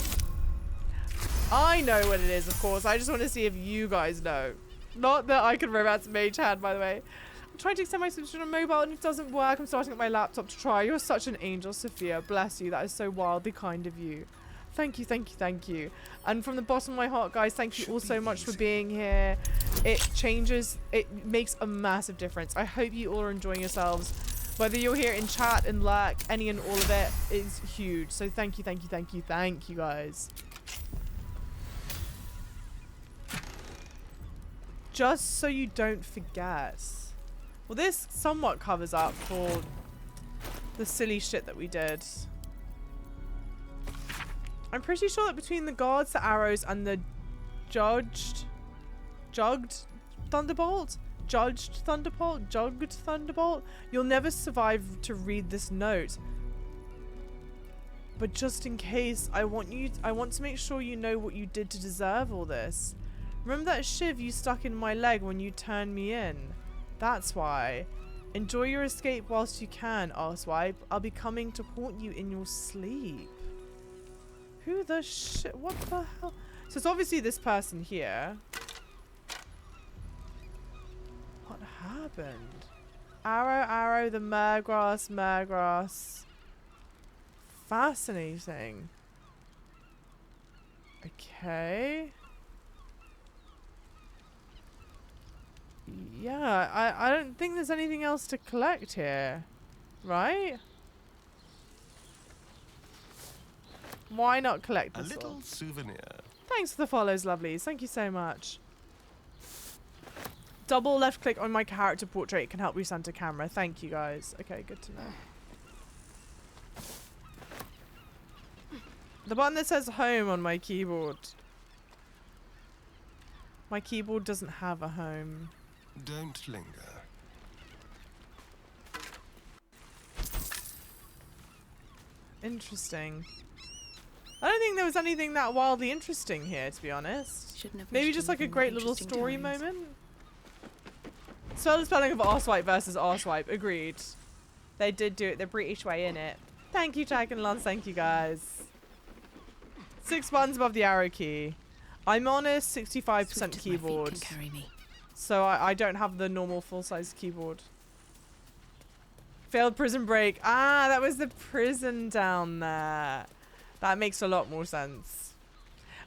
I know what it is, of course. I just want to see if you guys know. Not that I can romance Mage Hand, by the way. I'm trying to extend my subscription on mobile and it doesn't work. I'm starting up my laptop to try. You're such an angel, Sophia. Bless you. That is so wildly kind of you. Thank you, thank you, thank you. And from the bottom of my heart, guys, thank you all so much for being here. It changes, it makes a massive difference. I hope you all are enjoying yourselves. Whether you're here in chat, in lurk, any and all of it is huge. So thank you, thank you, thank you, thank you, guys. Just so you don't forget. Well, this somewhat covers up for the silly shit that we did. I'm pretty sure that between the guards, the arrows, and the jugged thunderbolt, you'll never survive to read this note. But just in case, I want to make sure you know what you did to deserve all this. Remember that shiv you stuck in my leg when you turned me in? That's why. Enjoy your escape whilst you can, Arswipe. I'll be coming to haunt you in your sleep. Who the shit? What the hell? So it's obviously this person here. What happened? Arrow, arrow, the mergrass. Fascinating. Okay. Yeah, I don't think there's anything else to collect here. Right? Why not collect this A little all? souvenir. Thanks for the follows, lovelies. Thank you so much. Double left click on my character portrait can help you center camera. Thank you, guys. Okay, good to know. The button that says home on my keyboard. My keyboard doesn't have a home. Don't linger. Interesting. I don't think there was anything that wildly interesting here, to be honest. Maybe just like a great little story moment. So the spelling of arswipe versus arswipe. Agreed. They did do it the British way, innit? Thank you, Jack and Lance. Thank you, guys. 6 buttons above the arrow key. I'm on a 65% keyboard. So I don't have the normal full-size keyboard. Failed prison break. Ah, that was the prison down there. That makes a lot more sense.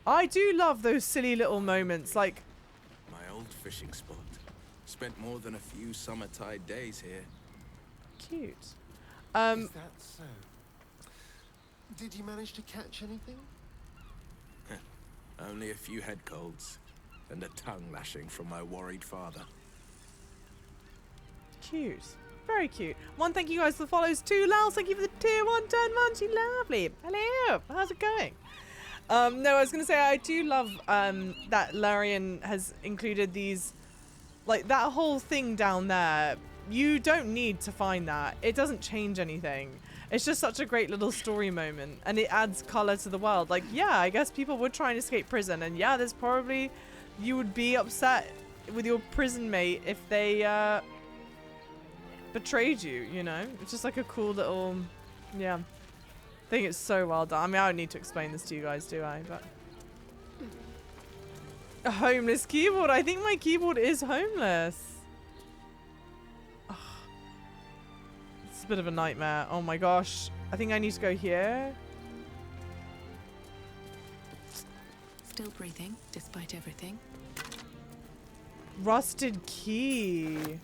I do love those silly little moments, like... My old fishing spot. Spent more than a few summer-tide days here. Cute. Is that so? Did you manage to catch anything? Only a few head colds. And a tongue lashing from my worried father. Cute. Very cute. One, thank you guys for the follows. 2, Lals, thank you for the tier 1 turn munchy. Lovely. Hello. How's it going? No, I was going to say, I do love that Larian has included these, like that whole thing down there. You don't need to find that. It doesn't change anything. It's just such a great little story moment. And it adds color to the world. Like, yeah, I guess people would try and escape prison. And yeah, there's probably, you would be upset with your prison mate if they, betrayed you, you know? It's just like a cool little, yeah. I think it's so well done. I mean, I don't need to explain this to you guys, do I? But a homeless keyboard. I think my keyboard is homeless. Oh, it's a bit of a nightmare. Oh my gosh. I think I need to go here. Still breathing, despite everything. Rusted key.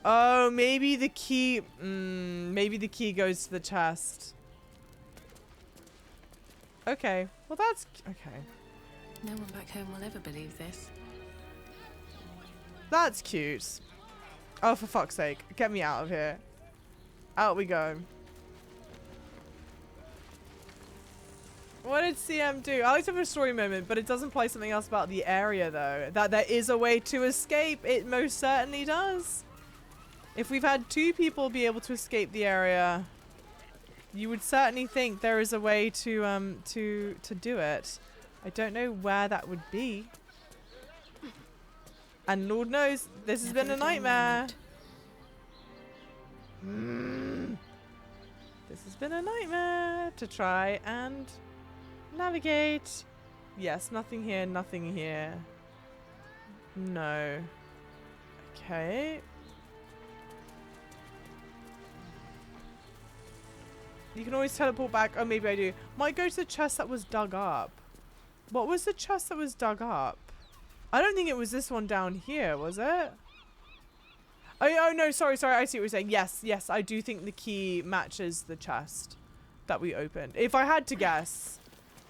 Oh, maybe the key. Maybe the key goes to the chest. Okay. Well, that's okay. No one back home will ever believe this. That's cute. Oh, for fuck's sake. Get me out of here. Out we go. What did CM do? I like to have a story moment, but it doesn't play something else about the area, though. That there is a way to escape. It most certainly does. If we've had 2 people be able to escape the area, you would certainly think there is a way to do it. I don't know where that would be. And Lord knows, this has been a nightmare. This has been a nightmare to try and navigate. Yes, nothing here, nothing here. No. Okay. You can always teleport back. Oh, maybe I do. Might go to the chest that was dug up. What was the chest that was dug up? I don't think it was this one down here, was it? Oh no, sorry. I see what you're saying. Yes, I do think the key matches the chest that we opened. If I had to guess,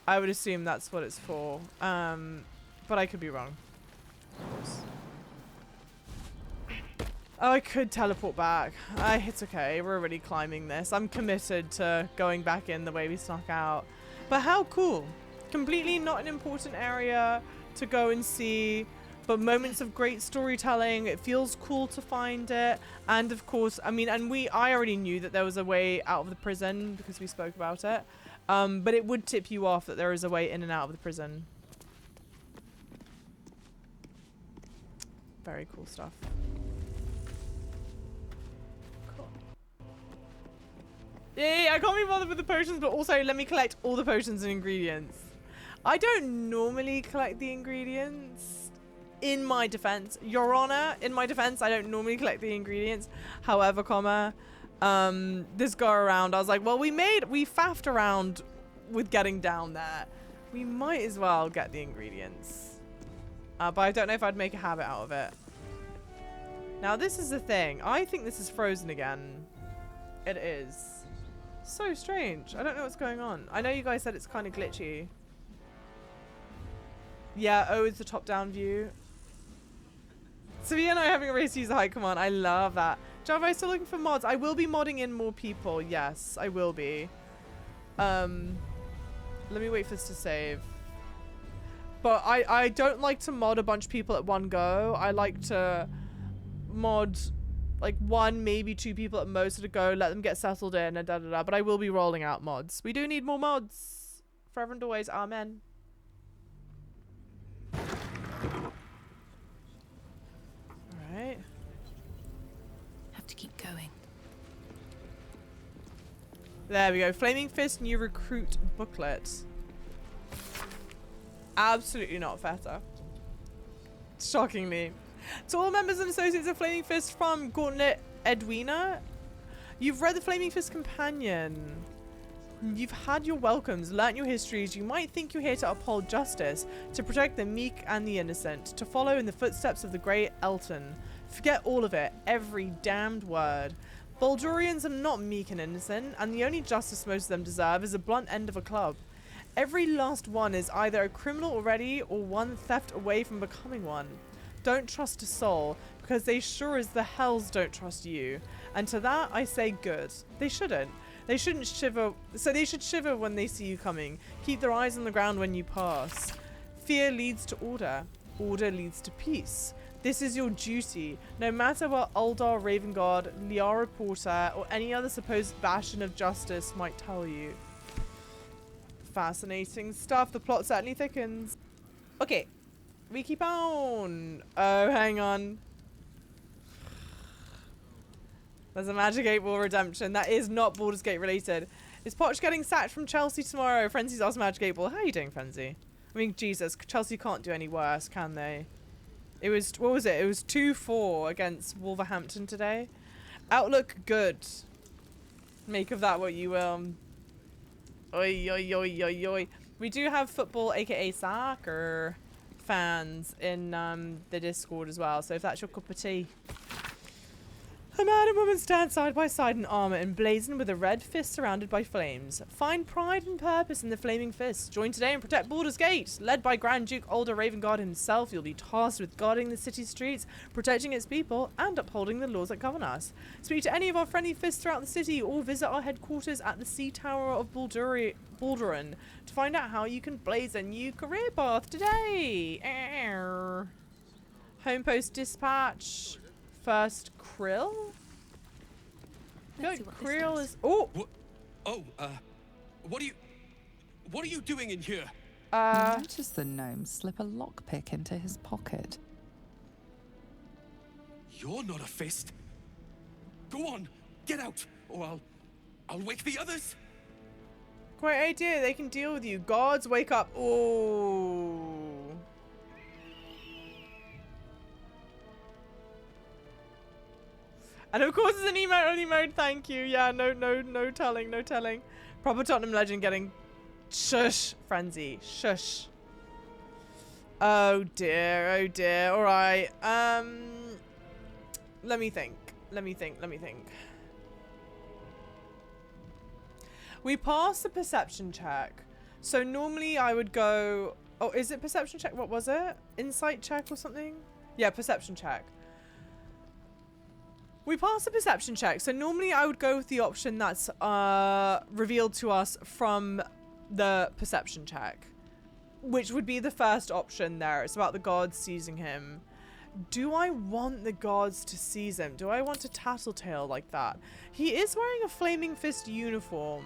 I would assume that's what it's for. But I could be wrong. Of course. Oh, I could teleport back. It's okay. We're already climbing this. I'm committed to going back in the way we snuck out. But how cool. Completely not an important area to go and see, but moments of great storytelling. It feels cool to find it. And of course, I mean, I already knew that there was a way out of the prison because we spoke about it. But it would tip you off that there is a way in and out of the prison. Very cool stuff. Yay, I can't be bothered with the potions, but also let me collect all the potions and ingredients. I don't normally collect the ingredients. In my defense, Your Honor, in my defense, I don't normally collect the ingredients. However, this go around. I was like, well, we faffed around with getting down there. We might as well get the ingredients. But I don't know if I'd make a habit out of it. Now, this is the thing. I think this is frozen again. It is. So strange. I don't know what's going on. I know you guys said it's kind of glitchy. Yeah, oh, it's the top-down view. Savia and I are having a race to use the hide command. I love that. Java, I'm still looking for mods. I will be modding in more people. Yes, I will be. Let me wait for this to save. But I don't like to mod a bunch of people at one go. I like to mod like 1, maybe 2 people at most at a go. Let them get settled in and da-da-da. But I will be rolling out mods. We do need more mods. Forever and always. Amen. Alright. Have to keep going. There we go. Flaming Fist new recruit booklet. Absolutely not feta. Shockingly. To all members and associates of Flaming Fist from Gauntlet Edwina, you've read the Flaming Fist Companion. You've had your welcomes, learnt your histories. You might think you're here to uphold justice, to protect the meek and the innocent, to follow in the footsteps of the great Elton. Forget all of it, every damned word. Baldurians are not meek and innocent, and the only justice most of them deserve is a blunt end of a club. Every last one is either a criminal already or one theft away from becoming one. Don't trust a soul, because they sure as the hells don't trust you. And to that I say good. They shouldn't. They shouldn't shiver, so they should shiver when they see you coming. Keep their eyes on the ground when you pass. Fear leads to order. Order leads to peace. This is your duty, no matter what Uldar Ravengard, Liara Porter, or any other supposed bastion of justice might tell you. Fascinating stuff. The plot certainly thickens. Okay, we keep on. Oh, hang on. There's a Magic 8 Ball redemption. That is not Baldur's Gate related. Is Poch getting sacked from Chelsea tomorrow? Frenzy's asked Magic 8 Ball. How are you doing, Frenzy? I mean, Jesus, Chelsea can't do any worse, can they? It was, what was it? It was 2-4 against Wolverhampton today. Outlook good. Make of that what you will. Oi, oi, oi, oi, oi. We do have football, aka soccer, fans in the Discord as well. So if that's your cup of tea. A man and woman stand side by side in armor emblazoned with a red fist surrounded by flames. Find pride and purpose in the flaming fist. Join today and protect Baldur's Gate. Led by Grand Duke Uldar Ravengard himself, you'll be tasked with guarding the city's streets, protecting its people, and upholding the laws that govern us. Speak to any of our friendly fists throughout the city, or visit our headquarters at the Sea Tower of Baldurin to find out how you can blaze a new career path today. Home Post Dispatch. First Krill? I feel like Krill is... Oh! What are you doing in here? Notice the gnome slip a lockpick into his pocket. You're not a fist. Go on, get out, or I'll wake the others. Great idea, they can deal with you. Guards, wake up. Oh. And of course it's an emote only mode, thank you. Yeah, no telling, no telling. Proper Tottenham legend getting shush, Frenzy, shush. Oh dear, alright. Let me think. We passed the perception check. So normally I would go, oh, is it perception check? What was it? Insight check or something? Yeah, perception check. We passed the perception check, so normally I would go with the option that's revealed to us from the perception check, which would be the first option there. It's about the guards seizing him. Do I want the guards to seize him? Do I want a tattletale like that? He is wearing a Flaming Fist uniform,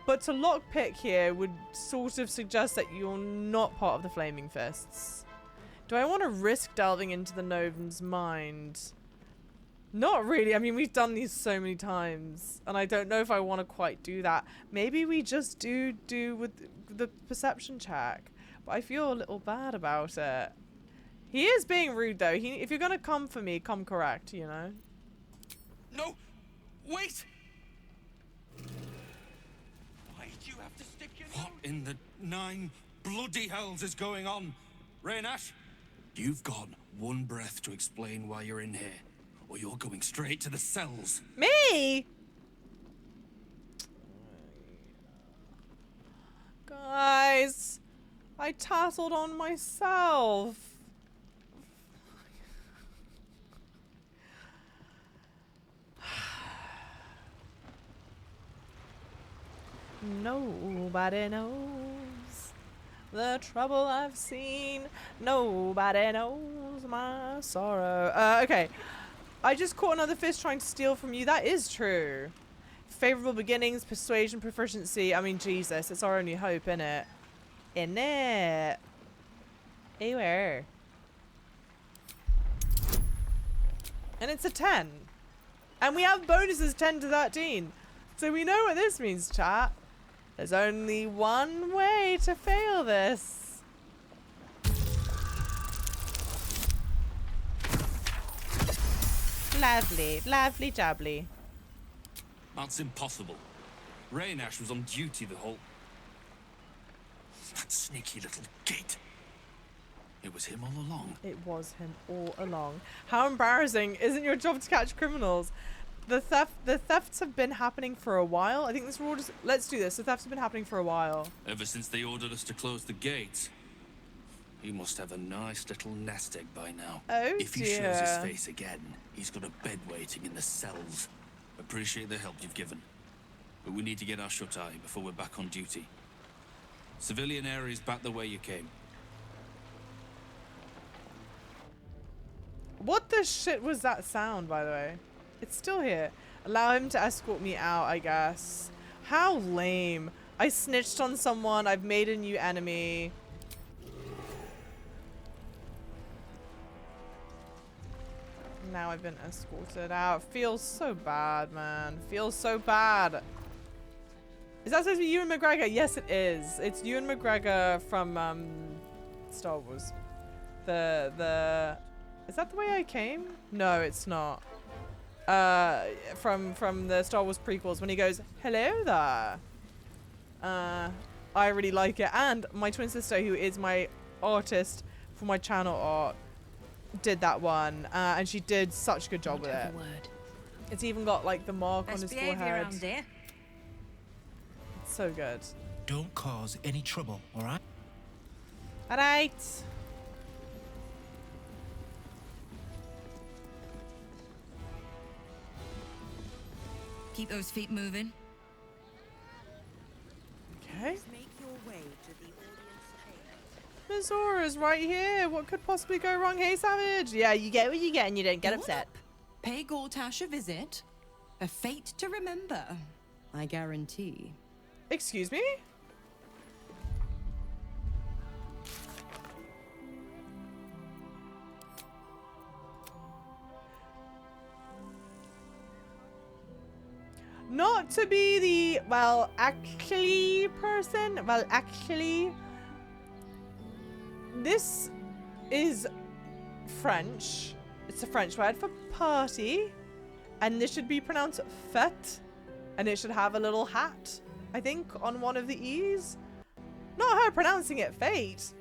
but to lockpick here would sort of suggest that you're not part of the Flaming Fists. Do I want to risk delving into the gnome's mind? Not really. I mean, we've done these so many times, and I don't know if I want to quite do that. Maybe we just do with the perception check, but I feel a little bad about it. He is being rude, though. If you're gonna come for me, come correct, you know? No! Wait! in the 9 bloody hells is going on? Raynash? You've got one breath to explain why you're in here, or you're going straight to the cells. Me? Guys, I tattled on myself. Nobody knows the trouble I've seen. Nobody knows my sorrow. Okay. I just caught another fish trying to steal from you. That is true. Favorable beginnings, persuasion, proficiency. I mean, Jesus, it's our only hope, innit? Innit? Anywhere. And it's a 10. And we have bonuses 10 to 13. So we know what this means, chat. There's only one way to fail this. Lovely, lovely jubbly. That's impossible. Raynash was on duty the whole... That sneaky little git. It was him all along. It was him all along. How embarrassing. Isn't your job to catch criminals? The thefts have been happening for a while. I think this rule just... Let's do this. The thefts have been happening for a while. Ever since they ordered us to close the gates. He must have a nice little nest egg by now. Oh, if he shows his face again, he's got a bed waiting in the cells. Appreciate the help you've given. But we need to get our shut-eye before we're back on duty. Civilian areas back the way you came. What the shit was that sound, by the way? It's still here. Allow him to escort me out, I guess. How lame. I snitched on someone. I've made a new enemy. Now I've been escorted out. Feels so bad, man. Feels so bad. Is that supposed to be Ewan McGregor? Yes, it is. It's Ewan McGregor from Star Wars. Is that the way I came? No, it's not. From the Star Wars prequels when he goes, "Hello there." I really like it. And my twin sister, who is my artist for my channel art, did that one, and she did such a good job with it. It's even got like the mark on his forehead. It's so good. Don't cause any trouble, all right? All right. Keep those feet moving. Okay. Make your way to the audience chamber. Mizora's right here. What could possibly go wrong? Hey, Savage. Yeah, you get what you get and you don't get upset. Pay Gortash a visit. A fate to remember, I guarantee. Excuse me? Not to be the, well, actually person. Well, actually, this is French. It's a French word for party. And this should be pronounced fête. And it should have a little hat, I think, on one of the E's. Not her pronouncing it fate.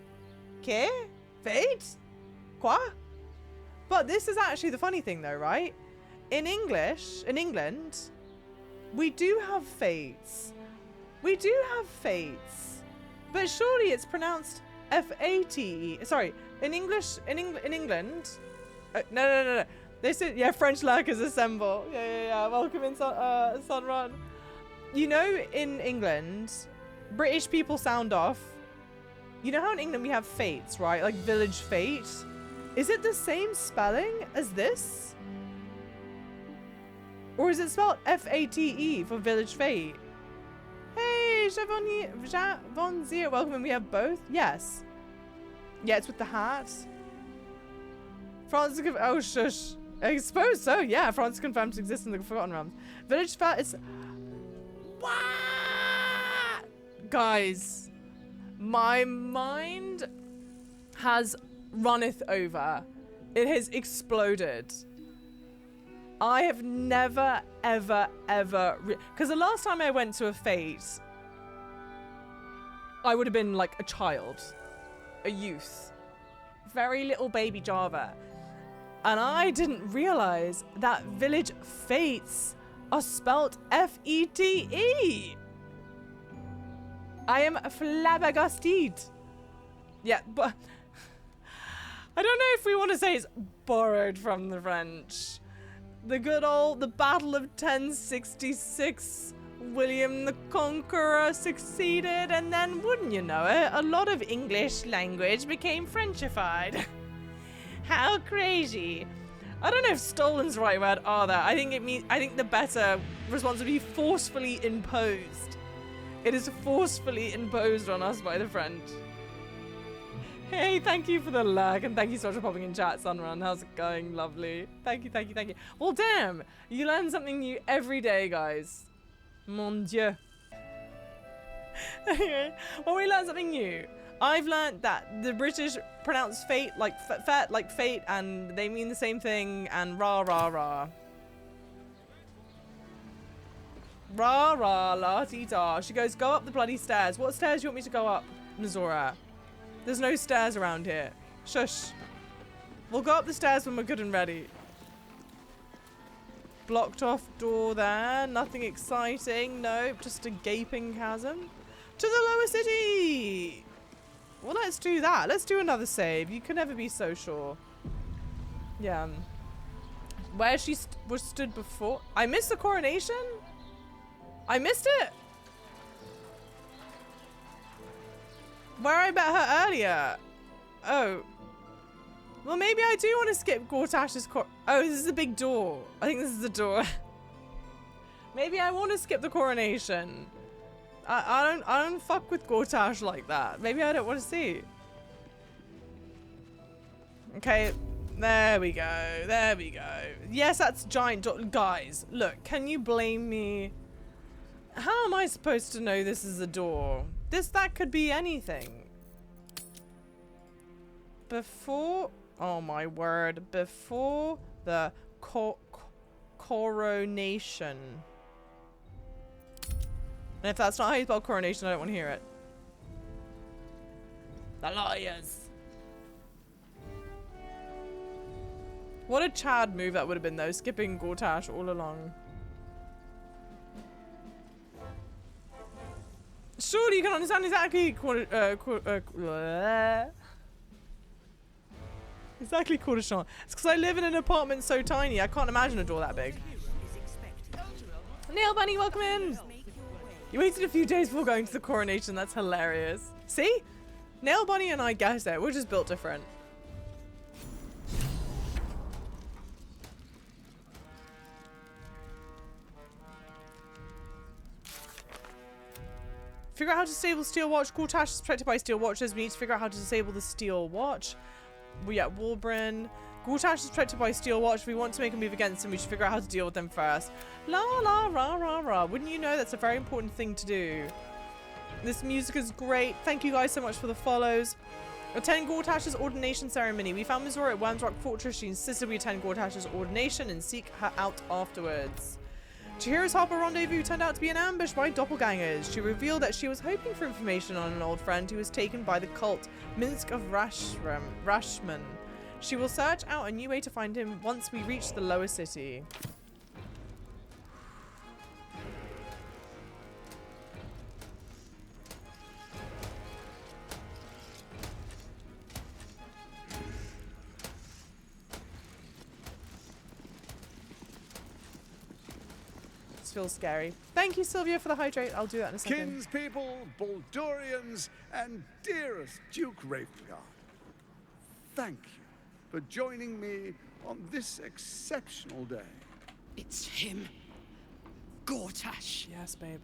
Okay? Fate? Quoi? But this is actually the funny thing though, right? In English, in England, we do have fates. We do have fates. But surely it's pronounced F-A-T-E. Sorry, in English, in England. No. This is, yeah, French lurkers assemble. Yeah. Welcome in, Sunrun. You know, in England, British people sound off. You know how in England we have fates, right? Like village fate. Is it the same spelling as this? Or is it spelled F-A-T-E for village fate? Hey, Javonzier, welcome in. We have both. Yes. Yeah, it's with the hat. France, oh shush. I suppose so, yeah. France confirms existence in the Forgotten Realms. Village fat is... What? Guys, my mind has runneth over. It has exploded. I have never, ever, because the last time I went to a fete, I would have been like a child, a youth, very little baby Java. And I didn't realize that village fates are spelt F-E-T-E. I am flabbergasted. Yeah, but I don't know if we want to say it's borrowed from the French. The good old, the Battle of 1066, William the Conqueror succeeded, and then, wouldn't you know it, a lot of English language became Frenchified. How crazy. I don't know if stolen's the right word either. I think the better response would be forcefully imposed. It is forcefully imposed on us by the French. Hey, thank you for the lag, and thank you so much for popping in chat, Sunrun. How's it going? Lovely. Thank you, thank you, thank you. Well, damn, you learn something new every day, guys. Mon Dieu. Anyway, well, we learned something new. I've learned that the British pronounce fate like fate, and they mean the same thing, and rah, rah, rah. Rah, rah, la-dee-da. She goes, go up the bloody stairs. What stairs do you want me to go up, Nazora? There's no stairs around here. Shush. We'll go up the stairs when we're good and ready. Blocked off door there. Nothing exciting. Nope. Just a gaping chasm. To the lower city! Well, let's do that. Let's do another save. You can never be so sure. Yeah. Where she was stood before. I missed the coronation? I missed it? Where I met her earlier. Oh. Well, maybe I do want to skip GORTASH'S oh, this is a big door. I think this is the door. Maybe I want to skip the coronation. I don't fuck with GORTASH like that. Maybe I don't want to see. Okay. There we go. There we go. Yes, that's giant door. Guys, look, can you blame me? How am I supposed to know this is a door? That could be anything. Before, oh my word, before the coronation. And if that's not how you spell coronation, I don't want to hear it. The liars. What a Chad move that would have been though, skipping GORTASH all along. Surely you can understand exactly exactly coronation. It's because I live in an apartment so tiny, I can't imagine a door that big. Nail Bunny, welcome in! You waited a few days before going to the coronation, that's hilarious. See? Nail Bunny and I guessed it, we're just built different. Figure out how to disable Steel Watch. GORTASH is protected by Steel Watches. We need to figure out how to disable the Steel Watch. We at Walbrin. GORTASH is protected by Steel Watch. If we want to make a move against them, we should figure out how to deal with them first. La la rah rah rah. Wouldn't you know that's a very important thing to do? This music is great. Thank you guys so much for the follows. Attend GORTASH'S ordination ceremony. We found Missouri at Worms Rock Fortress. She insisted we attend GORTASH'S ordination and seek her out afterwards. Chihira's Harper rendezvous turned out to be an ambush by doppelgangers. She revealed that she was hoping for information on an old friend who was taken by the cult, Minsk of Rashman. She will search out a new way to find him once we reach the lower city. Feels scary. Thank you, Sylvia, for the hydrate. I'll do that in a second. Kinspeople, Baldurians, and dearest Duke Ravenguard, thank you for joining me on this exceptional day. It's him. GORTASH. Yes, babe.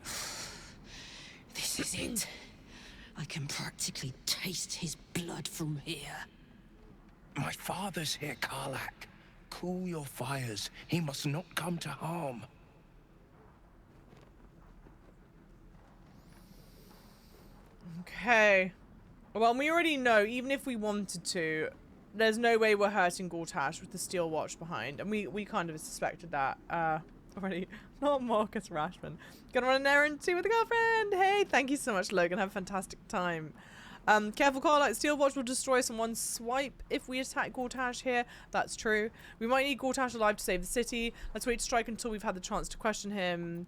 This is it. I can practically taste his blood from here. My father's here, Karlach. Cool your fires. He must not come to harm. Okay. Well, we already know, even if we wanted to, there's no way we're hurting GORTASH with the Steel Watch behind. And we kind of suspected that. already. Not Marcus Rashman. Gonna run an errand too with a girlfriend. Hey, thank you so much, Logan. Have a fantastic time. Careful, Carl. Like Steel Watch will destroy us in one swipe if we attack Gortash here. That's true. We might need Gortash alive to save the city. Let's wait to strike until we've had the chance to question him.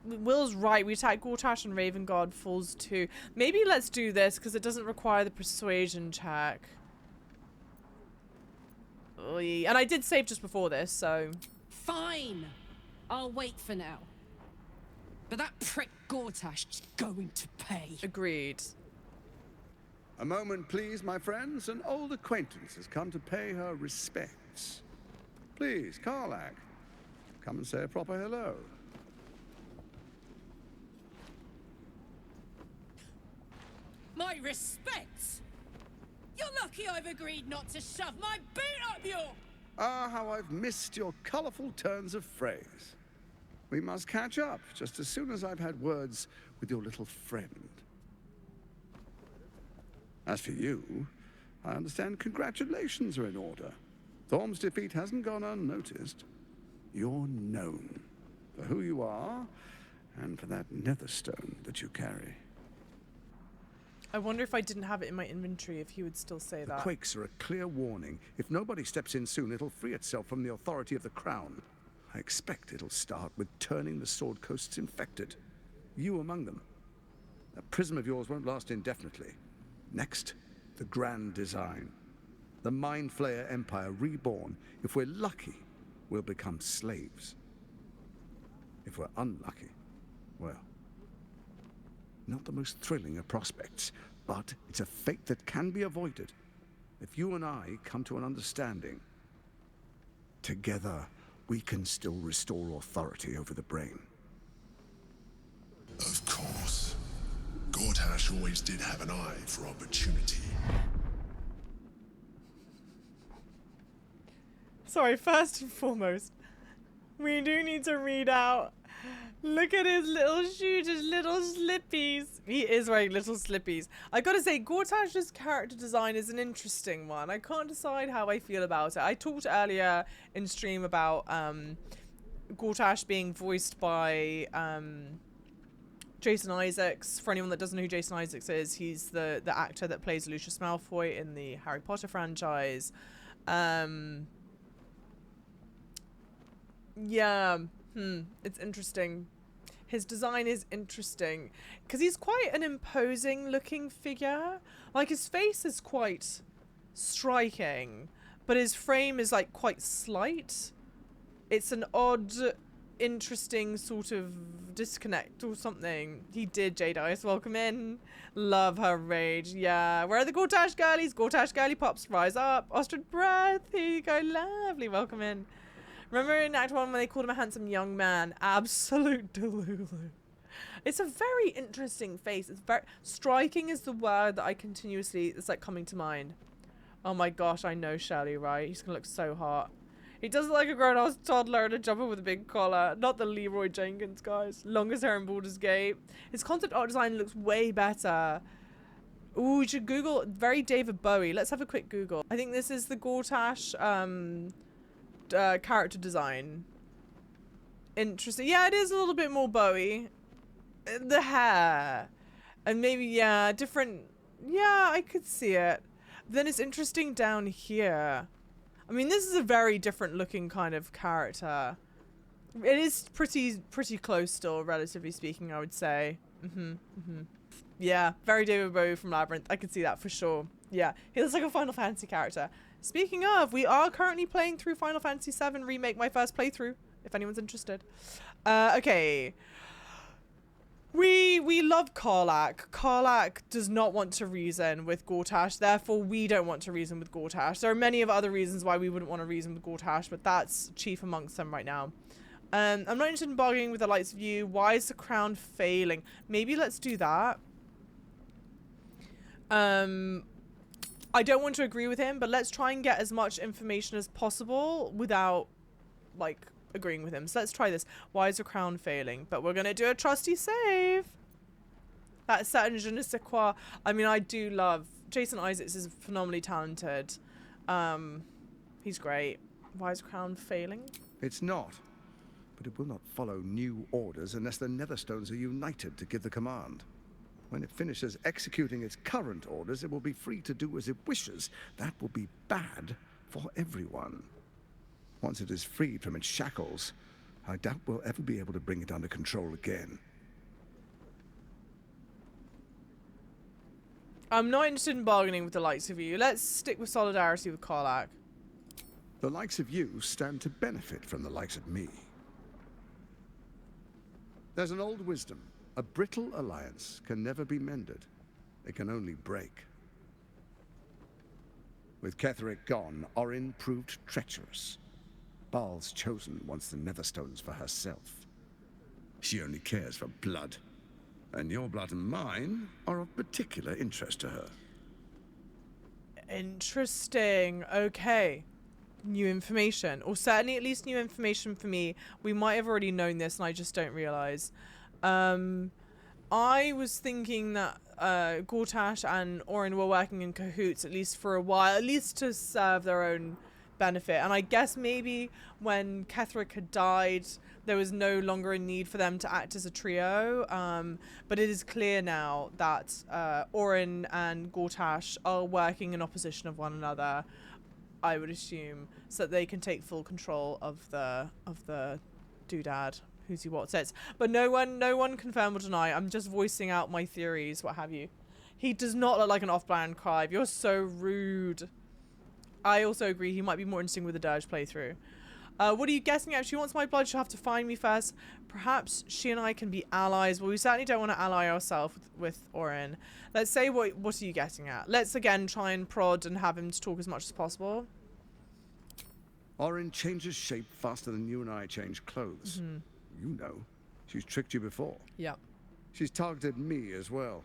Will's right. We attack Gortash and Raven Guard falls too. Maybe let's do this because it doesn't require the persuasion check. Oy. And I did save just before this, so... Fine. I'll wait for now. But that prick Gortash is going to pay. Agreed. A moment, please, my friends. An old acquaintance has come to pay her respects. Please, Karlach, come and say a proper hello. My respects? You're lucky I've agreed not to shove my boot up your... Ah, how I've missed your colourful turns of phrase. We must catch up just as soon as I've had words with your little friend. As for you, I understand congratulations are in order. Thorm's defeat hasn't gone unnoticed. You're known for who you are and for that netherstone that you carry. I wonder if I didn't have it in my inventory, if he would still say that. The quakes are a clear warning. If nobody steps in soon, it'll free itself from the authority of the crown. I expect it'll start with turning the Sword Coasts infected. You among them. That prism of yours won't last indefinitely. Next, the grand design. The Mind Flayer Empire reborn. If we're lucky, we'll become slaves. If we're unlucky, well, not the most thrilling of prospects, but it's a fate that can be avoided. If you and I come to an understanding, together we can still restore authority over the brain. Of course. Gortash always did have an eye for opportunity. Sorry, first and foremost, we do need to read out. Look at his little shoes, his little slippies. He is wearing little slippies. I gotta say, Gortash's character design is an interesting one. I can't decide how I feel about it. I talked earlier in stream about Gortash being voiced by Jason Isaacs. For anyone that doesn't know who Jason Isaacs is, he's the actor that plays Lucius Malfoy in the Harry Potter franchise. Yeah, it's interesting. His design is interesting because he's quite an imposing looking figure. Like, his face is quite striking, but his frame is like quite slight. It's an odd, interesting sort of disconnect or something. He did Jade Ice. Welcome in. Love her rage. Yeah. Where are the Gortash girlies? Gortash girly pops. Rise up. Ostrich breath. Here you go. Lovely. Welcome in. Remember in Act 1 when they called him a handsome young man? Absolute delulu. It's a very interesting face. It's very striking is the word that I continuously, it's like coming to mind. Oh my gosh, I know Shelley, right? He's gonna look so hot. He does look like a grown-ass toddler in a jumper with a big collar. Not the Leroy Jenkins, guys. Longest hair in Baldur's Gate. His concept art design looks way better. Ooh, you should Google very David Bowie. Let's have a quick Google. I think this is the Gortash, character design. Interesting. Yeah, it is a little bit more Bowie. The hair. And maybe, yeah, different. Yeah, I could see it. Then it's interesting down here. I mean, this is a very different looking kind of character. It is pretty close still, relatively speaking, I would say. Yeah, very David Bowie from Labyrinth. I could see that for sure. Yeah, he looks like a Final Fantasy character. Speaking of, we are currently playing through Final Fantasy VII Remake, my first playthrough, if anyone's interested. Okay. We love Karlach. Karlach does not want to reason with Gortash, therefore we don't want to reason with Gortash. There are many of other reasons why we wouldn't want to reason with Gortash, but that's chief amongst them right now. I'm not interested in bargaining with the lights of you. Why is the crown failing? Maybe let's do that. I don't want to agree with him, but let's try and get as much information as possible without, like, agreeing with him. So let's try this. Why is the crown failing? But we're going to do a trusty save. That's certain je ne sais quoi. I mean, I do love... Jason Isaacs is phenomenally talented. He's great. Why is Crown failing? It's not. But it will not follow new orders unless the Netherstones are united to give the command. When it finishes executing its current orders, it will be free to do as it wishes. That will be bad for everyone. Once it is freed from its shackles, I doubt we'll ever be able to bring it under control again. I'm not interested in bargaining with the likes of you. Let's stick with solidarity with Karlach. The likes of you stand to benefit from the likes of me. There's an old wisdom. A brittle alliance can never be mended. It can only break. With Ketheric gone, Orin proved treacherous. Baal's chosen wants the Netherstones for herself. She only cares for blood. And your blood and mine are of particular interest to her. Interesting. Okay. New information. Or certainly at least new information for me. We might have already known this and I just don't realise. I was thinking that Gortash and Orin were working in cahoots at least for a while, at least to serve their own benefit. And I guess maybe when Ketheric had died, there was no longer a need for them to act as a trio. But it is clear now that Orin and Gortash are working in opposition of one another, I would assume, so that they can take full control of the doodad. Who's he what says. But no one confirm or deny. I'm just voicing out my theories, what have you. He does not look like an off-brand Clive. You're so rude. I also agree he might be more interesting with the Dirge playthrough. What are you guessing at? If she wants my blood, she'll have to find me first. Perhaps she and I can be allies. Well, we certainly don't want to ally ourselves with Orin. Let's say, what are you guessing at? Let's again try and prod and have him to talk as much as possible. Orin changes shape faster than you and I change clothes. Mm-hmm. You know, she's tricked you before. Yeah. She's targeted me as well.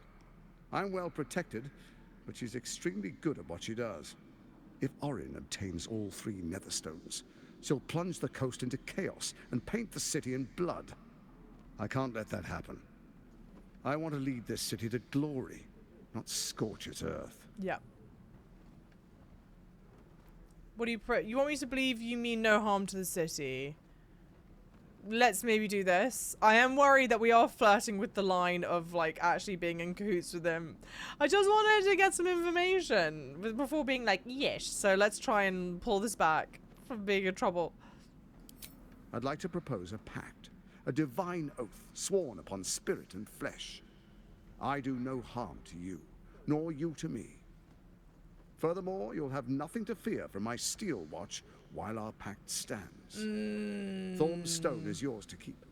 I'm well protected, but she's extremely good at what she does. If Orin obtains all 3 Netherstones, she'll plunge the coast into chaos and paint the city in blood. I can't let that happen. I want to lead this city to glory, not scorch its earth. Yeah. What do you want me to believe you mean no harm to the city? Let's maybe do this. I am worried that we are flirting with the line of like actually being in cahoots with him. I just wanted to get some information before being like, yes. So let's try and pull this back from being in trouble. I'd like to propose a pact, a divine oath sworn upon spirit and flesh. I do no harm to you, nor you to me. Furthermore, you'll have nothing to fear from my steel watch while our pact stands. Thorm's stone is yours to keep.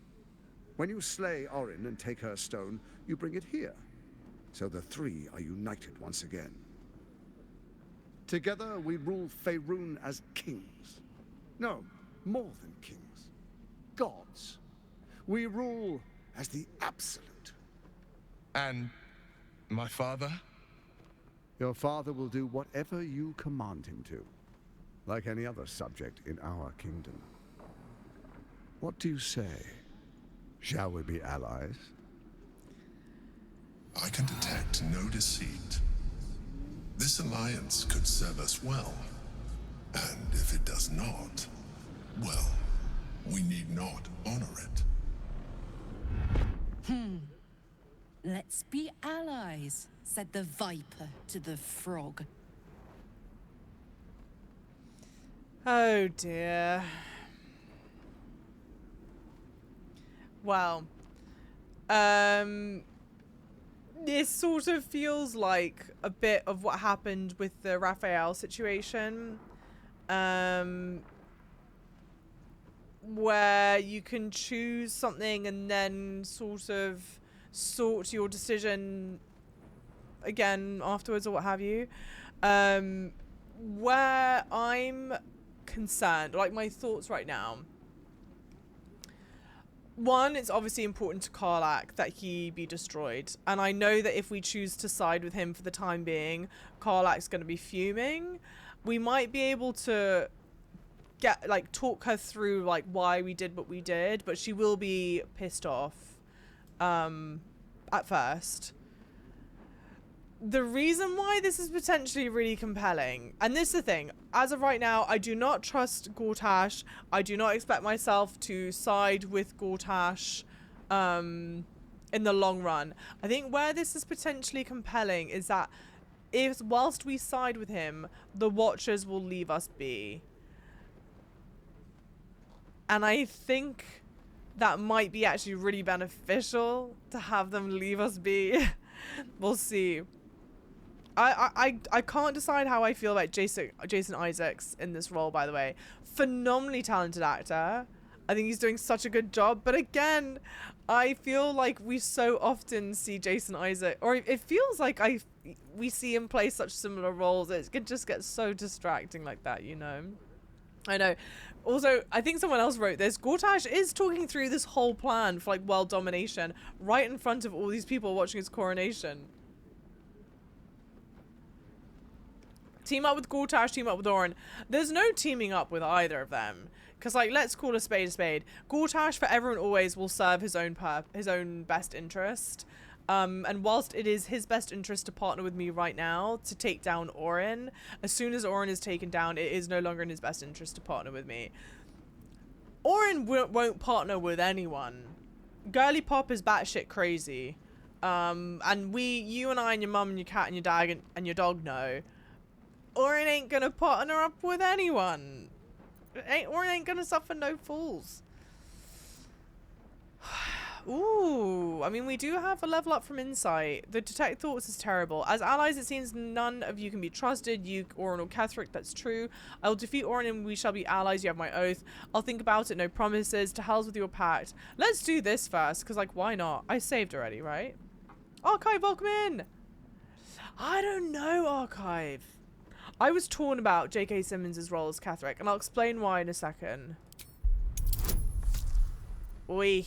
When you slay Orin and take her stone, you bring it here, so the 3 are united once again. Together we rule Faerun as kings. No, more than kings. Gods. We rule as the absolute. And my father? Your father will do whatever you command him to, like any other subject in our kingdom. What do you say? Shall we be allies? I can detect no deceit. This alliance could serve us well. And if it does not, well, we need not honor it. Let's be allies, said the viper to the frog. Oh dear. Well, this sort of feels like a bit of what happened with the Raphael situation, where you can choose something and then sort of sort your decision again afterwards or what have you. Where I'm concerned, like my thoughts right now, one, it's obviously important to Karlach that he be destroyed, and I know that if we choose to side with him for the time being, Karlach's going to be fuming. We might be able to talk her through like why we did what we did, but she will be pissed off at first. the reason why this is potentially really compelling, and this is the thing, as of right now, I do not trust Gortash. I do not expect myself to side with Gortash in the long run. I think where this is potentially compelling is that if whilst we side with him, the Watchers will leave us be. And I think that might be actually really beneficial to have them leave us be. We'll see. I can't decide how I feel about Jason Isaacs in this role, by the way. Phenomenally talented actor. I think he's doing such a good job. But again, I feel like we so often see Jason Isaac, or it feels like we see him play such similar roles. It could just get so distracting like that, you know? I know. Also, I think someone else wrote this. Gortash is talking through this whole plan for like world domination right in front of all these people watching his coronation. Team up with Gortash, team up with Orin. There's no teaming up with either of them. Because, like, let's call a spade a spade. Gortash, for everyone always, will serve his own best interest. And whilst it is his best interest to partner with me right now to take down Orin, as soon as Orin is taken down, it is no longer in his best interest to partner with me. Orin won't partner with anyone. Girly Pop is batshit crazy. And you and I and your mum and your cat and your dad and your dog know. Orin ain't gonna partner up with anyone. Orin ain't gonna suffer no fools. Ooh, I mean, we do have a level up from insight. The detect thoughts is terrible. As allies, it seems none of you can be trusted. You, Orin, or Ketheric, that's true. I will defeat Orin and we shall be allies. You have my oath. I'll think about it. No promises. To hell's with your pact. Let's do this first, because, like, why not? I saved already, right? Archive, welcome in. I don't know, Archive. I was torn about J.K. Simmons' role as Ketheric, and I'll explain why in a second. Oi.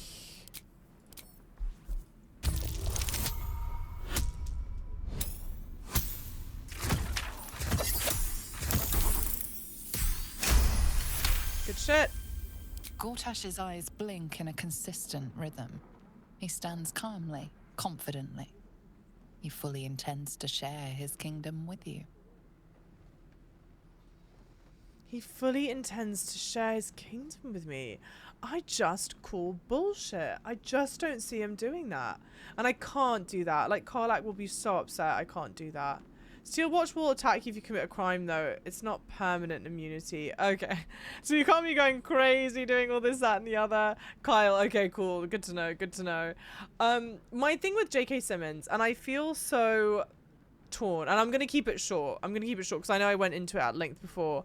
Good shit. Gortash's eyes blink in a consistent rhythm. He stands calmly, confidently. He fully intends to share his kingdom with you. He fully intends to share his kingdom with me. I just call bullshit. I just don't see him doing that. And I can't do that. Like, Karlach will be so upset. I can't do that. Steel Watch will attack you if you commit a crime, though. It's not permanent immunity. Okay. So you can't be going crazy doing all this, that, and the other. Kyle, okay, cool. Good to know. Good to know. My thing with J.K. Simmons, and I feel so torn, and I'm going to keep it short. I'm going to keep it short because I know I went into it at length before.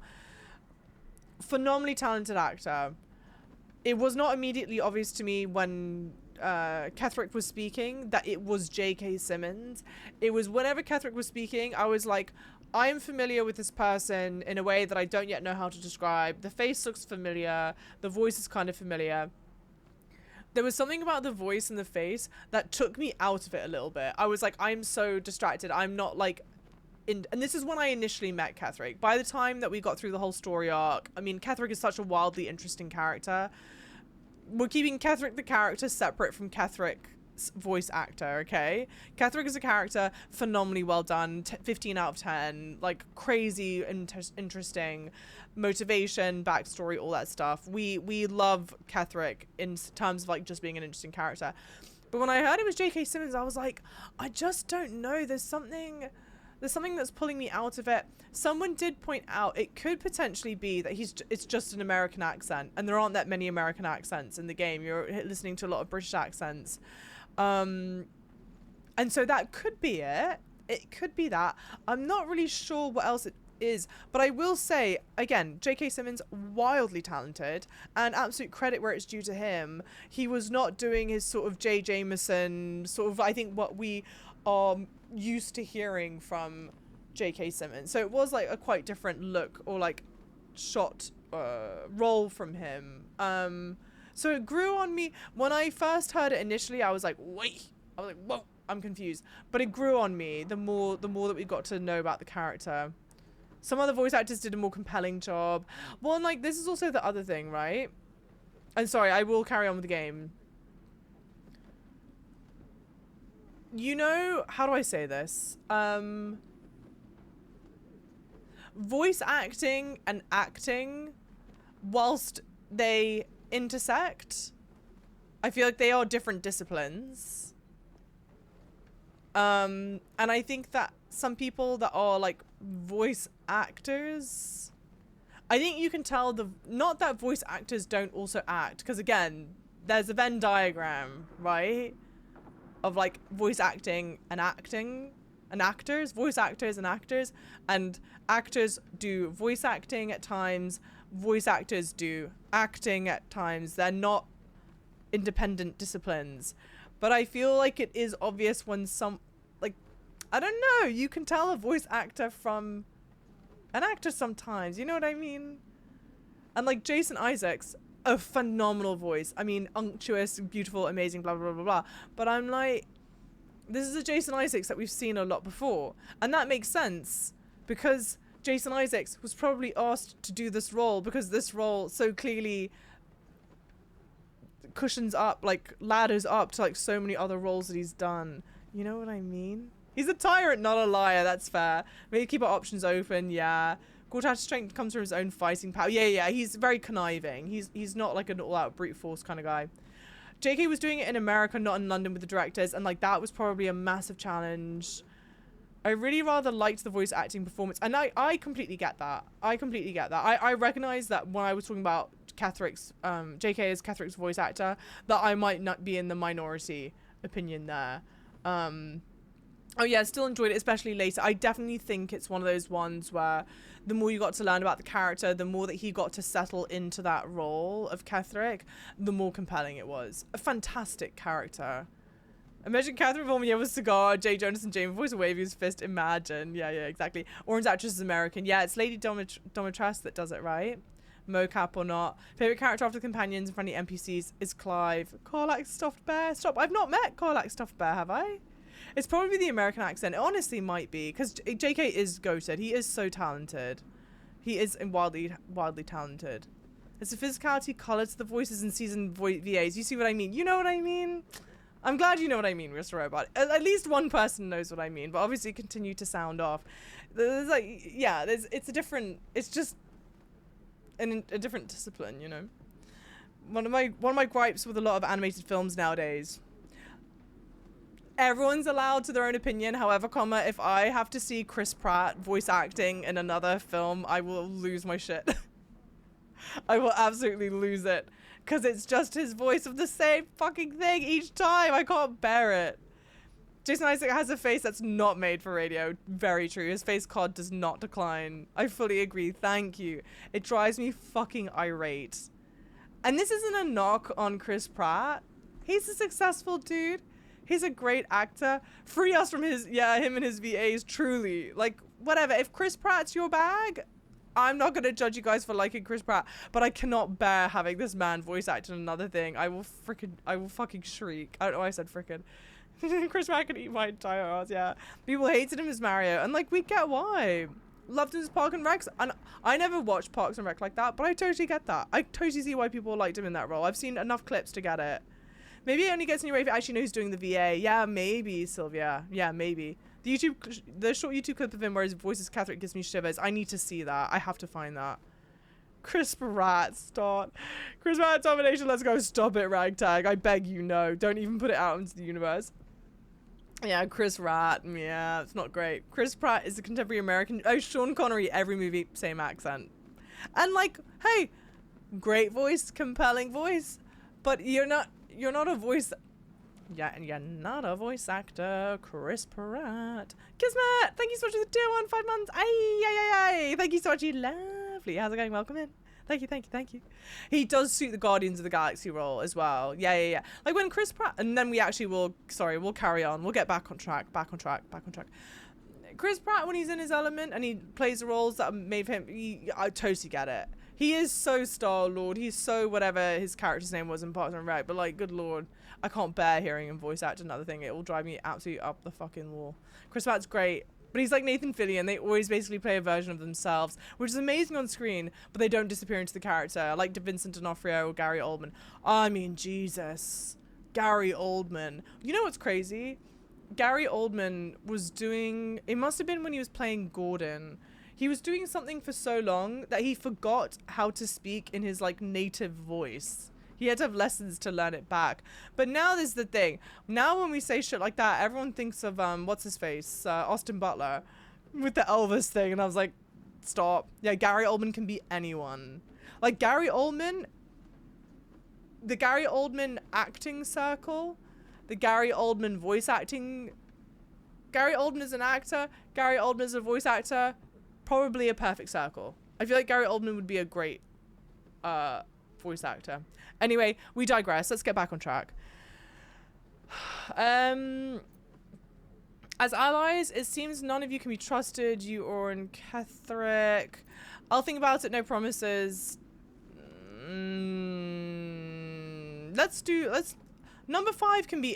Phenomenally talented actor. It was not immediately obvious to me when Ketheric was speaking that it was J.K. Simmons. It was whenever Ketheric was speaking, I was like, I am familiar with this person in a way that I don't yet know how to describe. The face looks familiar. The voice is kind of familiar. There was something about the voice and the face that took me out of it a little bit. I was like, I'm so distracted. I'm not like... and this is when I initially met Ketheric. By the time that we got through the whole story arc, I mean, Ketheric is such a wildly interesting character. We're keeping Ketheric the character separate from Ketheric's voice actor, okay? Ketheric is a character, phenomenally well done, 15 out of 10, like crazy, interesting, motivation, backstory, all that stuff. We love Ketheric in terms of like just being an interesting character. But when I heard it was J.K. Simmons, I was like, I just don't know. There's something that's pulling me out of it. Someone did point out it could potentially be that it's just an American accent, and there aren't that many American accents in the game. You're listening to a lot of British accents. And so that could be it. It could be that. I'm not really sure what else it is, but I will say, again, J.K. Simmons, wildly talented, and absolute credit where it's due to him. He was not doing his sort of J. Jameson, sort of, I think, what we are used to hearing from J.K. Simmons. So it was like a quite different look or like shot role from him. So it grew on me. When I first heard it initially, I was like, wait. I was like, whoa, I'm confused. But it grew on me the more that we got to know about the character. Some other voice actors did a more compelling job. Well, and like, this is also the other thing, right? And sorry, I will carry on with the game. you know, how do I say this? Voice acting and acting, whilst they intersect, I feel like they are different disciplines. And I think that some people that are like voice actors, I think you can tell not that voice actors don't also act, because again, there's a Venn diagram, right? Of like voice acting and acting and actors, voice actors and actors, and actors do voice acting at times, voice actors do acting at times. They're not independent disciplines. But I feel like it is obvious when I don't know, you can tell a voice actor from an actor sometimes, you know what I mean? And like Jason Isaacs, a phenomenal voice. I mean, unctuous, beautiful, amazing, blah, blah, blah, blah. But I'm like, this is a Jason Isaacs that we've seen a lot before. And that makes sense because Jason Isaacs was probably asked to do this role because this role so clearly cushions up, like ladders up to like so many other roles that he's done. You know what I mean? He's a tyrant, not a liar. That's fair. Maybe keep our options open. Yeah. Gortash's strength comes from his own fighting power. Yeah. He's very conniving. He's not like an all-out brute force kind of guy. JK was doing it in America, not in London with the directors, and like that was probably a massive challenge. I really rather liked the voice acting performance, and I completely get that. I recognize that when I was talking about Catherick's, JK as Catherick's voice actor, that I might not be in the minority opinion there. Oh yeah, still enjoyed it, especially later. I definitely think it's one of those ones where the more you got to learn about the character, the more that he got to settle into that role of Catherick, the more compelling it was. A fantastic character. Imagine Catherine Volmier with cigar, Jay Jonas and Jamie voice waving his fist. Imagine. Yeah, exactly. Orange actress is American. Yeah, it's Lady Domitrescu that does it, right? Mocap or not. Favorite character after the companions and friendly NPCs is Clive. Corlac Stuffed Bear. Stop. I've not met Corlac Stuffed Bear, have I? It's probably the American accent. It honestly might be, because JK is goated. He is so talented. He is wildly talented. It's the physicality, colour to the voices and seasoned VAs. You see what I mean? You know what I mean? I'm glad you know what I mean, Mr. Robot. At least one person knows what I mean, but obviously continue to sound off. There's like, yeah, it's just a different discipline, you know? One of my gripes with a lot of animated films nowadays, everyone's allowed to their own opinion. However, if I have to see Chris Pratt voice acting in another film, I will lose my shit. I will absolutely lose it. Because it's just his voice of the same fucking thing each time. I can't bear it. Jason Isaac has a face that's not made for radio. Very true. His face card does not decline. I fully agree. Thank you. It drives me fucking irate. And this isn't a knock on Chris Pratt. He's a successful dude. He's a great actor. Free us from him and his VAs, truly. Like, whatever. If Chris Pratt's your bag, I'm not going to judge you guys for liking Chris Pratt, but I cannot bear having this man voice act in another thing. I will fucking shriek. I don't know why I said frickin'. Chris Pratt could eat my entire ass, yeah. People hated him as Mario, and like, we get why. Loved him as Parks and Rec, and I never watched Parks and Rec like that, but I totally get that. I totally see why people liked him in that role. I've seen enough clips to get it. Maybe it only gets in your way if you actually know who's doing the VA. Yeah, maybe, Sylvia. Yeah, maybe. The short YouTube clip of him where his voice is Catholic gives me shivers. I need to see that. I have to find that. Chris Pratt, stop. Chris Pratt, domination, let's go. Stop it, Ragtag. I beg you, no. Don't even put it out into the universe. Yeah, Chris Pratt. Yeah, it's not great. Chris Pratt is a contemporary American. Oh, Sean Connery, every movie, same accent. And like, hey, great voice, compelling voice, but you're not a voice. Yeah, and you're not a voice actor, Chris Pratt. Kismet, thank you so much for the 2 on 5 months. Ay. Thank you so much, you lovely. How's it going? Welcome in. Thank you. He does suit the Guardians of the Galaxy role as well. Yeah. Like when Chris Pratt, and then we actually we'll carry on. We'll get back on track. Chris Pratt, when he's in his element and he plays the roles that made him, I totally get it. He is so Star-Lord. He's so whatever his character's name was in Parks and Rec. But like, good lord, I can't bear hearing him voice act another thing. It will drive me absolutely up the fucking wall. Chris Pratt's great. But he's like Nathan Fillion. They always basically play a version of themselves, which is amazing on screen, but they don't disappear into the character. Like Vincent D'Onofrio or Gary Oldman. I mean, Jesus. Gary Oldman. You know what's crazy? Gary Oldman was doing, it must have been when he was playing Gordon. He was doing something for so long that he forgot how to speak in his like native voice. He had to have lessons to learn it back. But now this is the thing. Now when we say shit like that, everyone thinks of what's his face, Austin Butler, with the Elvis thing, and I was like, stop. Yeah, Gary Oldman can be anyone. Like Gary Oldman, the Gary Oldman acting circle, the Gary Oldman voice acting. Gary Oldman is an actor. Gary Oldman is a voice actor. Probably a perfect circle. I feel like Gary Oldman would be a great voice actor. Anyway, we digress. Let's get back on track. As allies, it seems none of you can be trusted. You or in Ketheric. I'll think about it. No promises. Number 5 can be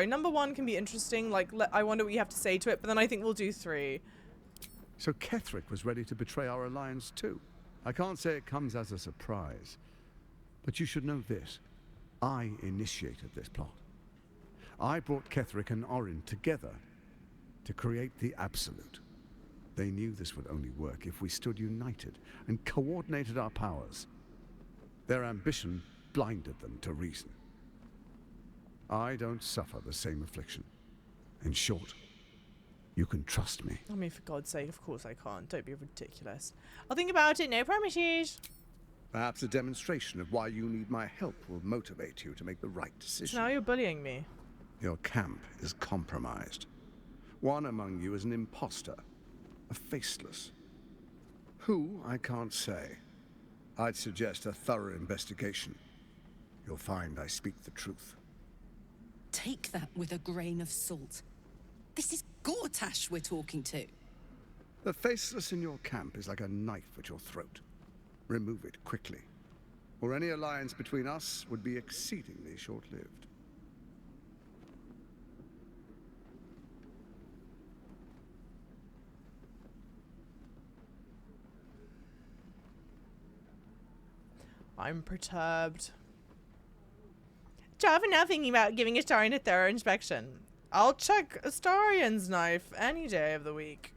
number 1 can be interesting. Like, I wonder what you have to say to it. But then I think we'll do 3. So Ketheric was ready to betray our alliance too. I can't say it comes as a surprise. But you should know this. I initiated this plot. I brought Ketheric and Orin together to create the Absolute. They knew this would only work if we stood united and coordinated our powers. Their ambition blinded them to reason. I don't suffer the same affliction. In short, you can trust me. I mean, for God's sake, of course I can't. Don't be ridiculous. I'll think about it. No promises. Perhaps a demonstration of why you need my help will motivate you to make the right decision. Now you're bullying me. Your camp is compromised. One among you is an imposter, a faceless. Who, I can't say. I'd suggest a thorough investigation. You'll find I speak the truth. Take that with a grain of salt. This is Gortash we're talking to. The faceless in your camp is like a knife at your throat. Remove it quickly, or any alliance between us would be exceedingly short-lived. I'm perturbed. Job now thinking about giving Astarion a thorough inspection. I'll check Astarion's knife any day of the week.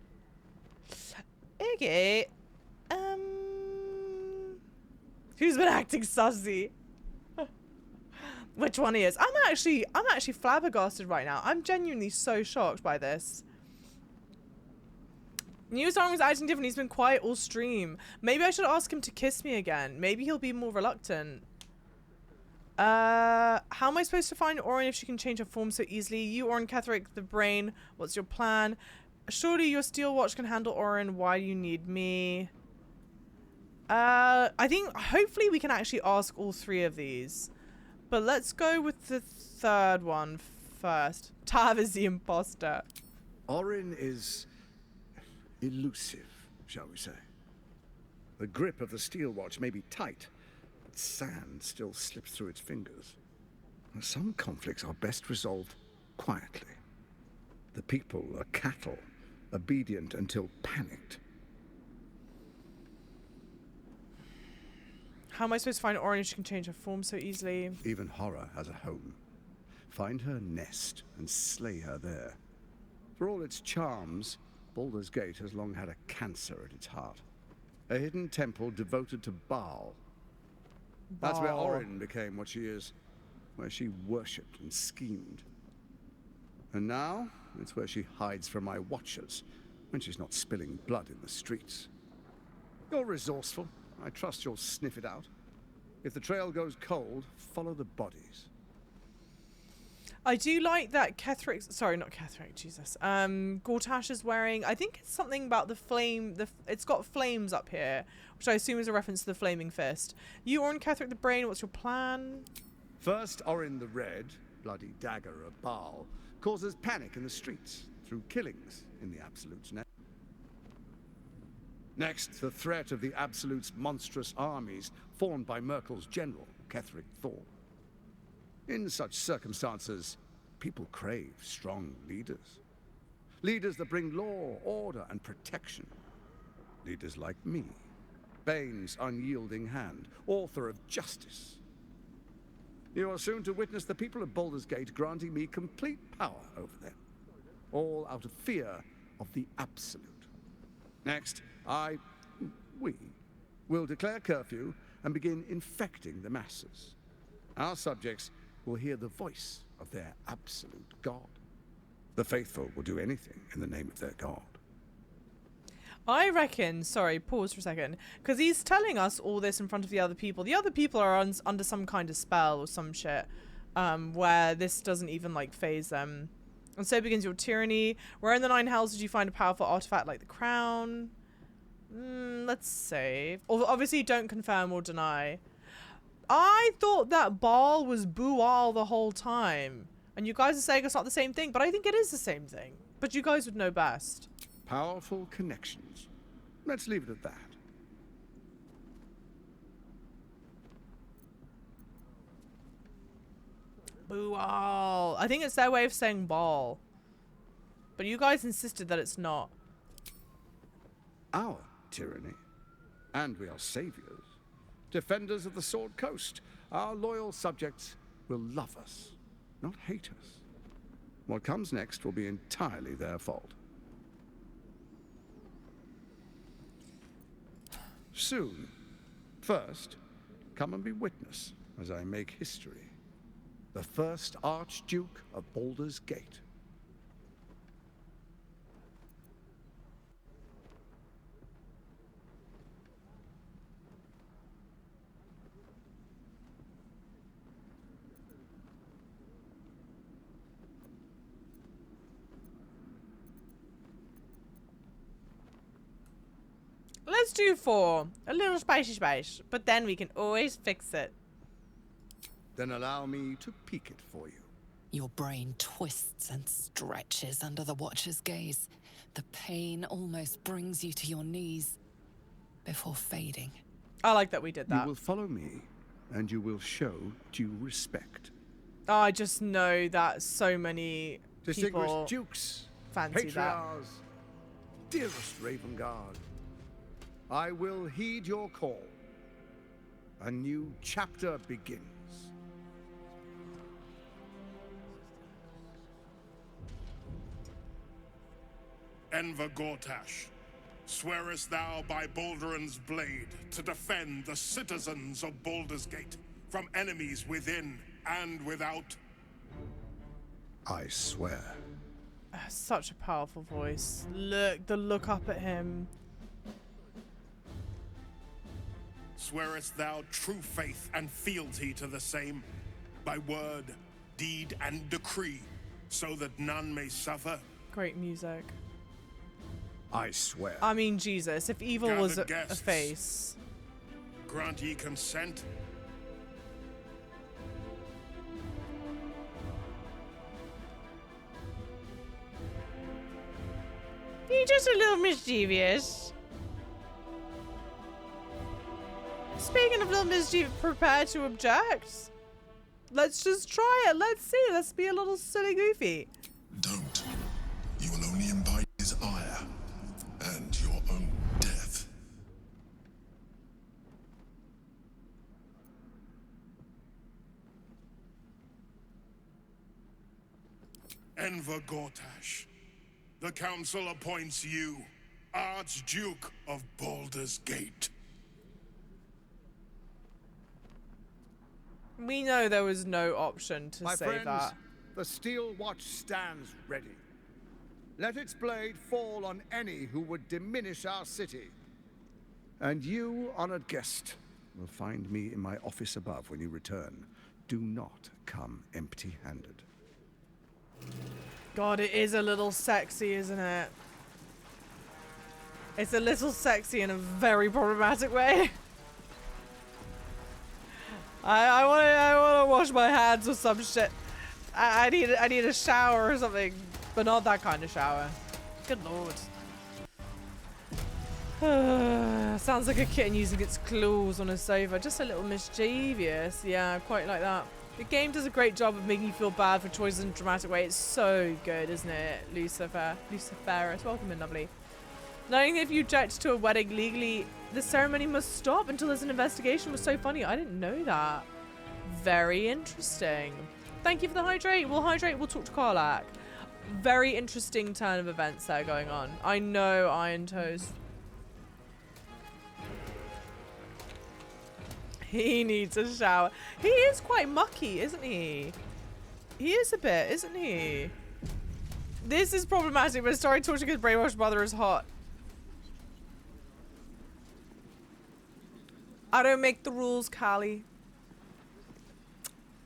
Okay. Who's been acting sussy? Which one he is? I'm actually flabbergasted right now. I'm genuinely so shocked by this. New Song was acting different. He's been quiet all stream. Maybe I should ask him to kiss me again. Maybe he'll be more reluctant. How am I supposed to find Orin if she can change her form so easily? You, Orin, Ketheric, the brain. What's your plan? Surely your steel watch can handle Orin. Why do you need me? I think hopefully we can actually ask all 3 of these. But let's go with the 3rd one first. Tav is the imposter. Orin is elusive, shall we say. The grip of the steel watch may be tight, but sand still slips through its fingers. Some conflicts are best resolved quietly. The people are cattle, obedient until panicked. How am I supposed to find Orin if she can change her form so easily? Even horror has a home. Find her nest and slay her there. For all its charms, Baldur's Gate has long had a cancer at its heart. A hidden temple devoted to Baal. That's where Orin became what she is, where she worshipped and schemed. And now, it's where she hides from my watchers, when she's not spilling blood in the streets. You're resourceful. I trust you'll sniff it out. If the trail goes cold, follow the bodies. I do like that Ketheric, sorry, not Ketheric, Jesus. Gortash is wearing, I think it's something about the flame, it's got flames up here, which I assume is a reference to the flaming fist. You, Orin, Ketheric the brain, what's your plan? First, Orin the Red, bloody dagger of Baal, causes panic in the streets through killings in the Absolute's name. Next, the threat of the Absolute's monstrous armies formed by Merkel's general, Ketheric Thor. In such circumstances, people crave strong leaders. Leaders that bring law, order, and protection. Leaders like me, Bane's unyielding hand, author of justice. You are soon to witness the people of Baldur's Gate granting me complete power over them. all out of fear of the absolute. Next, we will declare curfew and begin infecting the masses. Our subjects will hear the voice of their absolute God. The faithful will do anything in the name of their God. I reckon, sorry, pause for a second, because he's telling us all this in front of the other people. The other people are under some kind of spell or some shit, where this doesn't even, like, phase them. And so begins your tyranny. Where in the Nine Hells did you find a powerful artifact like the crown? Let's save. Obviously, don't confirm or deny. I thought that Baal was Bual the whole time. And you guys are saying it's not the same thing, but I think it is the same thing. But you guys would know best. Powerful connections. Let's leave it at that. Bual. I think it's their way of saying Baal. But you guys insisted that it's not. Our tyranny. And we are saviors. Defenders of the Sword Coast. Our loyal subjects will love us, not hate us. What comes next will be entirely their fault. Soon. First, come and be witness as I make history. The first Archduke of Baldur's Gate. Let's do 4. A little spicy spice. But then we can always fix it. Then allow me to peek it for you. Your brain twists and stretches under the Watcher's gaze. The pain almost brings you to your knees before fading. I like that we did that. You will follow me, and you will show due respect. Oh, I just know that so many Distinguished people dukes, fancy that. patriarchs, dearest Ravengard, I will heed your call. A new chapter begins. Enver Gortash, swearest thou by Balduran's blade to defend the citizens of Baldur's Gate from enemies within and without? I swear. Such a powerful voice. Look up at him. Swearest thou true faith and fealty to the same, by word, deed, and decree, so that none may suffer? Great music. I swear. I mean, Jesus, if evil Gathered was a guests, face. Grant ye consent? You're just a little mischievous. Speaking of little mischievous, prepared to object? Let's just try it. Let's see. Let's be a little silly goofy. Don't. You will only invite his ire and your own death. Enver Gortash, the council appoints you Archduke of Baldur's Gate. We know there was no option to My say friends, that. the steel watch stands ready. Let its blade fall on any who would diminish our city. And you, honored guest, will find me in my office above when you return. Do not come empty-handed. God, it is a little sexy, isn't it? It's a little sexy in a very problematic way. I want to wash my hands or some shit. I need a shower or something, but not that kind of shower. Good lord. Sounds like a kitten using its claws on a sofa. Just a little mischievous. Yeah, quite like that. The game does a great job of making you feel bad for choices in a dramatic way. It's so good, isn't it, Lucifer? Luciferus, welcome in, lovely. Knowing that if you object to a wedding legally, the ceremony must stop until there's an investigation was so funny. I didn't know that. Very interesting. Thank you for the hydrate. We'll hydrate. We'll talk to Karlak. Very interesting turn of events there going on. I know, Iron Toes. He needs a shower. He is quite mucky, isn't he? He is a bit, isn't he? This is problematic, but story torturing his brainwashed mother is hot. I don't make the rules, Callie.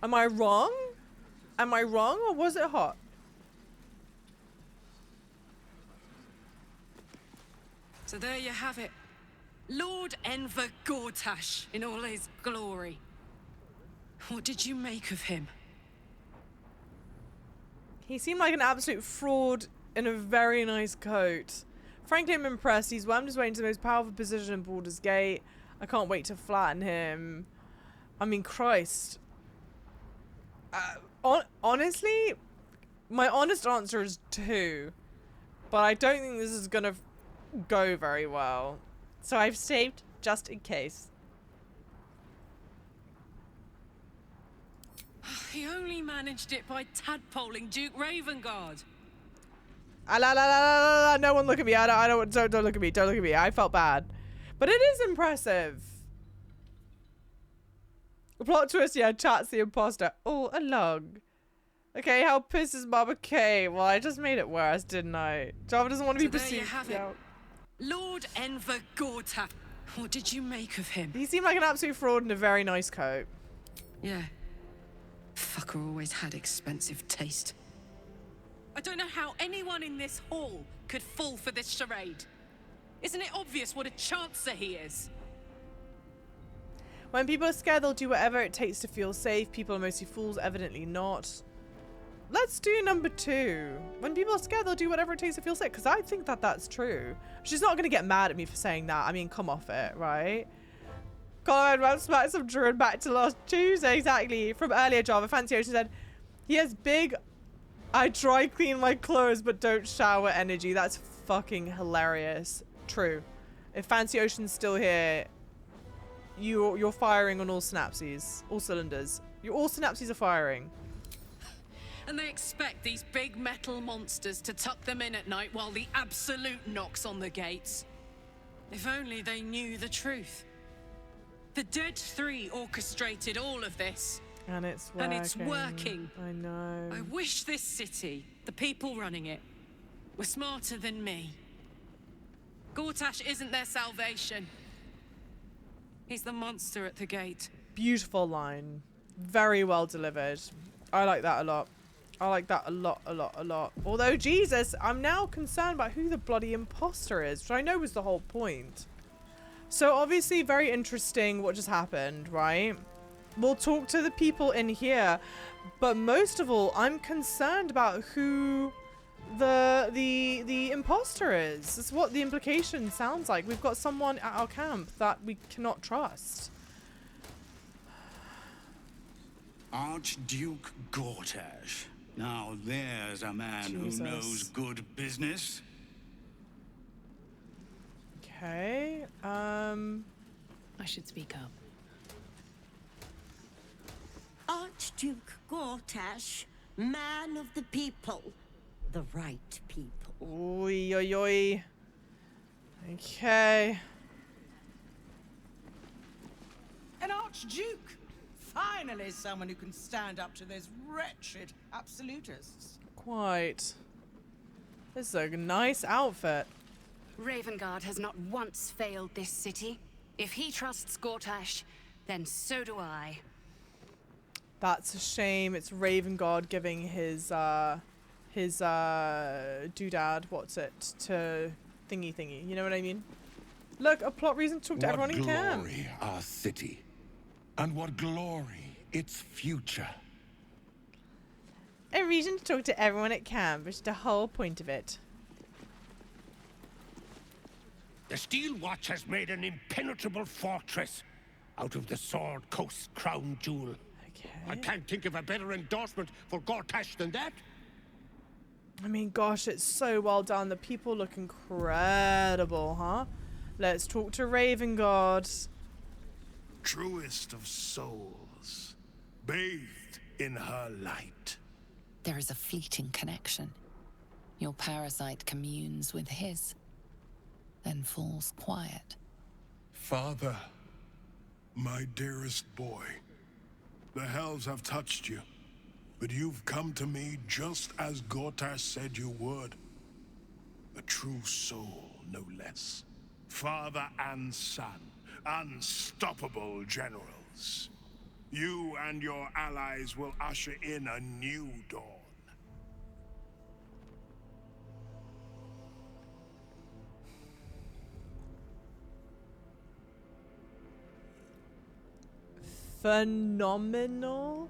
Am I wrong? Am I wrong, or was it hot? So there you have it. Lord Enver Gortash in all his glory. What did you make of him? He seemed like an absolute fraud in a very nice coat. Frankly, I'm impressed. He's wormed his way into the most powerful position in Baldur's Gate. I can't wait to flatten him. I mean, Christ. Honestly, my honest answer is 2. But I don't think this is gonna go very well. So I've saved just in case. He only managed it by tadpoling Duke Ravengard. No one look at me. Don't look at me. Don't look at me. I felt bad. But it is impressive. Plot twist, yeah, chat's the imposter. Oh, a log. Okay, how pissed is Mama K? Well, I just made it worse, didn't I? Java doesn't want to be perceived. There you have it. Lord Enver Gortash. What did you make of him? He seemed like an absolute fraud in a very nice coat. Yeah. Fucker always had expensive taste. I don't know how anyone in this hall could fall for this charade. Isn't it obvious what a chancer he is? When people are scared, they'll do whatever it takes to feel safe. People are mostly fools, evidently not. Let's do number 2. When people are scared, they'll do whatever it takes to feel safe. Because I think that that's true. She's not going to get mad at me for saying that. I mean, come off it, right? Colin ran smack some Druid back to last Tuesday, exactly. From earlier, Java. Fancy Ocean said, he has big, I dry clean my clothes but don't shower energy. That's fucking hilarious. True. If Fancy Ocean's still here, you're firing on all synapses. All cylinders. All synapses are firing. And they expect these big metal monsters to tuck them in at night while the Absolute knocks on the gates. If only they knew the truth. The Dead Three orchestrated all of this. And it's working. And it's working. I know. I wish this city, the people running it, were smarter than me. Gortash isn't their salvation. He's the monster at the gate. Beautiful line. Very well delivered. I like that a lot. I like that a lot, a lot, a lot. Although, Jesus, I'm now concerned about who the bloody imposter is, which I know was the whole point. So, obviously, very interesting what just happened, right? We'll talk to the people in here. But most of all, I'm concerned about who the imposter is. That's what the implication sounds like. We've got someone at our camp that we cannot trust. Archduke Gortash. Now there's a man Jesus. who knows good business. Okay. I should speak up. Archduke Gortash, man of the people. The right people. Oi, oi, oi. Okay. An Archduke! Finally someone who can stand up to those wretched absolutists. Quite. This is a nice outfit. Ravengard has not once failed this city. If he trusts Gortash, then so do I. That's a shame. It's Ravengard giving his doodad, what's it, to thingy. You know what I mean? Look, a plot reason to talk to everyone in camp. What glory our city, and what glory its future. A reason to talk to everyone at camp, which is the whole point of it. The Steel Watch has made an impenetrable fortress out of the Sword Coast crown jewel. Okay. I can't think of a better endorsement for Gortash than that. I mean, gosh, it's so well done. The people look incredible, huh? Let's talk to Ravengard. Truest of souls, bathed in her light. There is a fleeting connection. Your parasite communes with his, then falls quiet. Father, my dearest boy, the hells have touched you, but you've come to me just as Gortash said you would. A true soul, no less. Father and son, unstoppable generals. You and your allies will usher in a new dawn. Phenomenal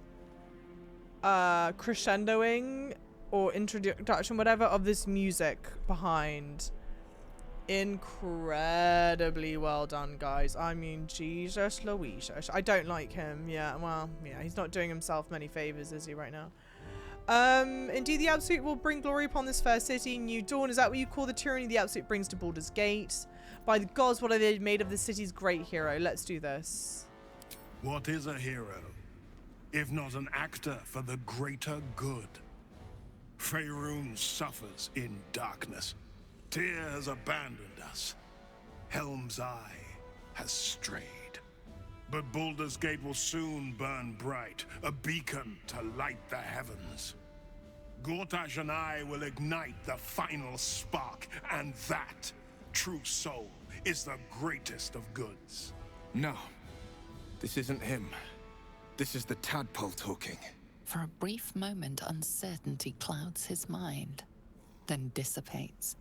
crescendoing or introduction, whatever, of this music behind. Incredibly well done, guys. I mean, Jesus Louise. I don't like him. Yeah, well, yeah, he's not doing himself many favors, is he, right now? Indeed, the Absolute will bring glory upon this fair city. New dawn, is that what you call the tyranny the Absolute brings to Baldur's Gate? By the gods, what are they made of the city's great hero? Let's do this. What is a hero, if not an actor for the greater good? Faerun suffers in darkness. Tyr has abandoned us. Helm's Eye has strayed. But Baldur's Gate will soon burn bright, a beacon to light the heavens. Gortash and I will ignite the final spark, and that, true soul, is the greatest of goods. No. This isn't him. This is the Tadpole talking. For a brief moment, uncertainty clouds his mind, then dissipates.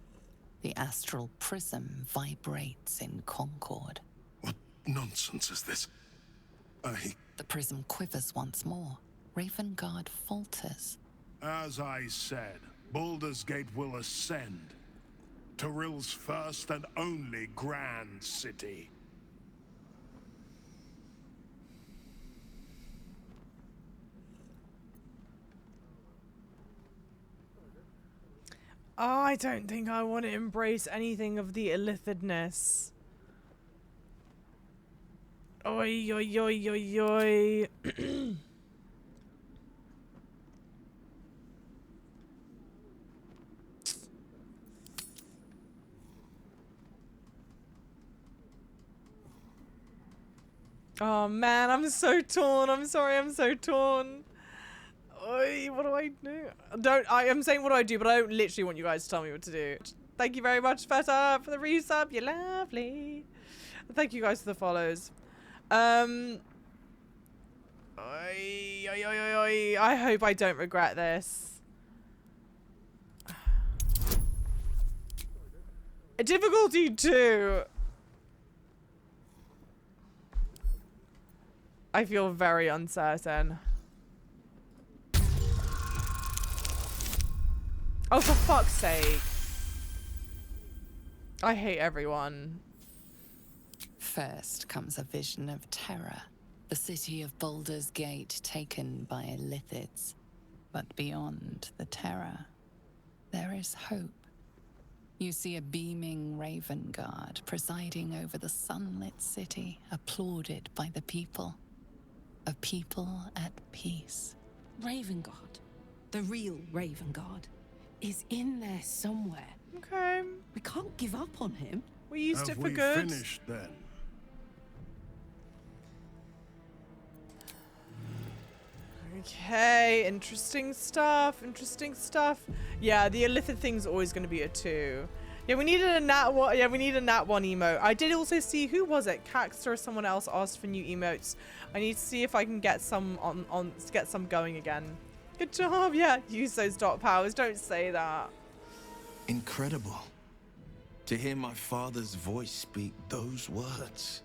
The astral prism vibrates in concord. What nonsense is this? The prism quivers once more. Ravengard falters. As I said, Baldur's Gate will ascend. Tyrill's first and only grand city. I don't think I want to embrace anything of the illithidness. Oi, oi, oi, oi, oi. Oh man, I'm so torn. I'm sorry, I'm so torn. Oi, what do I do? I am saying what do I do, but I don't literally want you guys to tell me what to do. Thank you very much, Feta, for the resub. You're lovely. Thank you guys for the follows. Oi, oi, oi, oi. I hope I don't regret this. A difficulty 2. I feel very uncertain. Oh, for fuck's sake. I hate everyone. First comes a vision of terror. The city of Baldur's Gate taken by illithids. But beyond the terror, there is hope. You see a beaming Ravengard presiding over the sunlit city, applauded by the people. A people at peace. Ravengard, the real Ravengard, is in there somewhere. Okay. We can't give up on him. We used it for good. Have we finished then? Okay, interesting stuff. Interesting stuff. Yeah, the illithid thing's always going to be a 2. Yeah, we needed a nat 1. Yeah, we need a nat 1 emote. I did also see, who was it? Caxter or someone else asked for new emotes. I need to see if I can get some get some going again. Good job. Yeah, use those dot powers. Don't say that. Incredible. To hear my father's voice speak those words,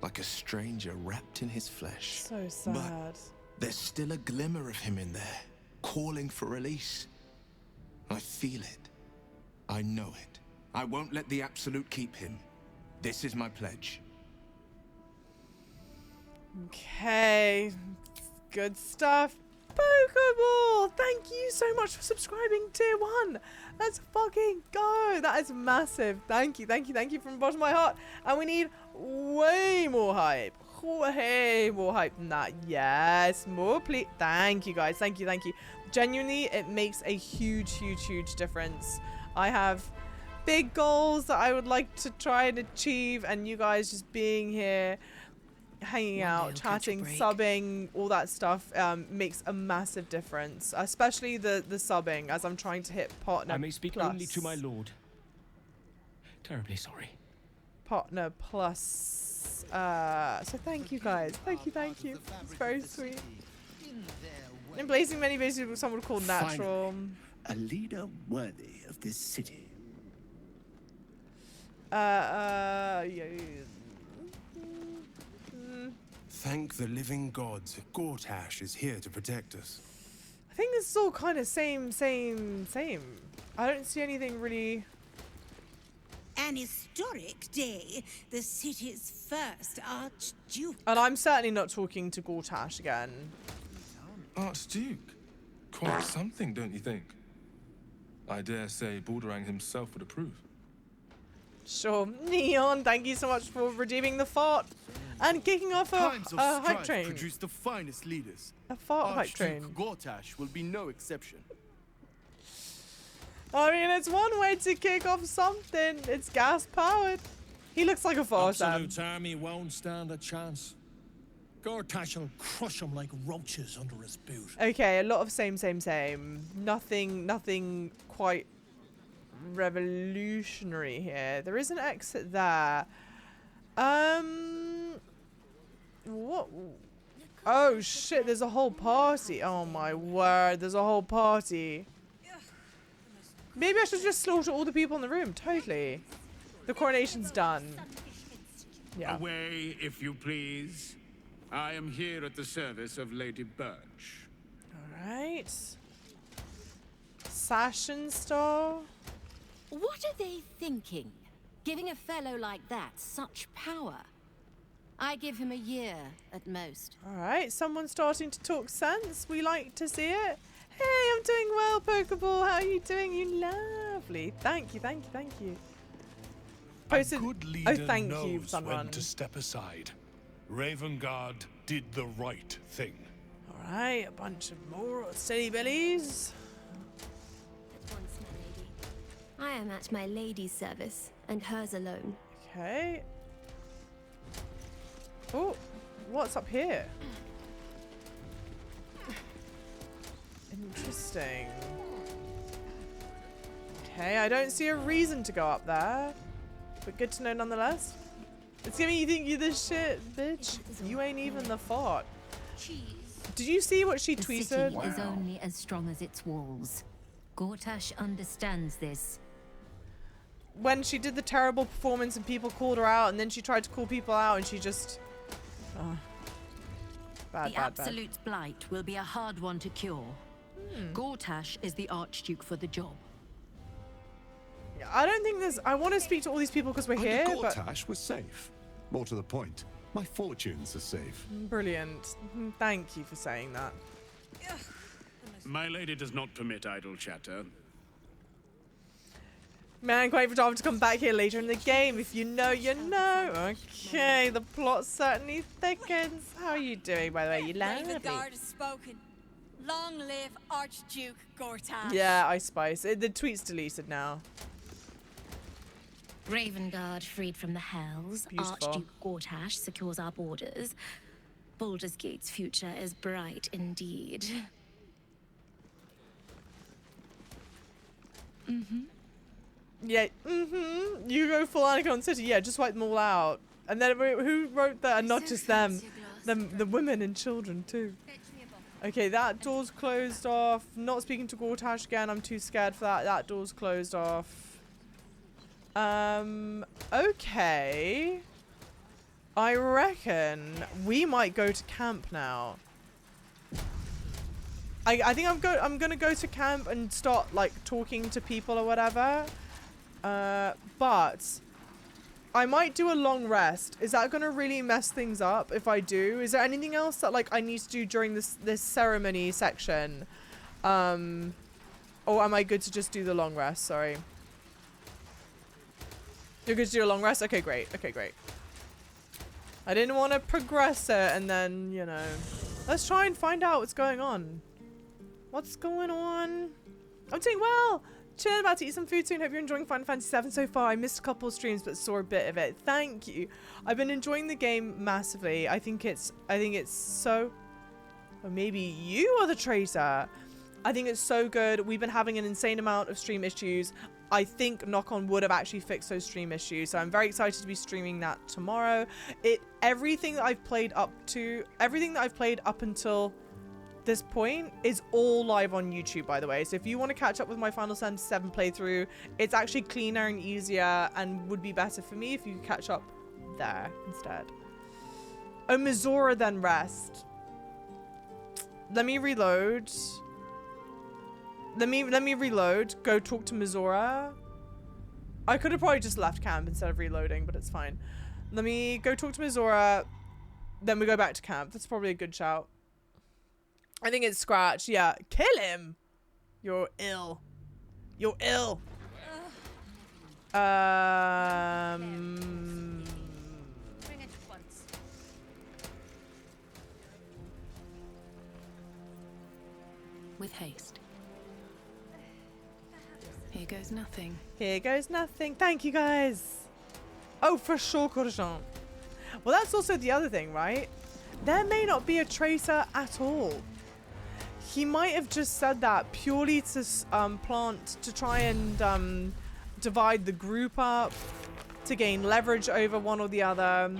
like a stranger wrapped in his flesh. So sad. But there's still a glimmer of him in there, calling for release. I feel it. I know it. I won't let the Absolute keep him. This is my pledge. Okay. Good stuff. Pokeball! Thank you so much for subscribing, tier 1. Let's fucking go. That is massive. Thank you, thank you, thank you from the bottom of my heart. And we need way more hype. Hey, more hype than that. Yes, more please. Thank you, guys. Thank you, thank you. Genuinely, it makes a huge, huge, huge difference. I have big goals that I would like to try and achieve, and you guys just being here, hanging out, chatting, subbing, all that stuff makes a massive difference. Especially the subbing, as I'm trying to hit partner. I may speak plus. only to my lord. Terribly sorry. Partner plus. So thank you guys. Thank you, thank you. It's very sweet. Emblazing many basically someone would call natural. Finally, a leader worthy of this city. Yeah. Thank the living gods. Gortash is here to protect us. I think this is all kind of same. I don't see anything really. An historic day, the city's first Archduke. And I'm certainly not talking to Gortash again. Archduke? Quite something, don't you think? I dare say Baldur himself would approve. Sure. Neon, thank you so much for redeeming the fart and kicking off a hype train. Produce the finest leaders. A fart hype train. Gortash will be no exception. I mean, it's one way to kick off something. It's gas powered. He looks like a fart. Absolute army won't stand a chance. Gortash will crush them like roaches under his boot. Okay, a lot of same. Nothing quite revolutionary here. There is an exit there. What? Oh shit, there's a whole party. Oh my word, there's a whole party. Maybe I should just slaughter all the people in the room. Totally. The coronation's done. Yeah. Away, if you please. I am here at the service of Lady Birch. Alright. Sashin Star. What are they thinking? Giving a fellow like that such power? I give him a year at most. Alright, someone's starting to talk sense. We like to see it. Hey, I'm doing well, Pokeball. How are you doing? You lovely. Thank you. Posted. A good leader thank knows you, Sunrun. when to step aside. Ravengard did the right thing. Alright, a bunch of more silly billies. I am at my lady's service, and hers alone. Okay. Oh, what's up here? Interesting. Okay, I don't see a reason to go up there, but good to know nonetheless. It's giving you think you this shit, bitch. You ain't even the fart. Did you see what she tweeted? The city is only as strong as its walls. Gortash understands this. When she did the terrible performance and people called her out, and then she tried to call people out, and she just... The Absolute's blight will be a hard one to cure. Gortash is the Archduke for the job. I don't think there's... I want to speak to all these people because we're here, but... Gortash was safe. More to the point, my fortunes are safe. Brilliant. Thank you for saying that. My lady does not permit idle chatter. Man, quite for Java to come back here later in the game. If you know, you know. Okay, the plot certainly thickens. How are you doing, by the way? You lovely. Ravengard has spoken. Long live Archduke Gortash. Yeah, I spice. The tweet's deleted now. Ravengard freed from the Hells. Beautiful. Archduke Gortash secures our borders. Baldur's Gate's future is bright indeed. Yeah, You go full Anakin City. Yeah, just wipe them all out. And then who wrote that? And not just them. The women and children too. Okay, that door's closed off. Not speaking to Gortash again. I'm too scared for that. That door's closed off. Okay. I reckon we might go to camp now. I think I'm gonna go to camp and start like talking to people or whatever. But I might do a long rest. Is that gonna really mess things up if I do? Is there anything else that like I need to do during this ceremony section? Or am I good to just do the long rest? Sorry. You're good to do a long rest? Okay, great. Okay, great. I didn't want to progress it and then, you know. Let's try and find out what's going on. What's going on? I'm doing well. Chilling, about to eat some food soon. Hope you're enjoying Final Fantasy VII so far. I missed a couple of streams but saw a bit of it. Thank you. I've been enjoying the game massively. I think it's so... Or maybe you are the traitor. I think it's so good. We've been having an insane amount of stream issues. I think, knock on wood, have actually fixed those stream issues. So I'm very excited to be streaming that tomorrow. Everything that I've played up until this point is all live on YouTube, by the way. So if you want to catch up with my Final Fantasy VII playthrough, it's actually cleaner and easier and would be better for me if you could catch up there instead. Oh, Mizora then rest. Let me reload. Let me reload. Go talk to Mizora. I could have probably just left camp instead of reloading, but it's fine. Let me go talk to Mizora. Then we go back to camp. That's probably a good shout. I think it's Scratch. Yeah. Kill him. You're ill. You're ill. Bring it once. With haste. Here goes nothing. Here goes nothing. Thank you, guys. Oh, for sure, Coronation. Well, that's also the other thing, right? There may not be a traitor at all. He might have just said that purely to try and divide the group up, to gain leverage over one or the other.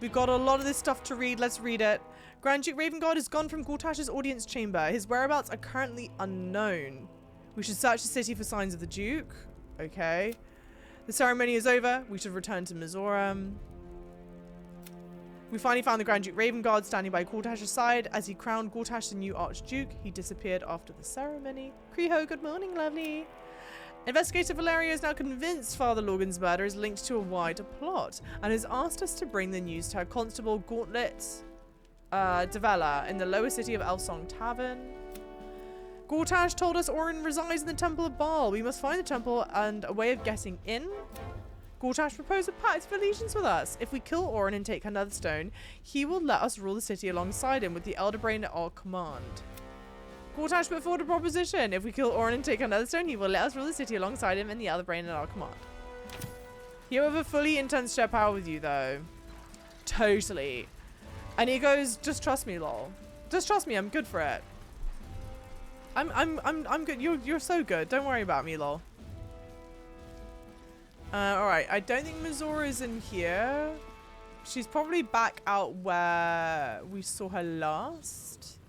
We've got a lot of this stuff to read. Let's read it. Grand Duke Ravengard has gone from GORTASH'S audience chamber. His whereabouts are currently unknown. We should search the city for signs of the Duke. Okay. The ceremony is over. We should return to Mizora. We finally found the Grand Duke Ravengard standing by GORTASH'S side. As he crowned GORTASH the new Archduke, he disappeared after the ceremony. Kriho, good morning, lovely. Investigator Valerio is now convinced Father Lorgan's murder is linked to a wider plot and has asked us to bring the news to her constable Gauntlet Devella in the lower city of Elsong Tavern. GORTASH told us Orin resides in the Temple of Baal. We must find the temple and a way of getting in. GORTASH proposed a pact of allegiance with us. If we kill Orin and take another stone, he will let us rule the city alongside him with the Elder Brain at our command. GORTASH put forward a proposition. If we kill Orin and take another stone, he will let us rule the city alongside him and the Elder Brain at our command. He, however, fully intends to share power with you, though. Totally. And he goes, just trust me, lol. Just trust me, I'm good for it. I'm good. You're so good. Don't worry about me, lol. Alright, I don't think Mizora is in here. She's probably back out where we saw her last.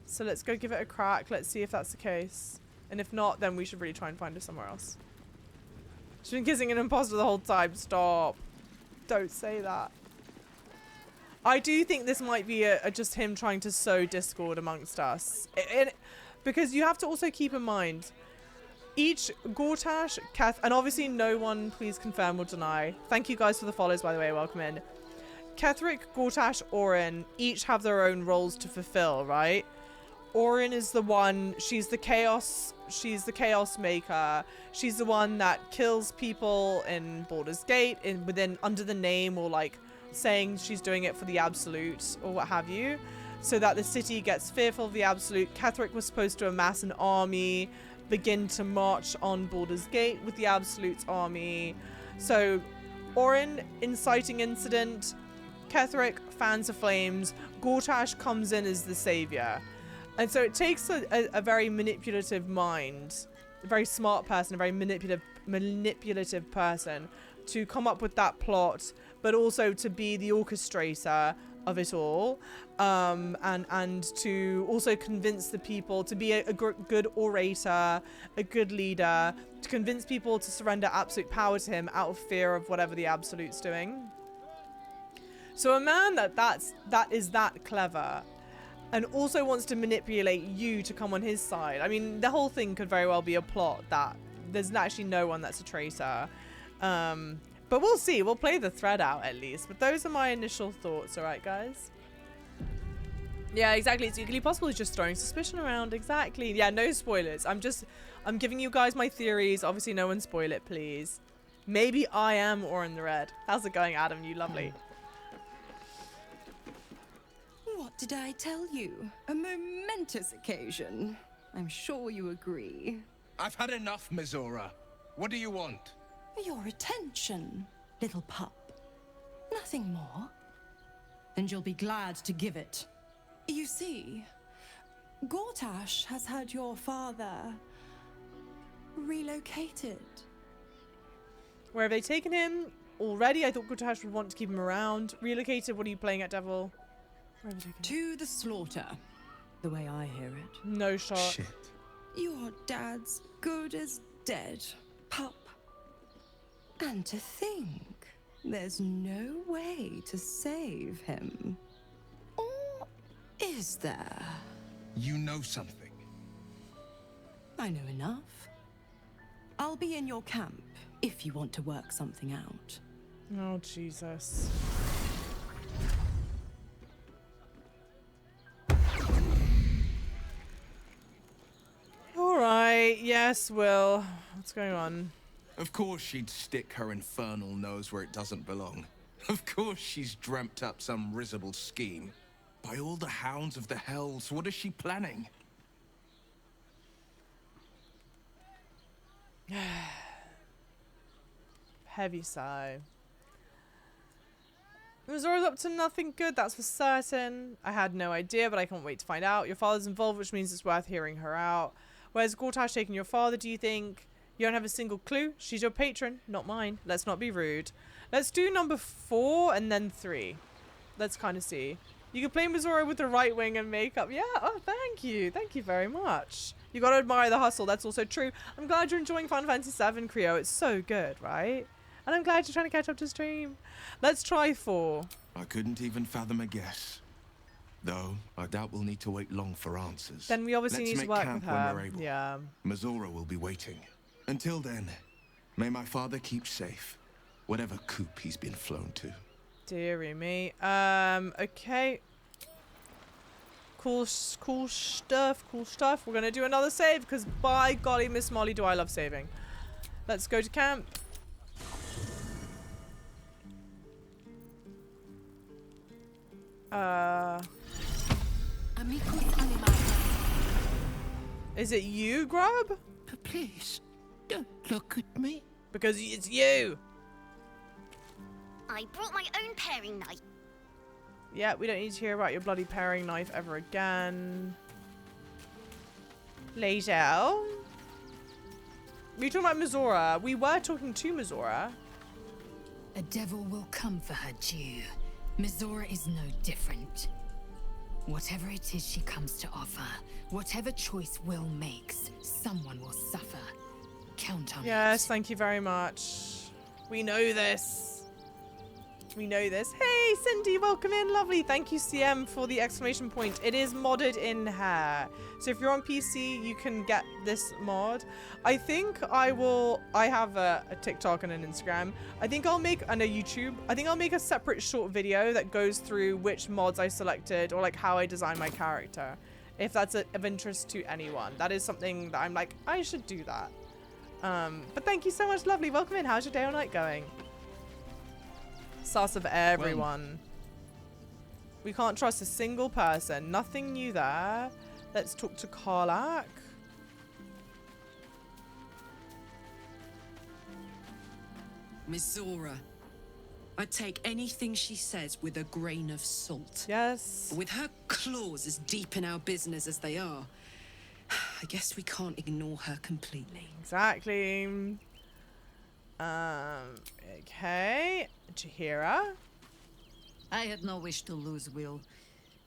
So let's go give it a crack. Let's see if that's the case. And if not, then we should really try and find her somewhere else. She's been kissing an imposter the whole time. Stop. Don't say that. I do think this might be just him trying to sow discord amongst us. Because you have to also keep in mind, each GORTASH, and obviously no one, please confirm or deny. Thank you guys for the follows, by the way. Welcome in. Ketheric, GORTASH, Orin each have their own roles to fulfill, right? Orin is the one, she's the chaos maker. She's the one that kills people in Baldur's Gate, under the name, or like saying she's doing it for the Absolute or what have you, so that the city gets fearful of the Absolute. Ketheric was supposed to amass an army, begin to march on Baldur's Gate with the Absolute's army. So Orin, inciting incident. Ketheric, fans of flames. GORTASH comes in as the savior. And so it takes a very manipulative mind, a very smart person, a very manipulative person to come up with that plot, but also to be the orchestrator of it all, and to also convince the people, to be a good orator, a good leader, to convince people to surrender absolute power to him out of fear of whatever the Absolute's doing. So a man that is that clever and also wants to manipulate you to come on his side. I mean, the whole thing could very well be a plot that there's actually no one that's a traitor. But we'll see. We'll play the thread out at least. But those are my initial thoughts. All right, guys? Yeah, exactly. It's equally possible. He's just throwing suspicion around. Exactly. Yeah, no spoilers. I'm giving you guys my theories. Obviously, no one spoil it, please. Maybe I am Orin the Red. How's it going, Adam? You lovely. Did I tell you? A momentous occasion. I'm sure you agree. I've had enough, Mizora. What do you want? Your attention, little pup. Nothing more. And you'll be glad to give it. You see, Gortash has had your father relocated. Where have they taken him? Already, I thought Gortash would want to keep him around. Relocated, what are you playing at, Devil? Where have they taken him? To the slaughter, the way I hear it. No shot. Shit. Your dad's good as dead, pup. And to think, there's no way to save him. Or is there? You know something. I know enough. I'll be in your camp if you want to work something out. Oh, Jesus. Alright, yes, Wyll. What's going on? Of course she'd stick her infernal nose where it doesn't belong. Of course she's dreamt up some risible scheme. By all the hounds of the hells, what is she planning? Heavy sigh. Mizora's up to nothing good, that's for certain. I had no idea, but I can't wait to find out. Your father's involved, which means it's worth hearing her out. Where's Gortash taking your father, do you think? You don't have a single clue? She's your patron, not mine. Let's not be rude. Let's do number 4 and then 3. Let's kind of see. You can play Mizora with the right wing and makeup. Yeah, oh, thank you. Thank you very much. You gotta admire the hustle, that's also true. I'm glad you're enjoying Final Fantasy VII, Creo. It's so good, right? And I'm glad you're trying to catch up to stream. Let's try 4. I couldn't even fathom a guess. Though, I doubt we'll need to wait long for answers. Then we obviously Let's need to make work camp with when her. we're able. Yeah. Mizora will be waiting. Until then, may my father keep safe, whatever coop he's been flown to. Dearie me. Okay. Cool stuff. We're gonna do another save because by golly, Miss Molly, do I love saving. Let's go to camp. Is it you, Grub? Please, don't look at me. Because it's you. I brought my own paring knife. Yeah, we don't need to hear about your bloody paring knife ever again. Later. We talking about Mizora. We were talking to Mizora. A devil will come for her due. Mizora is no different. Whatever it is she comes to offer, whatever choice Wyll makes, someone will suffer. Count on it. Yes, thank you very much. We know this. We know this. Hey, Cindy, welcome in. Lovely. Thank you, CM, for the exclamation point. It is modded in here. So if you're on PC, you can get this mod. I think I have a TikTok and an Instagram. I think I'll make, and a YouTube. I think I'll make a separate short video that goes through which mods I selected or like how I designed my character. If that's of interest to anyone. That is something that I'm like, I should do that. But thank you so much, lovely. Welcome in. How's your day or night going? Sus of everyone. We can't trust a single person. Nothing new there. Let's talk to Karlach. Mizora. I take anything she says with a grain of salt. Yes. With her claws as deep in our business as they are, I guess we can't ignore her completely. Exactly. Okay. Chihira. I had no wish to lose Wyll,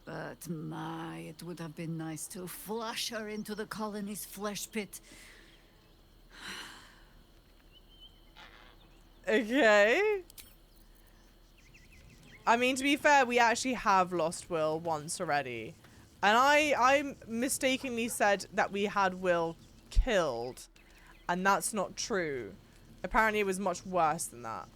but my, it would have been nice to flush her into the colony's flesh pit. Okay. I mean, to be fair, we actually have lost Wyll once already. And I mistakenly said that we had Wyll killed. And that's not true. Apparently it was much worse than that.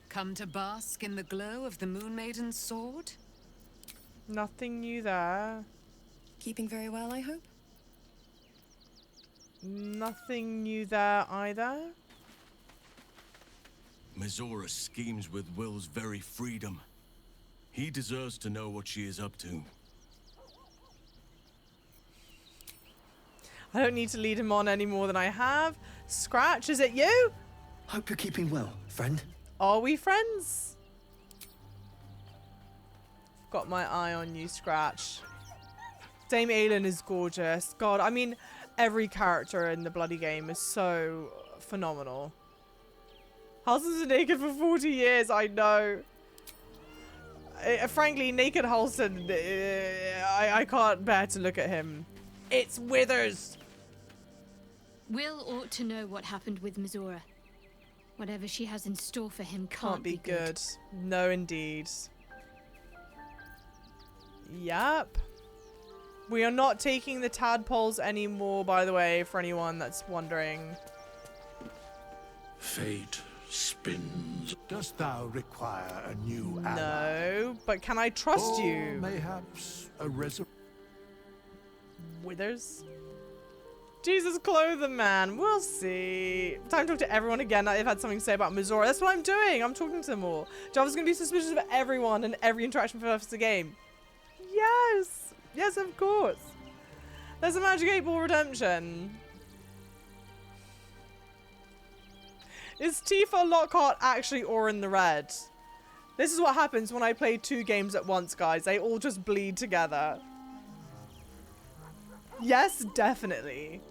Come to bask in the glow of the Moon Maiden's sword? Nothing new there. Keeping very well, I hope? Nothing new there either. Mizora schemes with Wyll's very freedom. He deserves to know what she is up to. I don't need to lead him on any more than I have. Scratch, is it you? Hope you're keeping well, friend. Are we friends? Got my eye on you, Scratch. Dame Aelin is gorgeous. God, I mean, every character in the bloody game is so phenomenal. Halston's been naked for 40 years, I know. Frankly, naked Halston, I can't bear to look at him. It's Withers! Wyll ought to know what happened with Mizora. Whatever she has in store for him can't be good. No, indeed. Yep. We are not taking the tadpoles anymore, by the way, for anyone that's wondering. Fate spins. Dost thou require a new ally? No, but can I trust or you? Mayhaps a Withers? Jesus, clothe the man. We'll see. Time to talk to everyone again. I've had something to say about Mizora. That's what I'm doing. I'm talking to them all. Java's going to be suspicious of everyone and every interaction for the rest of the game. Yes. Yes, of course. There's a Magic 8 Ball redemption. Is Tifa Lockhart actually Orin the Red? This is what happens when I play 2 games at once, guys. They all just bleed together. Yes, definitely.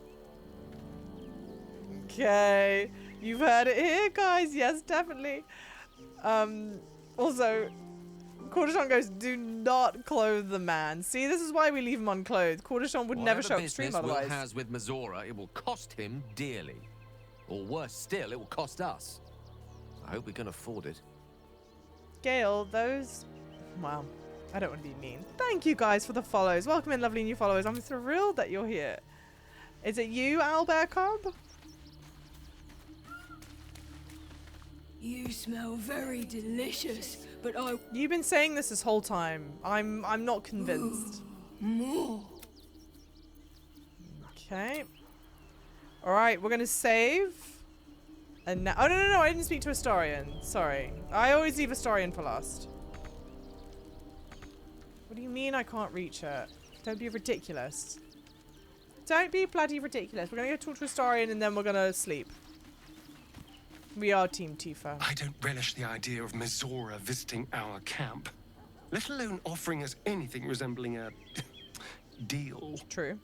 Okay. You've heard it here, guys. Yes, definitely. Also, Cortashon goes, do not clothe the man. See, this is why we leave him unclothed. Cortashon would never show up to stream otherwise. Whatever business Wyll has with Mizora, it will cost him dearly. Or worse still, it will cost us. I hope we can afford it. Gale, those... Wow. I don't want to be mean. Thank you guys for the follows. Welcome in, lovely new followers. I'm thrilled that you're here. Is it you, Owlbear Cobb? You smell very delicious, but You've been saying this whole time. I'm not convinced. More. Okay. Alright, we're gonna save. And now, oh no, I didn't speak to Astarion. Sorry. I always leave Astarion for last. What do you mean I can't reach her? Don't be ridiculous. Don't be bloody ridiculous. We're gonna go talk to Astarion and then we're gonna sleep. We are Team Tifa. I don't relish the idea of Mizora visiting our camp, let alone offering us anything resembling a deal. True.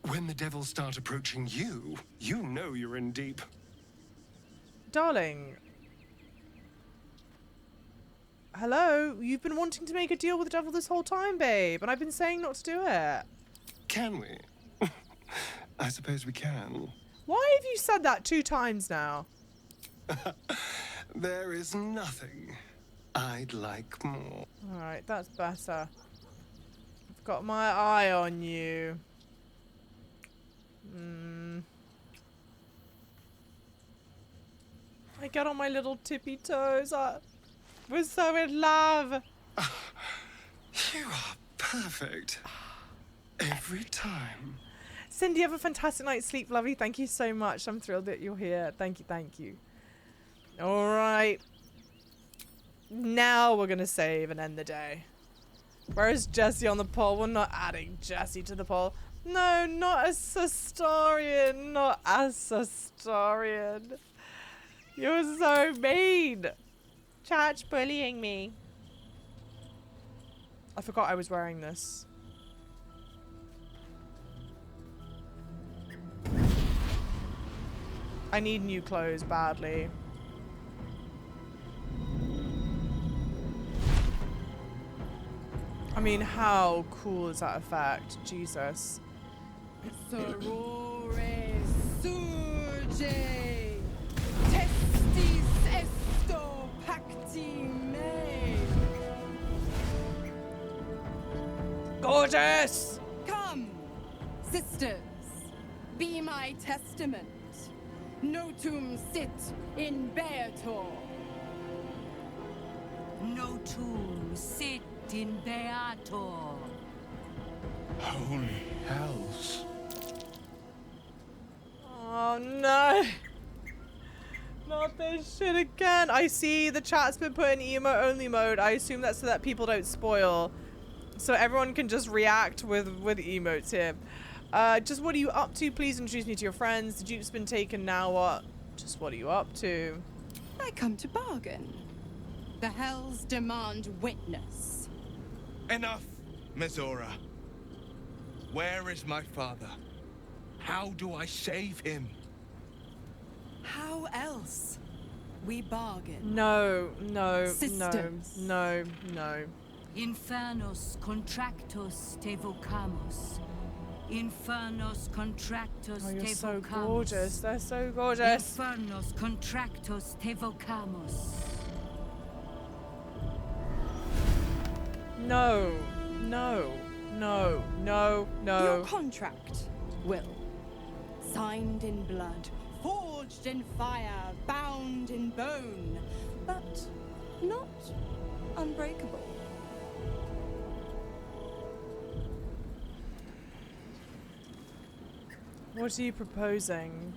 When the devils start approaching you, you know you're in deep. Darling. Hello? You've been wanting to make a deal with the devil this whole time, babe. And I've been saying not to do it. Can we? I suppose we can. Why have you said that 2 times now? There is nothing I'd like more. Alright, that's better. I've got my eye on you. I get on my little tippy toes. We're so in love. You are perfect. Every time. Cindy, have a fantastic night's sleep, lovely. Thank you so much. I'm thrilled that you're here. Thank you, thank you. Alright. Now we're going to save and end the day. Where is Jesse on the poll? We're not adding Jesse to the poll. No, not as Astarion. Not as Astarion. You're so mean. Chat's bullying me. I forgot I was wearing this. I need new clothes badly. I mean, how cool is that effect? Jesus. Sorore surge, testis esto pacti me. Gorgeous! Come, sisters, be my testament. Notum sit in Beator. Notum sit in Beator. Holy hells. Oh no. Not this shit again. I see the chat's been put in emo only mode. I assume that's so that people don't spoil. So everyone can just react with emotes here. Just what are you up to? Please introduce me to your friends. The Duke's been taken, now what? Just what are you up to? I come to bargain. The hells demand witness. Enough, Mizora. Where is my father? How do I save him? How else? We bargain. No. Systems. No. Infernos contractos te vocamos. Infernos contractos Oh, you're te so vocamos. gorgeous. They're so gorgeous. Infernos contractos te vocamos. No. Your contract, Wyll. Signed in blood, forged in fire, bound in bone, but not unbreakable. What are you proposing?